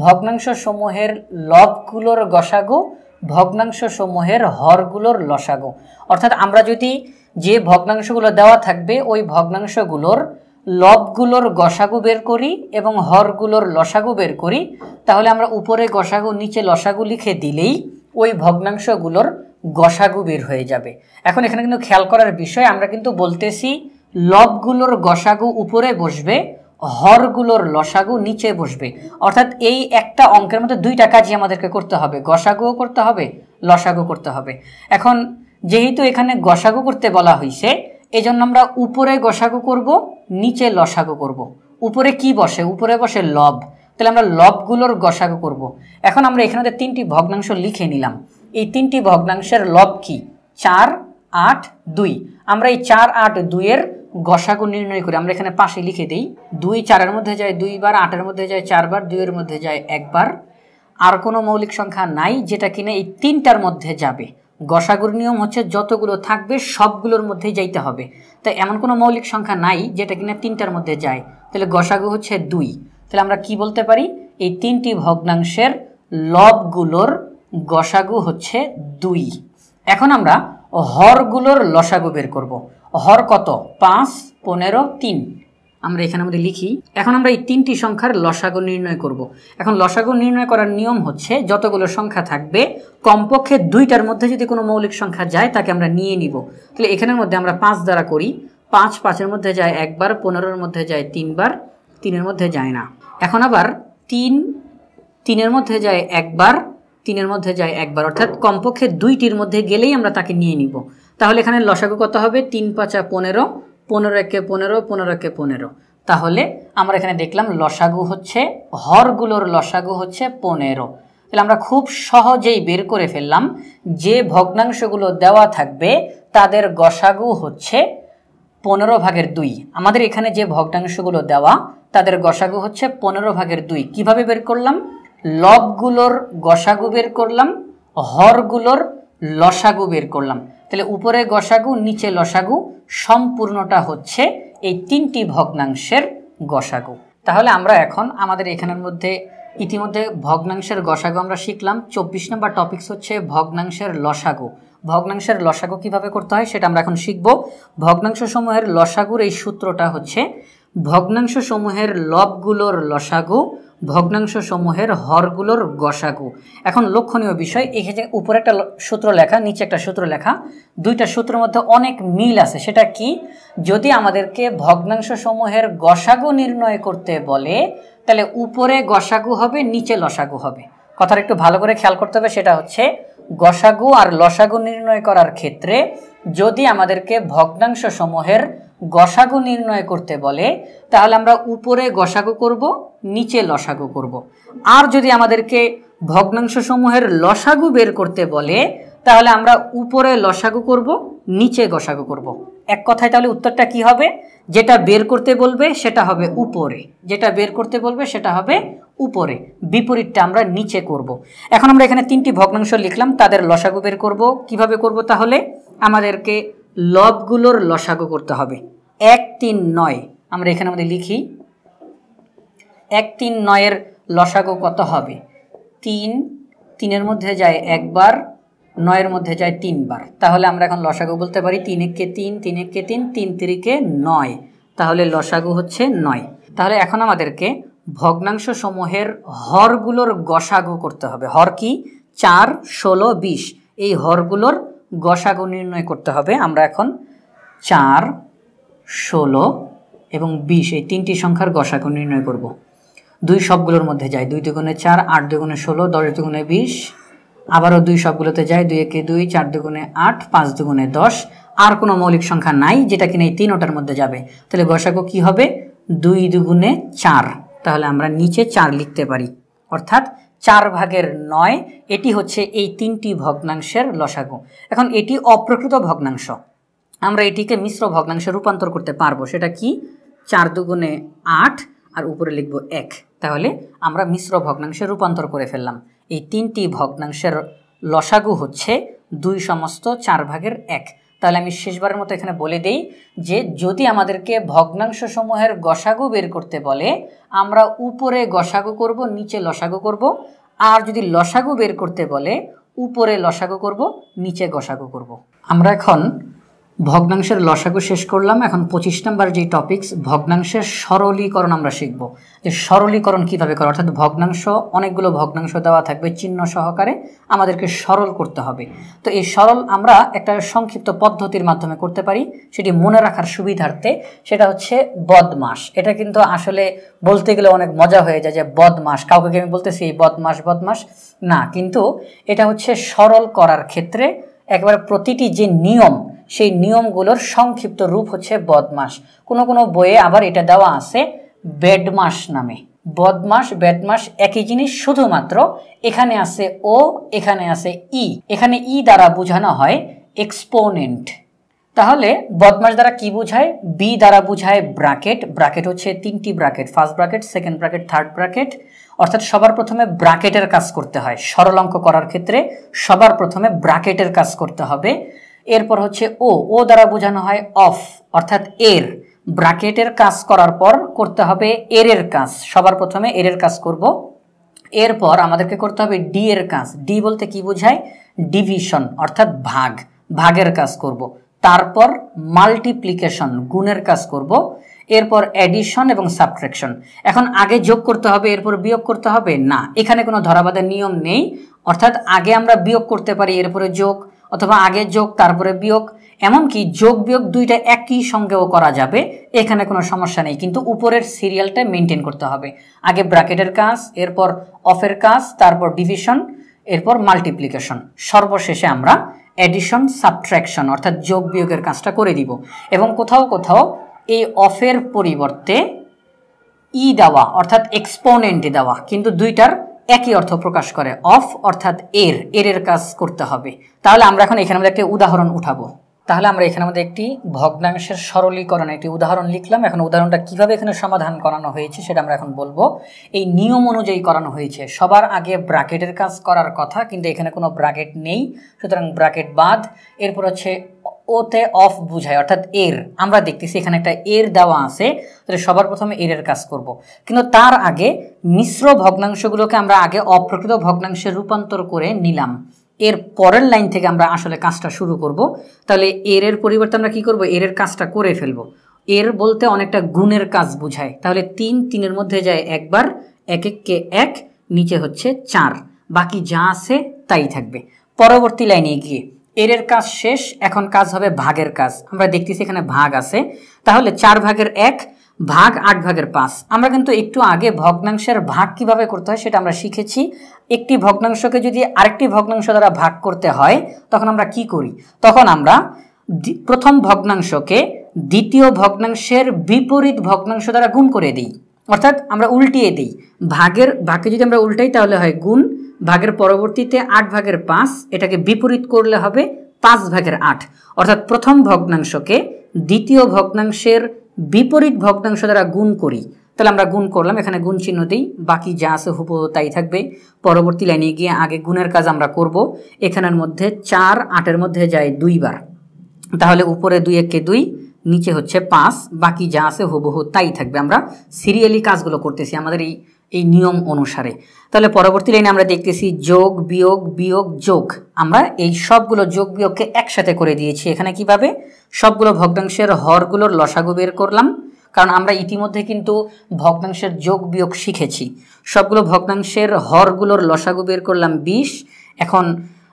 ভগ্নাংশ সমূহের লবগুলোর গসাগু ভগ্নাংশ সমূহের হরগুলোর লসাগু। অর্থাৎ আমরা যদি যে ভগ্নাংশগুলো দেওয়া থাকবে ওই ভগ্নাংশগুলোর লবগুলোর গসাগু বের করি এবং হরগুলোর লসাগু বের করি, তাহলে আমরা উপরে গসাগু নিচে লসাগু লিখে দিলেই ওই ভগ্নাংশগুলোর গসাগু বের হয়ে যাবে। এখন এখানে কিন্তু খেয়াল করার বিষয়, আমরা কিন্তু বলতেছি লবগুলোর গসাগু উপরে বসবে, হরগুলোর লসাগু নিচে বসবে। অর্থাৎ এই একটা অঙ্কের মধ্যে দুইটা কাজই আমাদেরকে করতে হবে, গসাগুও করতে হবে, লসাগু করতে হবে। এখন যেহেতু এখানে গসাগু করতে বলা হয়েছে, এজন্য আমরা উপরে গসাগু করব, নিচে লসাগু করব। উপরে কি বসে? উপরে বসে লব, তাহলে আমরা লবগুলোর গসাগু করব। এখন আমরা এখানে তিনটি ভগ্নাংশ লিখে নিলাম। এই তিনটি ভগ্নাংশের লব কি? 4, 8, 2। আমরা এই 4, 8, 2 এর গসাগু নির্ণয় করি। আমরা এখানে পাশে লিখে দিই, 2 4 এর মধ্যে যায় 2 বার, 8 এর মধ্যে যায় 4 বার, 2 এর মধ্যে যায় 1 বার। আর কোনো মৌলিক সংখ্যা নাই যেটা কিনা এই তিনটার মধ্যে যাবে। গসাগুর নিয়ম হচ্ছে যতগুলো থাকবে সবগুলোর মধ্যেই যাইতে হবে। তাই এমন কোনো মৌলিক সংখ্যা নাই যেটা কিনা তিনটার মধ্যে যায়, তাহলে গসাগু হচ্ছে 2। তাহলে আমরা কি বলতে পারি? এই তিনটি ভগ্নাংশের লবগুলোর গসাগু হচ্ছে 2। এখন আমরা হরগুলোর লসাগু বের করব। হর কত? 5, 15, 3। আমরা এখানে মধ্যে লিখি। এখন আমরা এই তিনটি সংখ্যার লসাগু নির্ণয় করব। এখন লসাগু নির্ণয় করার নিয়ম হচ্ছে যতগুলো সংখ্যা থাকবে কমপক্ষে দুইটার মধ্যে যদি কোনো মৌলিক সংখ্যা যায় তাকে আমরা নিয়ে নিব। তাহলে এখানের মধ্যে আমরা 5 দ্বারা করি। 5 5-এর মধ্যে যায় 1 বার, 15-এর মধ্যে যায় 3 বার, 3-এর মধ্যে যায় না। এখন আবার 3 3-এর মধ্যে যায় 1 বার, 3-এর মধ্যে যায় 1 বার, অর্থাৎ কমপক্ষে দুইটির মধ্যে গেলেই আমরা তাকে নিয়ে নিব। তাহলে এখানে লসাগু কত হবে? 3 5 15, 15 1 15, 15 1 15। তাহলে আমরা এখানে দেখলাম লসাগু হচ্ছে, হরগুলোর লসাগু হচ্ছে 15। তাহলে আমরা খুব সহজেই বের করে ফেললাম যে ভগ্নাংশগুলো দেওয়া থাকবে তাদের গসাগু হচ্ছে 15/2। আমাদের এখানে যে ভগ্নাংশগুলো দেওয়া তাদের গসাগু হচ্ছে 15/2। কিভাবে বের করলাম? লবগুলোর গসাগু বের করলাম, হরগুলোর লসাগু বের করলাম। তাহলে উপরে গসাগু নিচে লসাগু সম্পূর্ণটা হচ্ছে এই তিনটি ভগ্নাংশের গসাগু। তাহলে আমরা এখন আমাদের এখানের মধ্যে ইতিমধ্যে ভগ্নাংশের গসাগু আমরা শিখলাম। 24 নম্বর টপিকস হচ্ছে ভগ্নাংশের লসাগু। ভগ্নাংশের লসাগু কিভাবে করতে হয় সেটা আমরা এখন শিখব। ভগ্নাংশ সমূহের লসাগুর এই সূত্রটা হচ্ছে ভগ্নাংশ সমূহের লবগুলোর লসাগু ভগ্নাংশ সমূহের হরগুলোর গসাগু। এখন লক্ষণীয় বিষয়, এখানে উপরে একটা সূত্র লেখা, নিচে একটা সূত্র লেখা, দুইটা সূত্রের মধ্যে অনেক মিল আছে। সেটা কি? যদি আমাদেরকে ভগ্নাংশ সমূহের গসাগু নির্ণয় করতে বলে তাহলে উপরে গসাগু হবে, নিচে লসাগু হবে। কথাটা একটু ভালো করে খেয়াল করতে হবে। সেটা হচ্ছে গসাগু আর লসাগু নির্ণয় করার ক্ষেত্রে যদি আমাদেরকে ভগ্নাংশ সমূহের গসাগু নির্ণয় করতে বলে তাহলে আমরা উপরে গসাগু করব, নিচে লসাগু করব। আর যদি আমাদেরকে ভগ্নাংশ সমূহের লসাগু বের করতে বলে তাহলে আমরা উপরে লসাগু করব, নিচে গসাগু করব। এক কথায় তাহলে উত্তরটা কি হবে? যেটা বের করতে বলবে সেটা হবে উপরে, যেটা বের করতে বলবে সেটা হবে উপরে, বিপরীতটা আমরা নিচে করব। এখন আমরা এখানে তিনটি ভগ্নাংশ লিখলাম, তাদের লসাগু বের করব। কিভাবে করব? তাহলে আমাদেরকে লবগুলোর লসাগু করতে হবে। 1 3 9 আমরা এখানে আমাদের লিখি। 1 3 9 এর লসাগু কত হবে? 3 3-এর মধ্যে যায় 1 বার, 9-এর মধ্যে যায় 3 বার। তাহলে আমরা এখন লসাগু বলতে পারি 3 1 3, 3 1 3, 3 3 9। তাহলে লসাগু হচ্ছে 9। তাহলে এখন আমাদেরকে ভগ্নাংশ সমূহের হরগুলোর গসাগু করতে হবে। হর কি? 4 16 20। এই হরগুলোর গসাগু নির্ণয় করতে হবে। আমরা এখন 4 16 এবং 20 এই তিনটি সংখ্যার গসাগু নির্ণয় করব। 2 সবগুলোর মধ্যে যায়, 2 2 4, 8 2 16, 10 2 20। আবারও 2 সবগুলোতে যায়, 2 1 2, 4 2 8, 5 2 10। আর কোনো মৌলিক সংখ্যা নাই যেটা কিনা এই তিনটার মধ্যে যাবে। তাহলে গসাগু কি হবে? 2 2 4। তাহলে আমরা নিচে 4 লিখতে পারি, অর্থাৎ 4/9। এটি হচ্ছে এই তিনটি ভগ্নাংশের লসাগু। এখন এটি অপ্রকৃত ভগ্নাংশ, আমরা এটিকে মিশ্র ভগ্নাংশে রূপান্তর করতে পারবো। সেটা কি? 4 2 8 আর উপরে লিখব 1। তাহলে আমরা মিশ্র ভগ্নাংশে রূপান্তর করে ফেললাম। এই তিনটি ভগ্নাংশের লসাগু হচ্ছে 2 সমস্ত 4/1। তাহলে আমি শেষবারের মতো এখানে বলে দেই যে যদি আমাদেরকে ভগ্নাংশ সমূহের গসাগু বের করতে বলে আমরা উপরে গসাগু করব, নিচে লসাগু করব। আর যদি লসাগু বের করতে বলে উপরে লসাগু করব, নিচে গসাগু করব। আমরা এখন ভগ্নাংশের লসাগু শেষ করলাম। এখন 25 নম্বর যে টপিকস ভগ্নাংশের সরলীকরণ আমরা শিখব, যে সরলীকরণ কিভাবে করে, অর্থাৎ ভগ্নাংশ অনেকগুলো ভগ্নাংশ দেওয়া থাকবে চিহ্ন সহকারে, আমাদেরকে সরল করতে হবে। তো এই সরল আমরা একটা সংক্ষিপ্ত পদ্ধতির মাধ্যমে করতে পারি, সেটি মনে রাখার সুবিধার্থে। সেটা হচ্ছে বদমাস। এটা কিন্তু আসলে বলতে গেলে অনেক মজা হয়ে যায় যে বদমাস, কাউকে আমি বলতেছি এই বদমাস বদমাস না, কিন্তু এটা হচ্ছে সরল করার ক্ষেত্রে একবারে প্রতিটি যে নিয়ম, সেই নিয়মগুলোর সংক্ষিপ্ত রূপ হচ্ছে বদমাস। কোনো কোনো বইয়ে আবার এটা দেওয়া আছে বেডমাস নামে। বদমাস বেডমাস একই জিনিস, শুধুমাত্র এখানে আছে ও, এখানে আছে ই। এখানে ই দ্বারা বোঝানো হয় এক্সপোনেন্ট। তাহলে বদমাস দ্বারা কি বোঝায়? বি দ্বারা বোঝায় ব্র্যাকেট। ব্র্যাকেট হচ্ছে তিনটি bracket, first bracket, second bracket, third bracket. অর্থাৎ সবার প্রথমে ব্র্যাকেটের কাজ করতে হয়। সরল অঙ্ক করার ক্ষেত্রে সবার প্রথমে ব্র্যাকেটের কাজ করতে হবে। এরপর হচ্ছে ও, ও দ্বারা বোঝানো হয় অফ, অর্থাৎ এর। ব্র্যাকেটের কাজ করার পর করতে হবে এর কাজ, সবার প্রথমে এর কাজ করব। এরপর আমাদেরকে করতে হবে ডি এর কাজ। ডি বলতে কি বোঝায়? ডিভিশন, অর্থাৎ ভাগ, ভাগের কাজ করব। তারপর মাল্টিপ্লিকেশন, গুণের কাজ করব। এরপর অ্যাডিশন এবং সাবট্রাকশন। এখন আগে যোগ করতে হবে এরপর বিয়োগ করতে হবে না, এখানে কোনো ধরাবাঁধা নিয়ম নেই। অর্থাৎ আগে আমরা বিয়োগ করতে পারি এরপরে যোগ, অথবা আগে যোগ তারপরে বিয়োগ, এমনকি যোগ বিয়োগ দুইটা একই সঙ্গেও করা যাবে, এখানে কোনো সমস্যা নেই। কিন্তু উপরের সিরিয়ালটা মেনটেন করতে হবে। আগে ব্র্যাকেটের কাজ, এরপর অফের কাজ, তারপর ডিভিশন, এরপর মাল্টিপ্লিকেশন, সর্বশেষে আমরা অ্যাডিশন সাবট্রাকশন অর্থাৎ যোগ বিয়োগের কাজটা করে দিব। এবং কোথাও কোথাও এই অফের পরিবর্তে ই দেওয়া অর্থাৎ এক্সপোনেন্ট দেওয়া, কিন্তু দুইটার একই অর্থ প্রকাশ করে। অফ অর্থাৎ এর কাজ করতে হবে। তাহলে আমরা এখন এখানে মধ্যে একটা উদাহরণ উঠাবো। তাহলে আমরা এখানে মধ্যে একটি ভগ্নাংশের সরলীকরণ একটি উদাহরণ লিখলাম। এখন উদাহরণটা কিভাবে এখানে সমাধান করানো হয়েছে সেটা আমরা এখন বলবো। এই নিয়ম অনুযায়ী করানো হয়েছে। সবার আগে ব্র্যাকেটের কাজ করার কথা, কিন্তু এখানে কোনো ব্র্যাকেট নেই, সুতরাং ব্র্যাকেট বাদ। এরপর হচ্ছে ওতে অফ বুঝায়, অর্থাৎ এর। আমরা দেখতেছি এখানে একটা এর দেওয়া আছে, তাহলে সবার প্রথমে এর কাজ করব। কিন্তু তার আগে মিশ্র ভগ্নাংশগুলোকে আমরা আগে অপ্রকৃত ভগ্নাংশে রূপান্তর করে নিলাম। এর পরের লাইন থেকে আমরা আসলে কাজটা শুরু করব। তাহলে এর পরিবর্তে আমরা কি করব? এর কাজটা করে ফেলবো। এর বলতে অনেকটা গুণের কাজ বুঝায়। তাহলে 3 3-এর মধ্যে যায় একবার, 1 1 কে 1, নিচে হচ্ছে 4, বাকি যা আছে তাই থাকবে। পরবর্তী লাইনে গিয়ে এর কাজ শেষ, এখন কাজ হবে ভাগের কাজ। আমরা দেখতেছি এখানে ভাগ আছে, তাহলে 4 ভাগের 1 ভাগ 8 ভাগের 5। আমরা কিন্তু একটু আগে ভগ্নাংশের ভাগ কিভাবে করতে হয় সেটা আমরা শিখেছি। একটি ভগ্নাংশকে যদি আরেকটি ভগ্নাংশ দ্বারা ভাগ করতে হয় তখন আমরা কি করি? তখন আমরা প্রথম ভগ্নাংশকে দ্বিতীয় ভগ্নাংশের বিপরীত ভগ্নাংশ দ্বারা গুণ করে দিই, অর্থাৎ আমরা উল্টিয়ে দিই। ভাগকে যদি আমরা উল্টাই তাহলে হয় গুণ, ভাগের পরবর্তীতে 8 ভাগের 5, এটাকে বিপরীত করলে হবে 5 ভাগের 8। অর্থাৎ প্রথম ভগ্নাংশকে দ্বিতীয় ভগ্নাংশের বিপরীত ভগ্নাংশ দ্বারা গুণ করি। তাহলে আমরা গুণ করলাম, এখানে গুণ চিহ্ন দিই, বাকি যা আছে হুবহু তাই থাকবে। পরবর্তী লাইনে গিয়ে আগে গুণের কাজ আমরা করব। এখানের মধ্যে 4 8-এর মধ্যে যায় 2 বার, তাহলে উপরে 2 1 কে 2, নিচে হচ্ছে 5, বাকি যা আছে হুবহু তাই থাকবে। আমরা সিরিয়ালি কাজগুলো করতেছি আমাদের এই নিয়ম অনুসারে। তাহলে পরবর্তী লাইনে আমরা দেখতেছি যোগ বিয়োগ বিয়োগ যোগ। আমরা এই সবগুলো যোগ বিয়োগকে একসাথে করে দিয়েছি। এখানে কিভাবে? সবগুলো ভগ্নাংশের হরগুলোর লসাগু বের করলাম, কারণ আমরা ইতিমধ্যে কিন্তু ভগ্নাংশের যোগ বিয়োগ শিখেছি। সবগুলো ভগ্নাংশের হরগুলোর লসাগু বের করলাম 20। এখন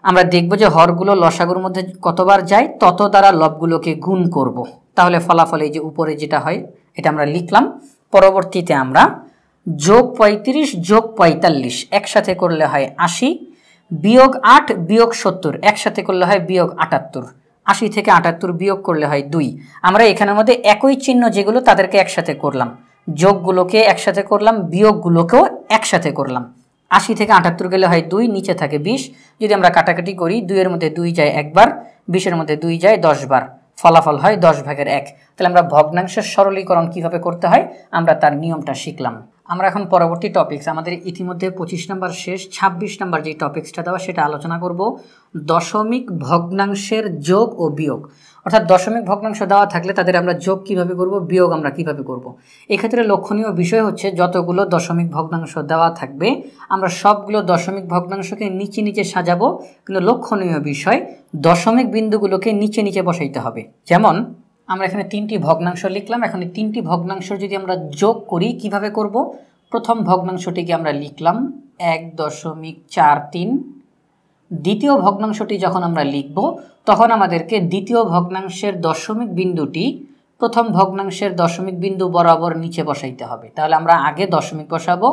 আমরা দেখব যে হরগুলো লসাগুর মধ্যে কতবার যায় তত দ্বারা লবগুলোকে গুণ করব। তাহলে ফলাফল এই যে উপরে যেটা হয় এটা আমরা লিখলাম। পরবর্তীতে আমরা যোগ 35 যোগ 45 একসাথে করলে হয় 80, বিয়োগ 8 বিয়োগ 70 একসাথে করলে হয় বিয়োগ 78। 80 থেকে 78 বিয়োগ করলে হয় 2। আমরা এখানের মধ্যে একই চিহ্ন যেগুলো তাদেরকে একসাথে করলাম, যোগগুলোকে একসাথে করলাম, বিয়োগগুলোকেও একসাথে করলাম। 80 থেকে 78 গেলে হয় 2, নিচে থাকে 20। যদি আমরা কাটাকাটি করি 2 এর মধ্যে 2 যায় একবার, 20 এর মধ্যে 2 যায় 10 বার, ফলাফল হয় 10 ভাগের 1। তাহলে আমরা ভগ্নাংশের সরলীকরণ কিভাবে করতে হয় আমরা তার নিয়মটা শিখলাম। আমরা এখন পরবর্তী টপিকস, আমাদের ইতিমধ্যে 25 নম্বর শেষ, 26 নম্বর যে টপিক্সটা দেওয়া সেটা আলোচনা করব। দশমিক ভগ্নাংশের যোগ ও বিয়োগ। অর্থাৎ দশমিক ভগ্নাংশ দেওয়া থাকলে তাদের আমরা যোগ কিভাবে করব, বিয়োগ আমরা কিভাবে করব। এক্ষেত্রে লক্ষণীয় বিষয় হচ্ছে যতগুলো দশমিক ভগ্নাংশ দেওয়া থাকবে আমরা সবগুলো দশমিক ভগ্নাংশকে নিচে নিচে সাজাবো, কিন্তু লক্ষণীয় বিষয় দশমিক বিন্দুগুলোকে নিচে নিচে বসাইতে হবে। যেমন আমরা এখানে 3টি ভগ্নাংশ লিখলাম, এখন এই 3টি ভগ্নাংশ যদি আমরা যোগ করি কিভাবে করব। প্রথম ভগ্নাংশটিকে আমরা লিখলাম 1.43। দ্বিতীয় ভগ্নাংশটি যখন আমরা লিখব তখন আমাদেরকে দ্বিতীয় ভগ্নাংশের দশমিক বিন্দুটি প্রথম ভগ্নাংশের দশমিক বিন্দু বরাবর নিচে বসাইতে হবে। তাহলে আমরা আগে দশমিক বসাবো,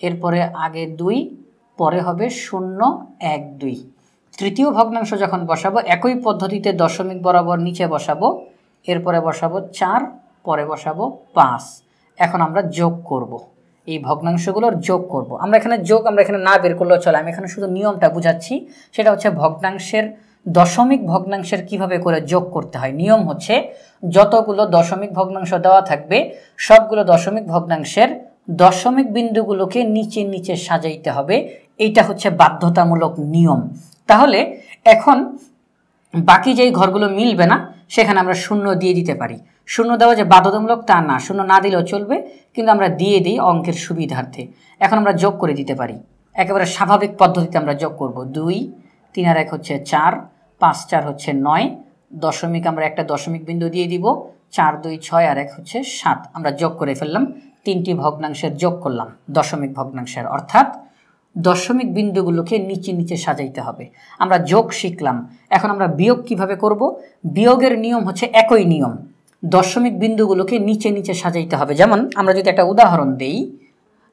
এরপরে আগে 2, পরে হবে 0, 1, 2। তৃতীয় ভগ্নাংশ যখন বসাবো একই পদ্ধতিতে দশমিক বরাবর নিচে বসাবো, এরপরে বসাবো 4, পরে বসাবো 5। এখন আমরা যোগ করব, এই ভগ্নাংশগুলোর যোগ করব। আমরা এখানে না বের করলেও চলে, আমি এখানে শুধু নিয়মটা বুঝাচ্ছি। সেটা হচ্ছে ভগ্নাংশের দশমিক ভগ্নাংশের কিভাবে করে যোগ করতে হয়। নিয়ম হচ্ছে যতগুলো দশমিক ভগ্নাংশ দেওয়া থাকবে সবগুলো দশমিক ভগ্নাংশের দশমিক বিন্দুগুলোকে নিচে নিচে সাজাইতে হবে। এইটা হচ্ছে বাধ্যতামূলক নিয়ম। তাহলে এখন বাকি যেই ঘরগুলো মিলবে না সেখানে আমরা 0 দিয়ে দিতে পারি। 0 দেওয়া যে বাধ্যতামূলক তা না, 0 না দিলেও চলবে, কিন্তু আমরা দিয়ে দিই অঙ্কের সুবিধার্থে। এখন আমরা যোগ করে দিতে পারি, একেবারে স্বাভাবিক পদ্ধতিতে আমরা যোগ করব। 2, 3 আর 1 হচ্ছে 4, 5, 4 হচ্ছে 9, দশমিক আমরা একটা দশমিক বিন্দু দিয়ে দিব, 4, 2, 6 আর 1 হচ্ছে 7। আমরা যোগ করে ফেললাম, 3টি ভগ্নাংশের যোগ করলাম দশমিক ভগ্নাংশের, অর্থাৎ দশমিক বিন্দুগুলোকে নিচে নিচে সাজাইতে হবে। আমরা যোগ শিখলাম, এখন আমরা বিয়োগ কিভাবে করব। বিয়োগের নিয়ম হচ্ছে একই নিয়ম, দশমিক বিন্দুগুলোকে নিচে নিচে সাজাইতে হবে। যেমন আমরা যদি একটা উদাহরণ দেই,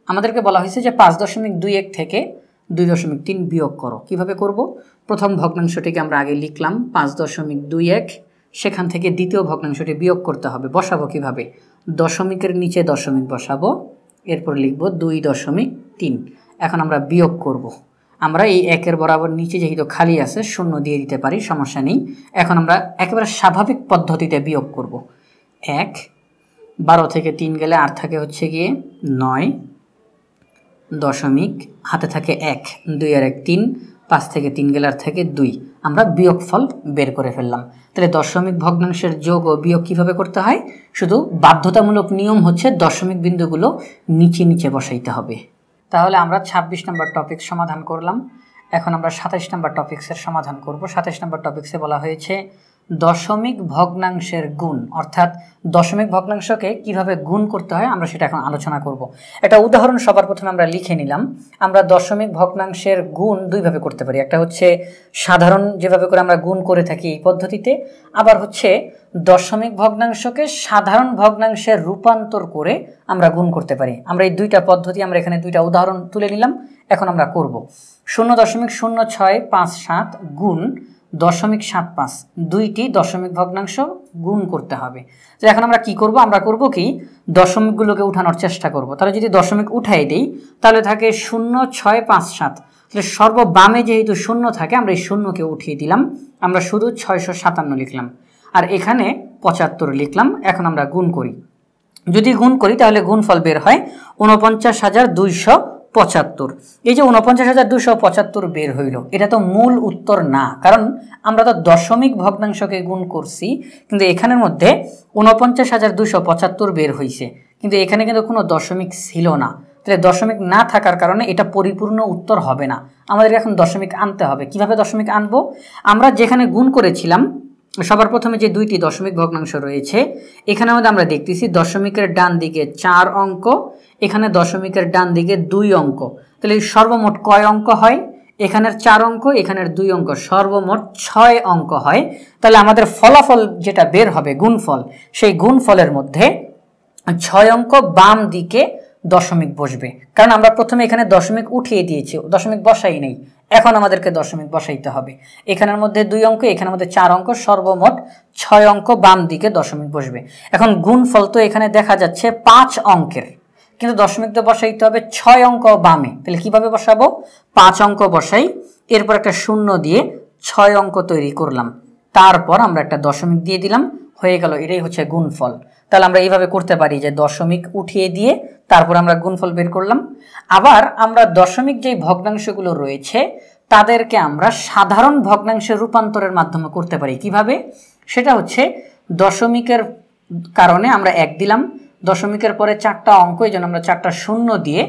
আমাদেরকে বলা হয়েছে যে 5.21 থেকে 2.3 বিয়োগ করো। কিভাবে করব। প্রথম ভগ্নাংশটিকে আমরা আগে লিখলাম 5.21, সেখান থেকে দ্বিতীয় ভগ্নাংশটি বিয়োগ করতে হবে। বসাবো কিভাবে, দশমিকের নিচে দশমিক বসাবো, এরপর লিখব 2.3। এখন আমরা বিয়োগ করব। আমরা এই 1-এর বরাবর নিচে যেহেতু খালি আছে 0 দিয়ে দিতে পারি, সমস্যা নেই। এখন আমরা একেবারে স্বাভাবিক পদ্ধতিতে বিয়োগ করব। 1, 12 থেকে 3 গেলে আর থাকে হচ্ছে গিয়ে 9, দশমিক হাতে থাকে 1, 2 আর 1 3, 5 থেকে 3 গেলে আর থাকে 2। আমরা বিয়োগফল বের করে ফেললাম। তাহলে দশমিক ভগ্নাংশের যোগ ও বিয়োগ কিভাবে করতে হয়, শুধু বাধ্যতামূলক নিয়ম হচ্ছে দশমিক বিন্দুগুলো নিচে নিচে বসাইতে হবে। তাহলে আমরা 26 নম্বর টপিক সমাধান করলাম। এখন আমরা 27 নম্বর টপিক্সের সমাধান করব। 27 নম্বর টপিক্সে বলা হয়েছে দশমিক ভগ্নাংশের গুণ, অর্থাৎ দশমিক ভগ্নাংশকে কিভাবে গুণ করতে হয় আমরা সেটা এখন আলোচনা করব। একটা উদাহরণ সবার প্রথমে আমরা লিখে নিলাম। আমরা দশমিক ভগ্নাংশের গুণ দুইভাবে করতে পারি, একটা হচ্ছে সাধারণ যেভাবে করে আমরা গুণ করে থাকি এই পদ্ধতিতে, আবার হচ্ছে দশমিক ভগ্নাংশকে সাধারণ ভগ্নাংশে রূপান্তর করে আমরা গুণ করতে পারি। আমরা এই দুইটা পদ্ধতি, আমরা এখানে দুইটা উদাহরণ তুলে নিলাম, এখন আমরা করব। 0.0657 গুণ 0.75, দুইটি দশমিক ভগ্নাংশ গুণ করতে হবে। তো এখন আমরা কি করব, আমরা করব কি দশমিকগুলোকে উঠানোর চেষ্টা করব। তাহলে যদি দশমিক উঠাই দেই তাহলে থাকে 0.657, তাহলে সর্ববামে যেহেতু 0 থাকে আমরা এই 0কে উঠিয়ে দিলাম, আমরা শুধু 657 লিখলাম, আর এখানে 75 লিখলাম। এখন আমরা গুণ করি, যদি গুণ করি তাহলে গুণফল বের হয় 49,275। এই যে 49,275 বের হইল, এটা তো মূল উত্তর না, কারণ আমরা তো দশমিক ভগ্নাংশকে গুণ করছি, কিন্তু এখানের মধ্যে 49,275 বের হয়েছে, কিন্তু এখানে কিন্তু কোনো দশমিক ছিল না। তাহলে দশমিক না থাকার কারণে এটা পরিপূর্ণ উত্তর হবে না, আমাদের এখন দশমিক আনতে হবে। কিভাবে দশমিক আনবো, আমরা যেখানে গুণ করেছিলাম সবার প্রথমে যে দুইটি দশমিক ভগ্নাংশ রয়েছে এখানে মধ্যে আমরা দেখতেছি দশমিকের ডান দিকে 4 অঙ্ক, এখানে দশমিকের ডান দিকে 2 অঙ্ক। তাহলে সর্বমোট কয় অঙ্ক হয়, এখানের 4 অঙ্ক, এখানের 2 অঙ্ক, সর্বমোট 6 অঙ্ক হয়। তাহলে আমাদের ফলাফল যেটা বের হবে গুণফল, সেই গুণফলের মধ্যে 6 অঙ্ক বাম দিকে দশমিক বসবে, কারণ আমরা প্রথমে এখানে দশমিক উঠিয়ে দিয়েছি, দশমিক বসাই নেই, এখন আমাদেরকে দশমিক বসাইতে হবে। এখানের মধ্যে 2 অঙ্ক, এখানের মধ্যে 4 অঙ্ক, সর্বমোট 6 অঙ্ক বাম দিকে দশমিক বসবে। এখন গুণফল তো এখানে দেখা যাচ্ছে 5 অঙ্কের, কিন্তু দশমিক তো বসাইতে হবে 6 অঙ্ক বামে। তাহলে কিভাবে বসাবো, 5 অঙ্ক বসাই, এরপর একটা 0 দিয়ে 6 অঙ্ক তৈরি করলাম, তারপর আমরা একটা দশমিক দিয়ে দিলাম, হয়ে গেল। এটাই হচ্ছে গুণফল। তাহলে আমরা এইভাবে করতে পারি যে দশমিক উঠিয়ে দিয়ে তারপর আমরা গুণফল বের করলাম। আবার আমরা দশমিক যেই ভগ্নাংশগুলো রয়েছে তাদেরকে আমরা সাধারণ ভগ্নাংশে রূপান্তরের মাধ্যমে করতে পারি। কিভাবে? সেটা হচ্ছে দশমিকের কারণে আমরা 1 দিলাম, দশমিকের পরে 4টা অঙ্ক, এই জন্য আমরা 4টা শূন্য দিয়ে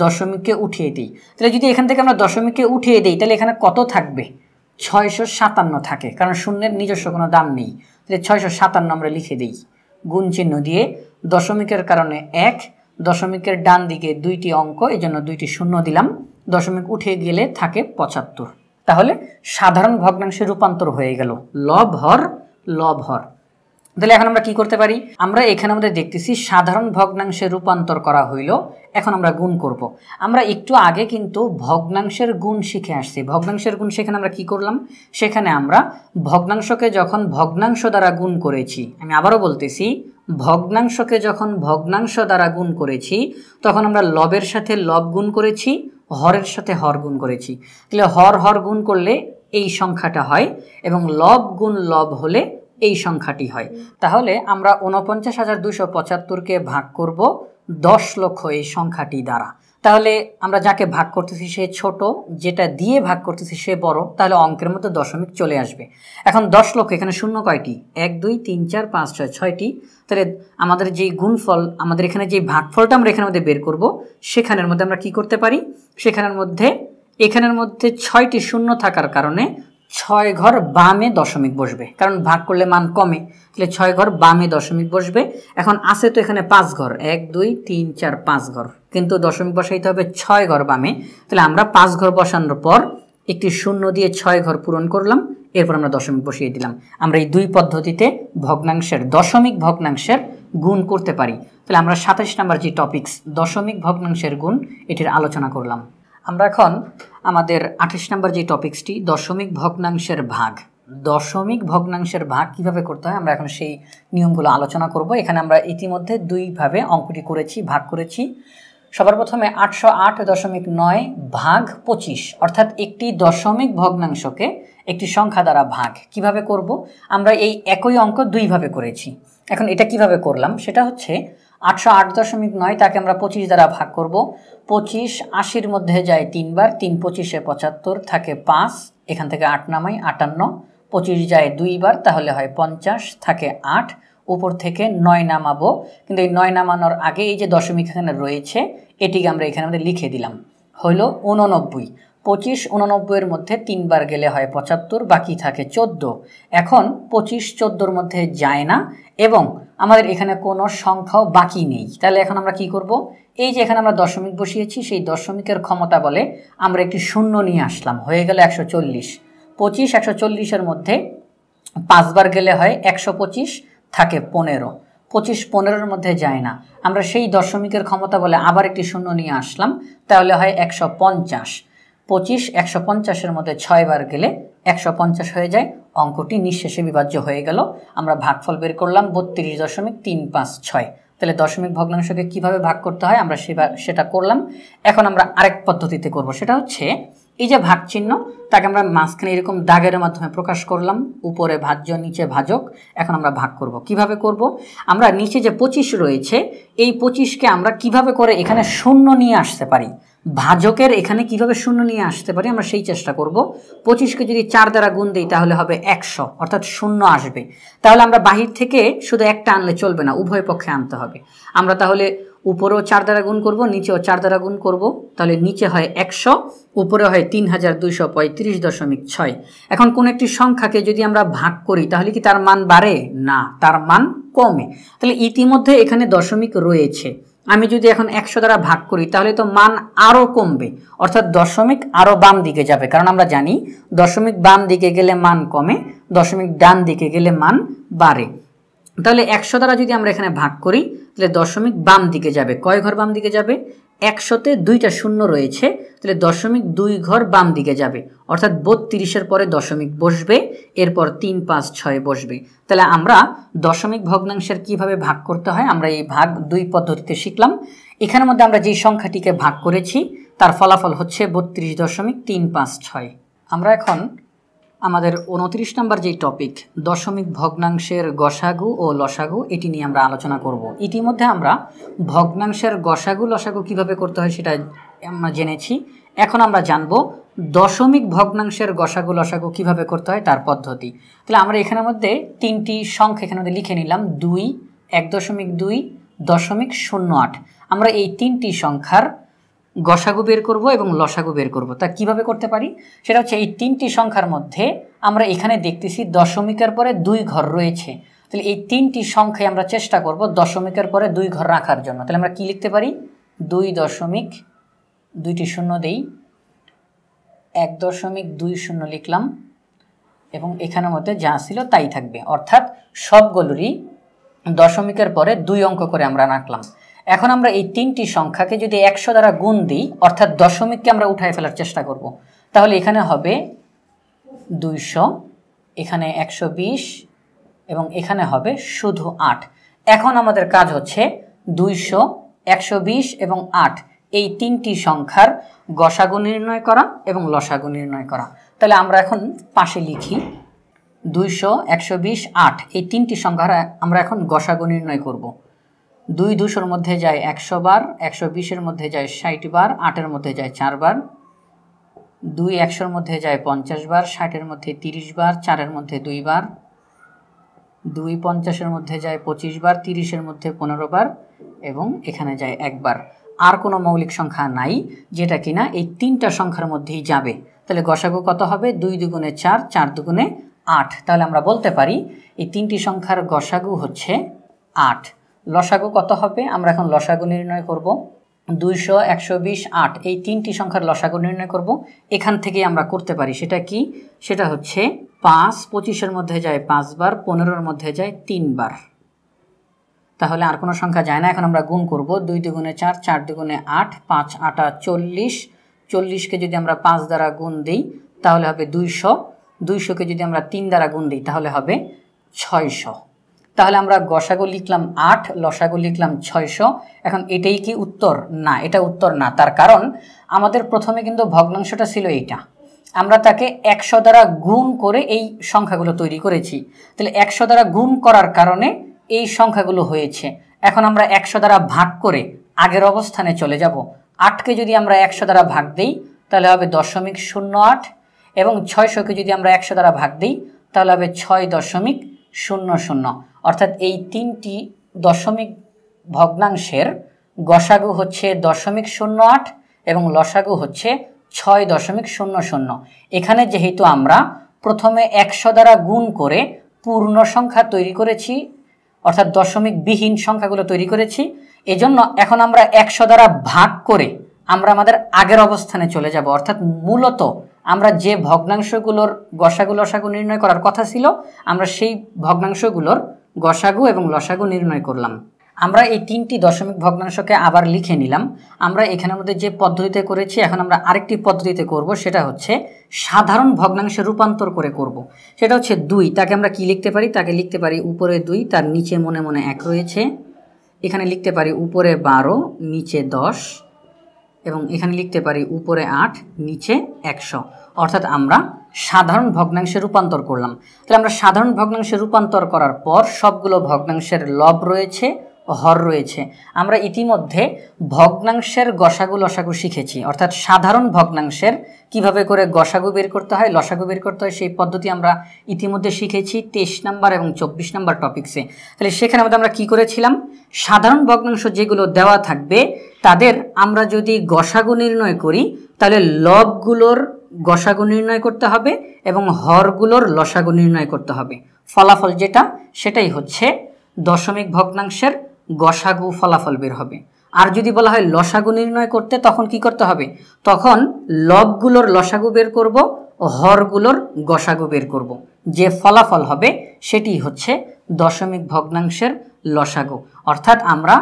দশমিককে উঠিয়ে দিই। তাহলে যদি এখান থেকে আমরা দশমিককে উঠিয়ে দিই তাহলে এখানে কত থাকবে? 657 থাকে, কারণ শূন্যের নিজস্ব কোনো দাম নেই। তাহলে 657 আমরা লিখে দিই গুণ চিহ্ন দিয়ে। দশমিকের কারণে 1, দশমিকের ডান দিকে 2টি অঙ্ক, এই জন্য 2টি শূন্য দিলাম, দশমিক উঠে গেলে থাকে 75। তাহলে সাধারণ ভগ্নাংশে রূপান্তর হয়ে গেল, লব হর লব হর। তাহলে এখন আমরা কি করতে পারি? আমরা এখানে আমাদের দেখতেছি সাধারণ ভগ্নাংশে রূপান্তর করা হইল, এখন আমরা গুণ করব। আমরা একটু আগে কিন্তু ভগ্নাংশের গুণ শিখে আসছি। ভগ্নাংশের গুণ সেখানে আমরা কি করলাম? সেখানে আমরা ভগ্নাংশকে যখন ভগ্নাংশ দ্বারা গুণ করেছি, আমি আবারও বলতেছি, ভগ্নাংশকে যখন ভগ্নাংশ দ্বারা গুণ করেছি তখন আমরা লবের সাথে লব গুণ করেছি, হরের সাথে হর গুণ করেছি। তাহলে হর হর গুণ করলে এই সংখ্যাটা হয় এবং লব গুণ লব হলে এই সংখ্যাটি হয়। তাহলে আমরা ৪৯,২৭৫কে ভাগ করব 10 লক্ষ এই সংখ্যাটি দ্বারা। তাহলে আমরা যাকে ভাগ করতেছি সে ছোট, যেটা দিয়ে ভাগ করতেছি সে বড়, তাহলে অঙ্কের মধ্যে দশমিক চলে আসবে। এখন 10 লক্ষ, এখানে শূন্য কয়টি? 1 2 3 4 5 6 6টি। তাহলে আমাদের যেই গুণফল, আমাদের এখানে যে ভাগফলটা আমরা এখানের মধ্যে বের করব, সেখানের মধ্যে আমরা কি করতে পারি? সেখানের মধ্যে এখানের মধ্যে 6টি শূন্য থাকার কারণে 6 ঘর বামে দশমিক বসবে, কারণ ভাগ করলে মান কমে। তাহলে 6 ঘর বামে দশমিক বসবে। এখন আছে তো এখানে 5 ঘর, 1 2 3 4 5 ঘর, কিন্তু দশমিক বসাইতে হবে 6 ঘর বামে। তাহলে আমরা 5 ঘর বসানোর পর একটি শূন্য দিয়ে 6 ঘর পূরণ করলাম, এরপর আমরা দশমিক বসিয়ে দিলাম। আমরা এই দুই পদ্ধতিতে ভগ্নাংশের, দশমিক ভগ্নাংশের গুণ করতে পারি। তাহলে আমরা 27 নম্বর যে টপিকস দশমিক ভগ্নাংশের গুণ, এটির আলোচনা করলাম। আমরা এখন আমাদের 28 নম্বর যে টপিক্সটি দশমিক ভগ্নাংশের ভাগ, দশমিক ভগ্নাংশের ভাগ কিভাবে করতে হয় আমরা এখন সেই নিয়মগুলো আলোচনা করব। এখানে আমরা ইতিমধ্যে দুইভাবে অঙ্কটি করেছি, ভাগ করেছি। সবার প্রথমে 808.9 ভাগ 25, অর্থাৎ একটি দশমিক ভগ্নাংশকে একটি সংখ্যা দ্বারা ভাগ কিভাবে করব? আমরা এই একই অঙ্ক দুইভাবে করেছি। এখন এটা কিভাবে করলাম সেটা হচ্ছে 808.9 তাকে আমরা 25 দ্বারা ভাগ করব। 25 80-র মধ্যে যায় 3 বার, 3 25-এ 75, থাকে 5, এখান থেকে 8 নামাই 58, 25 যায় 2 বার, তাহলে হয় 50, থাকে 8, উপর থেকে 9 নামাবো, কিন্তু এই 9 নামানোর আগে এই যে দশমিক এখানে রয়েছে এটিকে আমরা এখানে আমাদের লিখে দিলাম, হলো 89। 25 89-এর মধ্যে 3 বার গেলে হয় 75, বাকি থাকে 14। এখন 25 14-র মধ্যে যায় না এবং আমাদের এখানে কোনো সংখ্যাও বাকি নেই। তাহলে এখন আমরা কি করব? এই যে এখানে আমরা দশমিক বসিয়েছি, সেই দশমিকের ক্ষমতা বলে আমরা একটি শূন্য নিয়ে আসলাম, হয়ে গেল 140। 25 140-এর মধ্যে 5 বার গেলে হয় 125, থাকে 15। 25 15-এর মধ্যে যায় না, আমরা সেই দশমিকের ক্ষমতা বলে আবার একটি শূন্য নিয়ে আসলাম, তাহলে হয় 150। 25 150-এর মধ্যে 6 বার গেলে 150 হয়ে যায়, অঙ্কটি নিঃশেষে বিভাজ্য হয়ে গেল। আমরা ভাগফল বের করলাম 32.356। তাহলে দশমিক ভগ্নাংশকে কিভাবে ভাগ করতে হয় আমরা সেটা করলাম। এখন আমরা আরেক পদ্ধতিতে করব, সেটা হচ্ছে এই যে ভাগ চিহ্ন, তাকে আমরা মাঝখানে এরকম দাগের মাধ্যমে প্রকাশ করলাম, উপরে ভাজ্য নিচে ভাজক। এখন আমরা ভাগ করব, কিভাবে করব? আমরা নিচে যে 25 রয়েছে এই 25কে আমরা কিভাবে করে এখানে শূন্য নিয়ে আসতে পারি, ভাজকের এখানে কিভাবে শূন্য নিয়ে আসতে পারি আমরা সেই চেষ্টা করব। 25কে যদি 4 দ্বারা গুণ দিই তাহলে হবে 100, অর্থাৎ শূন্য আসবে। তাহলে আমরা বাহির থেকে শুধু একটা আনলে চলবে না, উভয় পক্ষে আনতে হবে। আমরা তাহলে উপরেও 4 দ্বারা গুণ করব, নিচেও 4 দ্বারা গুণ করব, তাহলে নিচে হয় 100, উপরে হয় 3235.6। এখন কোন একটি সংখ্যাকে যদি আমরা ভাগ করি তাহলে কি তার মান বাড়ে? না, তার মান কমে। তাহলে ইতিমধ্যে এখানে দশমিক রয়েছে, আমি যদি এখন 100 দ্বারা ভাগ করি তাহলে তো মান আরও কমবে, অর্থাৎ দশমিক আরও বাম দিকে যাবে, কারণ আমরা জানি দশমিক বাম দিকে গেলে মান কমে, দশমিক ডান দিকে গেলে মান বাড়ে। তাহলে 100 দ্বারা যদি আমরা এখানে ভাগ করি তাহলে দশমিক বাম দিকে যাবে, কয় ঘর বাম দিকে যাবে? 100-তে 2টা শূন্য রয়েছে, তাহলে দশমিক 2 ঘর বাম দিকে যাবে, অর্থাৎ 32-এর পরে দশমিক বসবে, এরপর 3 5 6 বসবে। তাহলে আমরা দশমিক ভগ্নাংশের কিভাবে ভাগ করতে হয় আমরা এই ভাগ দুই পদ্ধতিতে শিখলাম। এখানের মধ্যে আমরা যে সংখ্যাটিকে ভাগ করেছি তার ফলাফল হচ্ছে 32.356। আমরা এখন আমাদের 29 নম্বর যেই টপিক দশমিক ভগ্নাংশের গসাগু ও লসাগু, এটি নিয়ে আমরা আলোচনা করব। ইতিমধ্যে আমরা ভগ্নাংশের গসাগু লসাগু কিভাবে করতে হয় সেটা আমরা জেনেছি। এখন আমরা জানব দশমিক ভগ্নাংশের গসাগু লসাগু কিভাবে করতে হয় তার পদ্ধতি। তাহলে আমরা এখানের মধ্যে তিনটি সংখ্যা এখানে মধ্যে লিখে নিলাম, 2, 1.2, 0.08। আমরা এই তিনটি সংখ্যার গসাগু বের করব এবং লসাগু বের করব। তা কিভাবে করতে পারি সেটা হচ্ছে, এই তিনটি সংখ্যার মধ্যে আমরা এখানে দেখতেছি দশমিকের পরে 2 ঘর রয়েছে। তাহলে এই তিনটি সংখ্যায় আমরা চেষ্টা করব দশমিকের পরে 2 ঘর রাখার জন্য। তাহলে আমরা কি লিখতে পারি, 2 দুইটি শূন্য দেই, 1.20 লিখলাম এবং এখানের মধ্যে যা ছিল তাই থাকবে, অর্থাৎ সবগুলোরই দশমিকের পরে 2 অঙ্ক করে আমরা রাখলাম। এখন আমরা এই তিনটি সংখ্যাকে যদি 100 দ্বারা গুণ দিই, অর্থাৎ দশমিককে আমরা উঠায় ফেলার চেষ্টা করব, তাহলে এখানে হবে 200, এখানে 120 এবং এখানে হবে শুধু 8। এখন আমাদের কাজ হচ্ছে 200, 120 এবং 8 এই তিনটি সংখ্যার গসাগু নির্ণয় করা এবং লসাগু নির্ণয় করা। তাহলে আমরা এখন পাশে লিখি 200, 120, 8 এই তিনটি সংখ্যার আমরা এখন গসাগু নির্ণয় করব। 2 200-র মধ্যে যায় 100 বার, 120-এর মধ্যে যায় 60 বার, 8-এর মধ্যে যায় 4 বার, 2 100-র মধ্যে যায় 50 বার, 60-এর মধ্যে 30 বার, 4-এর মধ্যে 2 বার, 2 50-এর মধ্যে যায় 25 বার, 30-এর মধ্যে 15 বার এবং এখানে যায় 1 বার। আর কোনো মৌলিক সংখ্যা নাই যেটা কিনা এই তিনটা সংখ্যার মধ্যেই যাবে। তাহলে গসাগু কত হবে, 2 দুগুণে 4, 4 দুগুণে 8। তাহলে আমরা বলতে পারি এই তিনটি সংখ্যার গসাগু হচ্ছে 8। লসাগু কত হবে, আমরা এখন লসাগু নির্ণয় করব। 200, 120, 8 এই তিনটি সংখ্যার লসাগু নির্ণয় করব। এখান থেকেই আমরা করতে পারি, সেটা কি, সেটা হচ্ছে 5 25-এর মধ্যে যায় 5 বার, 15-এর মধ্যে যায় 3 বার। তাহলে আর কোনো সংখ্যা যায় না। এখন আমরা গুণ করব, 2 দুগুণে 4, 4 দুগুণে 8, 5 8 40, 40-কে যদি আমরা 5 দ্বারা গুণ দিই তাহলে হবে 200, 200-কে যদি আমরা 3 দ্বারা গুণ দিই তাহলে হবে 600। তাহলে আমরা গসাগু লিখলাম 8, লসাগু লিখলাম 600। এখন এটাই কি উত্তর? না, এটা উত্তর না। তার কারণ আমাদের প্রথমে কিন্তু ভগ্নাংশটা ছিল এইটা, আমরা তাকে 100 দ্বারা গুণ করে এই সংখ্যাগুলো তৈরি করেছি। তাহলে 100 দ্বারা গুণ করার কারণে এই সংখ্যাগুলো হয়েছে। এখন আমরা 100 দ্বারা ভাগ করে আগের অবস্থানে চলে যাব। 8-কে যদি আমরা 100 দ্বারা ভাগ দিই তাহলে হবে 0.08 এবং 600-কে যদি আমরা 100 দ্বারা ভাগ দিই তাহলে হবে 6.00। অর্থাৎ এই তিনটি দশমিক ভগ্নাংশের গসাগু হচ্ছে 0.08 এবং লসাগু হচ্ছে 6.00। এখানে যেহেতু আমরা প্রথমে 100 দ্বারা গুণ করে পূর্ণ সংখ্যা তৈরি করেছি, অর্থাৎ দশমিক বিহীন সংখ্যাগুলো তৈরি করেছি, এজন্য এখন আমরা 100 দ্বারা ভাগ করে আমরা আমাদের আগের অবস্থানে চলে যাব। অর্থাৎ মূলত আমরা যে ভগ্নাংশগুলোর গসাগু লসাগু নির্ণয় করার কথা ছিল, আমরা সেই ভগ্নাংশগুলোর গসাগু এবং লসাগু নির্ণয় করলাম। আমরা এই তিনটি দশমিক ভগ্নাংশকে আবার লিখে নিলাম। আমরা এখানের মধ্যে যে পদ্ধতিতে করেছি এখন আমরা আরেকটি পদ্ধতিতে করব, সেটা হচ্ছে সাধারণ ভগ্নাংশে রূপান্তর করে করব। সেটা হচ্ছে 2, তাকে আমরা কি লিখতে পারি, তাকে লিখতে পারি উপরে 2, তার নিচে মনে মনে 1 রয়েছে। এখানে লিখতে পারি উপরে 12, নিচে 10 এবং এখানে লিখতে পারি উপরে 8, নিচে 100। অর্থাৎ আমরা সাধারণ ভগ্নাংশে রূপান্তর করলাম। তাহলে আমরা সাধারণ ভগ্নাংশে রূপান্তর করার পর সবগুলো ভগ্নাংশের লব রয়েছে, হর রয়েছে। আমরা ইতিমধ্যে ভগ্নাংশের গসাগু লসাগু শিখেছি, অর্থাৎ সাধারণ ভগ্নাংশের কিভাবে করে গসাগু বের করতে হয়, লসাগু বের করতে হয়, সেই পদ্ধতি আমরা ইতিমধ্যে শিখেছি 23 নম্বর এবং 24 নম্বর টপিক্সে। তাহলে সেখানে মধ্যে আমরা কি করেছিলাম, সাধারণ ভগ্নাংশ যেগুলো দেওয়া থাকবে তাদের আমরা যদি গসাগু নির্ণয় করি তাহলে লবগুলোর গসাগু নির্ণয় করতে হবে এবং হরগুলোর লসাগু নির্ণয় করতে হবে। ফলাফল যেটা সেটাই হচ্ছে দশমিক ভগ্নাংশের গসাগু ফলাফল বের হবে। আর যদি বলা হয় লসাগু নির্ণয় করতে, তখন কি করতে হবে, তখন লবগুলোর লসাগু বের করব ও হরগুলোর গসাগু বের করব। যে ফলাফল হবে সেটি হচ্ছে দশমিক ভগ্নাংশের লসাগু। অর্থাৎ আমরা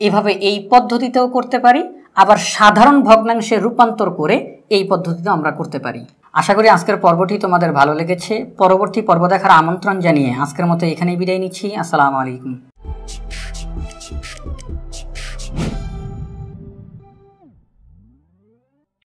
এভাবে এই পদ্ধতিতেও করতে পারি, আবার সাধারণ ভগ্নাংশে রূপান্তর করে এই পদ্ধতিতেও আমরা করতে পারি। আশা করি আজকের পর্বটি তোমাদের ভালো লেগেছে। পরবর্তী পর্ব দেখার আমন্ত্রণ জানিয়ে আজকের মতো এখানেই বিদায় নিচ্ছি। আসসালামু আলাইকুম।